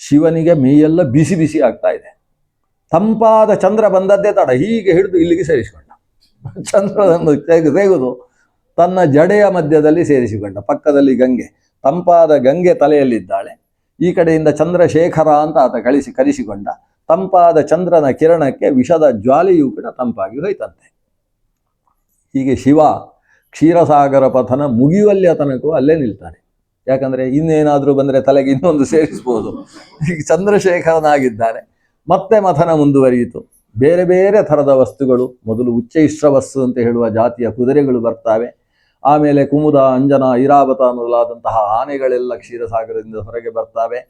ಶಿವನಿಗೆ ಮೈಯೆಲ್ಲ ಬಿಸಿ ಬಿಸಿ ಆಗ್ತಾ ಇದೆ. ತಂಪಾದ ಚಂದ್ರ ಬಂದದ್ದೇ ತಡ, ಹೀಗೆ ಹಿಡಿದು ಇಲ್ಲಿಗೆ ಸೇರಿಸಿಕೊಂಡ. ಚಂದ್ರನನ್ನು ತೆಗೆದು ತನ್ನ ಜಡೆಯ ಮಧ್ಯದಲ್ಲಿ ಸೇರಿಸಿಕೊಂಡ. ಪಕ್ಕದಲ್ಲಿ ಗಂಗೆ, ತಂಪಾದ ಗಂಗೆ ತಲೆಯಲ್ಲಿದ್ದಾಳೆ. ಈ ಕಡೆಯಿಂದ ಚಂದ್ರಶೇಖರ ಅಂತ ಆತ ಕರೆಸಿಕೊಂಡ. ತಂಪಾದ ಚಂದ್ರನ ಕಿರಣಕ್ಕೆ ವಿಷದ ಜ್ವಾಲೆಯೂ ಕೂಡ ತಂಪಾಗಿ ಹೋಯ್ತಂತೆ. ಹೀಗೆ ಶಿವ ಕ್ಷೀರಸಾಗರ ಪಥನ ಮುಗಿಯುವಲ್ಲಿಯ ತನಕ ಅಲ್ಲೇ ನಿಲ್ತಾನೆ. ಯಾಕಂದರೆ ಇನ್ನೇನಾದರೂ ಬಂದರೆ ತಲೆಗೆ ಇನ್ನೊಂದು ಸೇರಿಸ್ಬೋದು. ಈಗ ಚಂದ್ರಶೇಖರನಾಗಿದ್ದಾನೆ. ಮತ್ತೆ ಮಥನ ಮುಂದುವರಿಯಿತು. ಬೇರೆ ಬೇರೆ ಥರದ ವಸ್ತುಗಳು, ಮೊದಲು ಉಚ್ಚೈಶ್ರವಸ್ಸು ಅಂತ ಹೇಳುವ ಜಾತಿಯ ಕುದುರೆಗಳು ಬರ್ತಾವೆ. ಆಮೇಲೆ ಕುಮುದ, ಅಂಜನ, ಐರಾವತ ಮೊದಲಾದಂತಹ ಆನೆಗಳೆಲ್ಲ ಕ್ಷೀರಸಾಗರದಿಂದ ಹೊರಗೆ ಬರ್ತಾವೆ.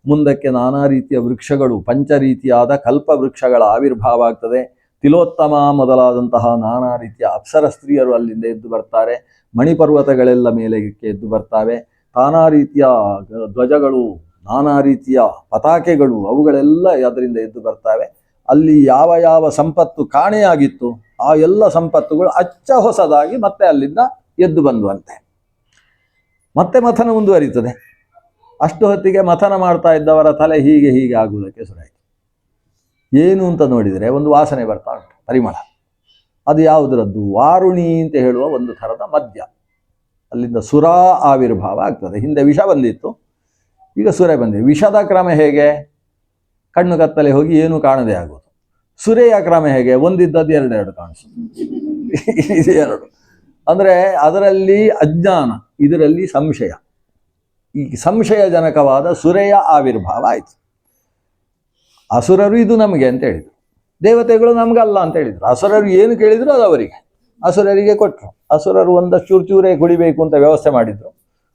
ಮುಂದಕ್ಕೆ ನಾನಾ ರೀತಿಯ ವೃಕ್ಷಗಳು, ಪಂಚರೀತಿಯಾದ ಕಲ್ಪ ವೃಕ್ಷಗಳ ಆವಿರ್ಭಾವ ಆಗ್ತದೆ. ತಿಲೋತ್ತಮ ಮೊದಲಾದಂತಹ ನಾನಾ ರೀತಿಯ ಅಪ್ಸರ ಸ್ತ್ರೀಯರು ಅಲ್ಲಿಂದ ಎದ್ದು ಬರ್ತಾರೆ. ಮಣಿಪರ್ವತಗಳೆಲ್ಲ ಮೇಲೆ ಎದ್ದು ಬರ್ತಾವೆ. ನಾನಾ ರೀತಿಯ ಧ್ವಜಗಳು, ನಾನಾ ರೀತಿಯ ಪತಾಕೆಗಳು, ಅವುಗಳೆಲ್ಲ ಅದರಿಂದ ಎದ್ದು ಬರ್ತಾವೆ. ಅಲ್ಲಿ ಯಾವ ಯಾವ ಸಂಪತ್ತು ಕಾಣೆಯಾಗಿತ್ತು ಆ ಎಲ್ಲ ಸಂಪತ್ತುಗಳು ಅಚ್ಚ ಹೊಸದಾಗಿ ಮತ್ತೆ ಅಲ್ಲಿಂದ ಎದ್ದು ಬಂದುವಂತೆ. ಮತ್ತೆ ಮಥನ ಮುಂದುವರಿತದೆ. ಅಷ್ಟು ಹೊತ್ತಿಗೆ ಮಥನ ಮಾಡ್ತಾ ಇದ್ದವರ ತಲೆ ಹೀಗೆ ಹೀಗೆ ಆಗುವುದಕ್ಕೆ ಶುರುವಾಯಿತು. ಏನು ಅಂತ ನೋಡಿದರೆ ಒಂದು ವಾಸನೆ ಬರ್ತಾ ಉಂಟು, ಪರಿಮಳ. ಅದು ಯಾವುದರದ್ದು? ವಾರುಣಿ ಅಂತ ಹೇಳುವ ಒಂದು ಥರದ ಮದ್ಯ. ಅಲ್ಲಿಂದ ಸುರಾ ಆವಿರ್ಭಾವ ಆಗ್ತದೆ. ಹಿಂದೆ ವಿಷ ಬಂದಿತ್ತು, ಈಗ ಸುರೆ ಬಂದಿದೆ. ವಿಷದ ಕ್ರಮ ಹೇಗೆ? ಕಣ್ಣು ಕತ್ತಲೆ ಹೋಗಿ ಏನು ಕಾಣದೇ ಆಗೋದು. ಸುರೆಯ ಕ್ರಮ ಹೇಗೆ? ಒಂದಿದ್ದದ್ದು ಎರಡೆರಡು ಕಾಣಿಸೋದು. ಇದು ಎರಡು. ಅಂದರೆ ಅದರಲ್ಲಿ ಅಜ್ಞಾನ, ಇದರಲ್ಲಿ ಸಂಶಯ. ಈ ಸಂಶಯಜನಕವಾದ ಸುರೆಯ ಆವಿರ್ಭಾವ ಆಯಿತು. ಅಸುರರು ಇದು ನಮಗೆ ಅಂತ ಹೇಳಿದರು, ದೇವತೆಗಳು ನಮಗಲ್ಲ ಅಂತ ಹೇಳಿದರು. ಅಸುರರು ಏನು ಕೇಳಿದ್ರು ಅದು ಅವರಿಗೆ, ಅಸುರರಿಗೆ ಕೊಟ್ಟರು. ಅಸುರರು ಒಂದಷ್ಟು ಚೂರೇ ಕುಡಿಬೇಕು ಅಂತ ವ್ಯವಸ್ಥೆ ಮಾಡಿದರು.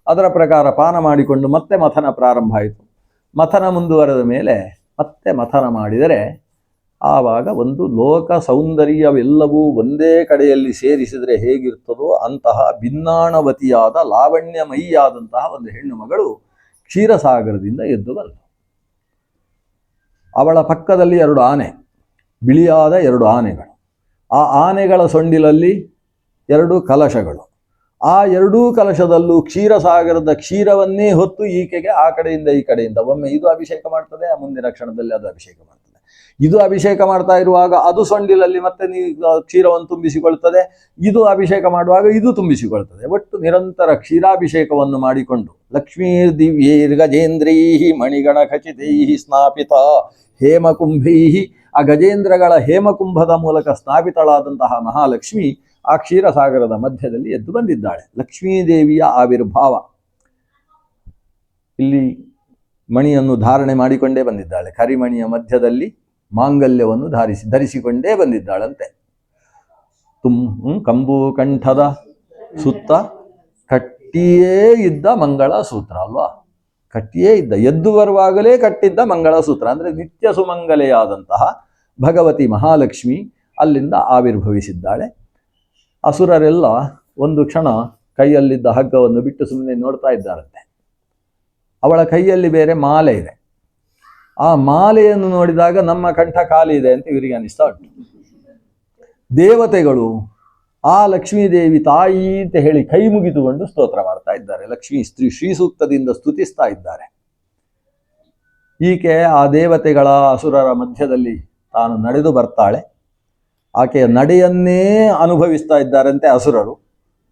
ಅದರ ಪ್ರಕಾರ ಪಾನ ಮಾಡಿಕೊಂಡು ಮತ್ತೆ ಮಥನ ಪ್ರಾರಂಭ ಆಯಿತು. ಮಥನ ಮುಂದುವರೆದ ಮೇಲೆ ಮತ್ತೆ ಮಥನ ಮಾಡಿದರೆ ಆವಾಗ ಒಂದು ಲೋಕ ಸೌಂದರ್ಯವೆಲ್ಲವೂ ಒಂದೇ ಕಡೆಯಲ್ಲಿ ಸೇರಿಸಿದರೆ ಹೇಗಿರ್ತದೋ ಅಂತಹ ಭಿನ್ನಾಣವತಿಯಾದ ಲಾವಣ್ಯಮಯಿಯಾದಂತಹ ಒಂದು ಹೆಣ್ಣು ಮಗಳು ಕ್ಷೀರಸಾಗರದಿಂದ ಎದ್ದು ಬಂತು. ಅವಳ ಪಕ್ಕದಲ್ಲಿ ಎರಡು ಆನೆ, ಬಿಳಿಯಾದ ಎರಡು ಆನೆಗಳು. ಆ ಆನೆಗಳ ಸೊಂಡಿಲಲ್ಲಿ ಎರಡು ಕಲಶಗಳು. ಆ ಎರಡೂ ಕಲಶದಲ್ಲೂ ಕ್ಷೀರಸಾಗರದ ಕ್ಷೀರವನ್ನೇ ಹೊತ್ತು ಈಕೆಗೆ ಆ ಕಡೆಯಿಂದ ಈ ಕಡೆಯಿಂದ ಒಮ್ಮೆ ಇದು ಅಭಿಷೇಕ ಮಾಡ್ತದೆ, ಆ ಮುಂದಿನ ಕ್ಷಣದಲ್ಲಿ ಅದು ಅಭಿಷೇಕ ಮಾಡ್ತದೆ. ಇದು ಅಭಿಷೇಕ ಮಾಡ್ತಾ ಇರುವಾಗ ಅದು ಸೊಂಡಿಲಲ್ಲಿ ಮತ್ತೆ ಕ್ಷೀರವನ್ನು ತುಂಬಿಸಿಕೊಳ್ತದೆ, ಇದು ಅಭಿಷೇಕ ಮಾಡುವಾಗ ಇದು ತುಂಬಿಸಿಕೊಳ್ತದೆ. ಒಟ್ಟು ನಿರಂತರ ಕ್ಷೀರಾಭಿಷೇಕವನ್ನು ಮಾಡಿಕೊಂಡು ಲಕ್ಷ್ಮೀರ್ ದಿವ್ಯೈರ್ ಗಜೇಂದ್ರೈಹಿ ಮಣಿಗಣ ಖಚಿತೈಹಿ ಸ್ನಾಪಿತ ಹೇಮಕುಂಭೈಹಿ, ಆ ಗಜೇಂದ್ರಗಳ ಹೇಮಕುಂಭದ ಮೂಲಕ ಸ್ಥಾಪಿತಳಾದಂತಹ ಮಹಾಲಕ್ಷ್ಮಿ ಆ ಕ್ಷೀರಸಾಗರದ ಮಧ್ಯದಲ್ಲಿ ಎದ್ದು ಬಂದಿದ್ದಾಳೆ. ಲಕ್ಷ್ಮೀದೇವಿಯ ಆವಿರ್ಭಾವ. ಇಲ್ಲಿ ಮಣಿಯನ್ನು ಧಾರಣೆ ಮಾಡಿಕೊಂಡೇ ಬಂದಿದ್ದಾಳೆ. ಕರಿಮಣಿಯ ಮಧ್ಯದಲ್ಲಿ ಮಾಂಗಲ್ಯವನ್ನು ಧರಿಸಿಕೊಂಡೇ ಬಂದಿದ್ದಾಳಂತೆ. ಕಂಬು ಕಂಠದ ಸುತ್ತ ಕಟ್ಟಿಯೇ ಇದ್ದ ಮಂಗಳ ಸೂತ್ರ ಅಲ್ವಾ? ಕಟ್ಟಿಯೇ ಇದ್ದ, ಎದ್ದು ಬರುವಾಗಲೇ ಕಟ್ಟಿದ್ದ ಮಂಗಳ ಸೂತ್ರ. ಅಂದರೆ ನಿತ್ಯ ಸುಮಂಗಲೆಯಾದಂತಹ ಭಗವತಿ ಮಹಾಲಕ್ಷ್ಮಿ ಅಲ್ಲಿಂದ ಆವಿರ್ಭವಿಸಿದ್ದಾಳೆ. ಅಸುರರೆಲ್ಲ ಒಂದು ಕ್ಷಣ ಕೈಯಲ್ಲಿದ್ದ ಹಗ್ಗವನ್ನು ಬಿಟ್ಟು ಸುಮ್ಮನೆ ನೋಡ್ತಾ ಇದ್ದಾರಂತೆ. ಅವಳ ಕೈಯಲ್ಲಿ ಬೇರೆ ಮಾಲೆ ಇದೆ. ಆ ಮಾಲೆಯನ್ನು ನೋಡಿದಾಗ ನಮ್ಮ ಕಂಠ ಖಾಲಿ ಇದೆ ಅಂತ ಇವರಿಗೆ ಅನಿಸ್ತಾ ಉಂಟು. ದೇವತೆಗಳು ಆ ಲಕ್ಷ್ಮೀದೇವಿ ತಾಯಿ ಅಂತ ಹೇಳಿ ಕೈ ಮುಗಿದುಕೊಂಡು ಸ್ತೋತ್ರ ಮಾಡ್ತಾ ಇದ್ದಾರೆ. ಲಕ್ಷ್ಮೀ ಶ್ರೀ ಸೂಕ್ತದಿಂದ ಸ್ತುತಿಸ್ತಾ ಇದ್ದಾರೆ. ಈಕೆ ಆ ದೇವತೆಗಳ ಅಸುರರ ಮಧ್ಯದಲ್ಲಿ ತಾನು ನಡೆದು ಬರ್ತಾಳೆ. ಆಕೆಯ ನಡೆಯನ್ನೇ ಅನುಭವಿಸ್ತಾ ಇದ್ದಾರಂತೆ ಅಸುರರು.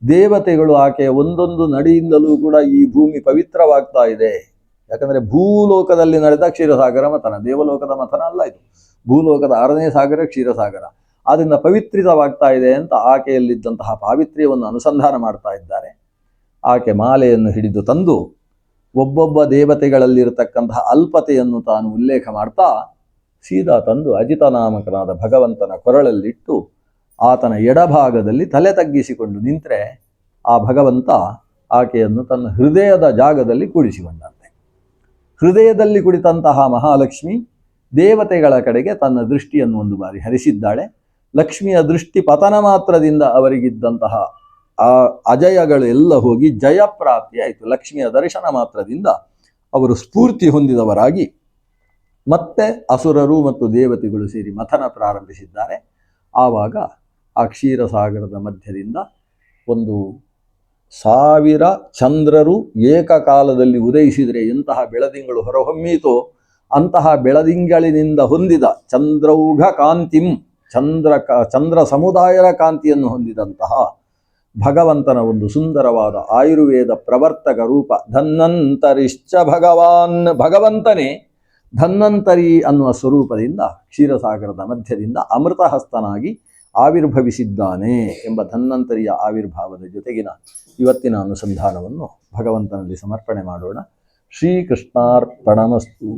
ದೇವತೆಗಳು ಆಕೆಯ ಒಂದೊಂದು ನಡೆಯಿಂದಲೂ ಕೂಡ ಈ ಭೂಮಿ ಪವಿತ್ರವಾಗ್ತಾ ಇದೆ. ಯಾಕಂದರೆ ಭೂಲೋಕದಲ್ಲಿ ನಡೆದ ಕ್ಷೀರಸಾಗರ ಮಥನ, ದೇವಲೋಕದ ಮಥನ ಅಲ್ಲ ಇದು, ಭೂಲೋಕದ 6ನೇ ಸಾಗರ ಕ್ಷೀರಸಾಗರ. ಆದ್ದರಿಂದ ಪವಿತ್ರಿತವಾಗ್ತಾ ಇದೆ ಅಂತ ಆಕೆಯಲ್ಲಿದ್ದಂತಹ ಪಾವಿತ್ರ್ಯವನ್ನು ಅನುಸಂಧಾನ ಮಾಡ್ತಾ ಇದ್ದಾರೆ. ಆಕೆ ಮಾಲೆಯನ್ನು ಹಿಡಿದು ತಂದು ಒಬ್ಬೊಬ್ಬ ದೇವತೆಗಳಲ್ಲಿರತಕ್ಕಂತಹ ಅಲ್ಪತೆಯನ್ನು ತಾನು ಉಲ್ಲೇಖ ಮಾಡ್ತಾ ಸೀದಾ ತಂದು ಅಜಿತನಾಮಕನಾದ ಭಗವಂತನ ಕೊರಳಲ್ಲಿಟ್ಟು ಆತನ ಎಡಭಾಗದಲ್ಲಿ ತಲೆ ತಗ್ಗಿಸಿಕೊಂಡು ನಿಂತರೆ ಆ ಭಗವಂತ ಆಕೆಯನ್ನು ತನ್ನ ಹೃದಯದ ಜಾಗದಲ್ಲಿ ಕೂಡಿಸಿಕೊಂಡಂತೆ. ಹೃದಯದಲ್ಲಿ ಕುಳಿತಂತಹ ಮಹಾಲಕ್ಷ್ಮಿ ದೇವತೆಗಳ ಕಡೆಗೆ ತನ್ನ ದೃಷ್ಟಿಯನ್ನು ಒಂದು ಬಾರಿ ಹರಿಸಿದ್ದಾಳೆ. ಲಕ್ಷ್ಮಿಯ ದೃಷ್ಟಿ ಪತನ ಮಾತ್ರದಿಂದ ಅವರಿಗಿದ್ದಂತಹ ಆ ಅಜಯಗಳು ಎಲ್ಲ ಹೋಗಿ ಜಯಪ್ರಾಪ್ತಿ ಆಯಿತು. ಲಕ್ಷ್ಮಿಯ ದರ್ಶನ ಮಾತ್ರದಿಂದ ಅವರು ಸ್ಫೂರ್ತಿ ಹೊಂದಿದವರಾಗಿ ಮತ್ತೆ ಅಸುರರು ಮತ್ತು ದೇವತೆಗಳು ಸೇರಿ ಮಥನ ಪ್ರಾರಂಭಿಸಿದ್ದಾರೆ. ಆವಾಗ ಆ ಕ್ಷೀರಸಾಗರದ ಮಧ್ಯದಿಂದ 1,000 ಚಂದ್ರರು ಏಕಕಾಲದಲ್ಲಿ ಉದಯಿಸಿದರೆ ಎಂತಹ ಬೆಳದಿಂಗಳು ಹೊರಹೊಮ್ಮೀತೋ ಅಂತಹ ಬೆಳದಿಂಗಳಿನಿಂದ ಹೊಂದಿದ ಚಂದ್ರೌಘ ಕಾಂತಿಂ, ಚಂದ್ರ ಸಮುದಾಯದ ಕಾಂತಿಯನ್ನು ಹೊಂದಿದಂತಹ ಭಗವಂತನ ಒಂದು ಸುಂದರವಾದ ಆಯುರ್ವೇದ ಪ್ರವರ್ತಕ ರೂಪ ಧನ್ವಂತರಿಶ್ಚ ಭಗವಾನ್, ಭಗವಂತನೇ ಧನ್ವಂತರಿ ಅನ್ನುವ ಸ್ವರೂಪದಿಂದ ಕ್ಷೀರಸಾಗರದ ಮಧ್ಯದಿಂದ ಅಮೃತಹಸ್ತನಾಗಿ ಆವಿರ್ಭವಿಸಿದ್ದಾನೆ ಎಂಬ ಧನ್ವಂತರಿಯ ಆವಿರ್ಭಾವದ ಜೊತೆಗಿನ ಇವತ್ತಿನ ಅನುಸಂಧಾನವನ್ನು ಭಗವಂತನಲ್ಲಿ ಸಮರ್ಪಣೆ ಮಾಡೋಣ. ಶ್ರೀಕೃಷ್ಣಾರ್ಪಣಮಸ್ತು.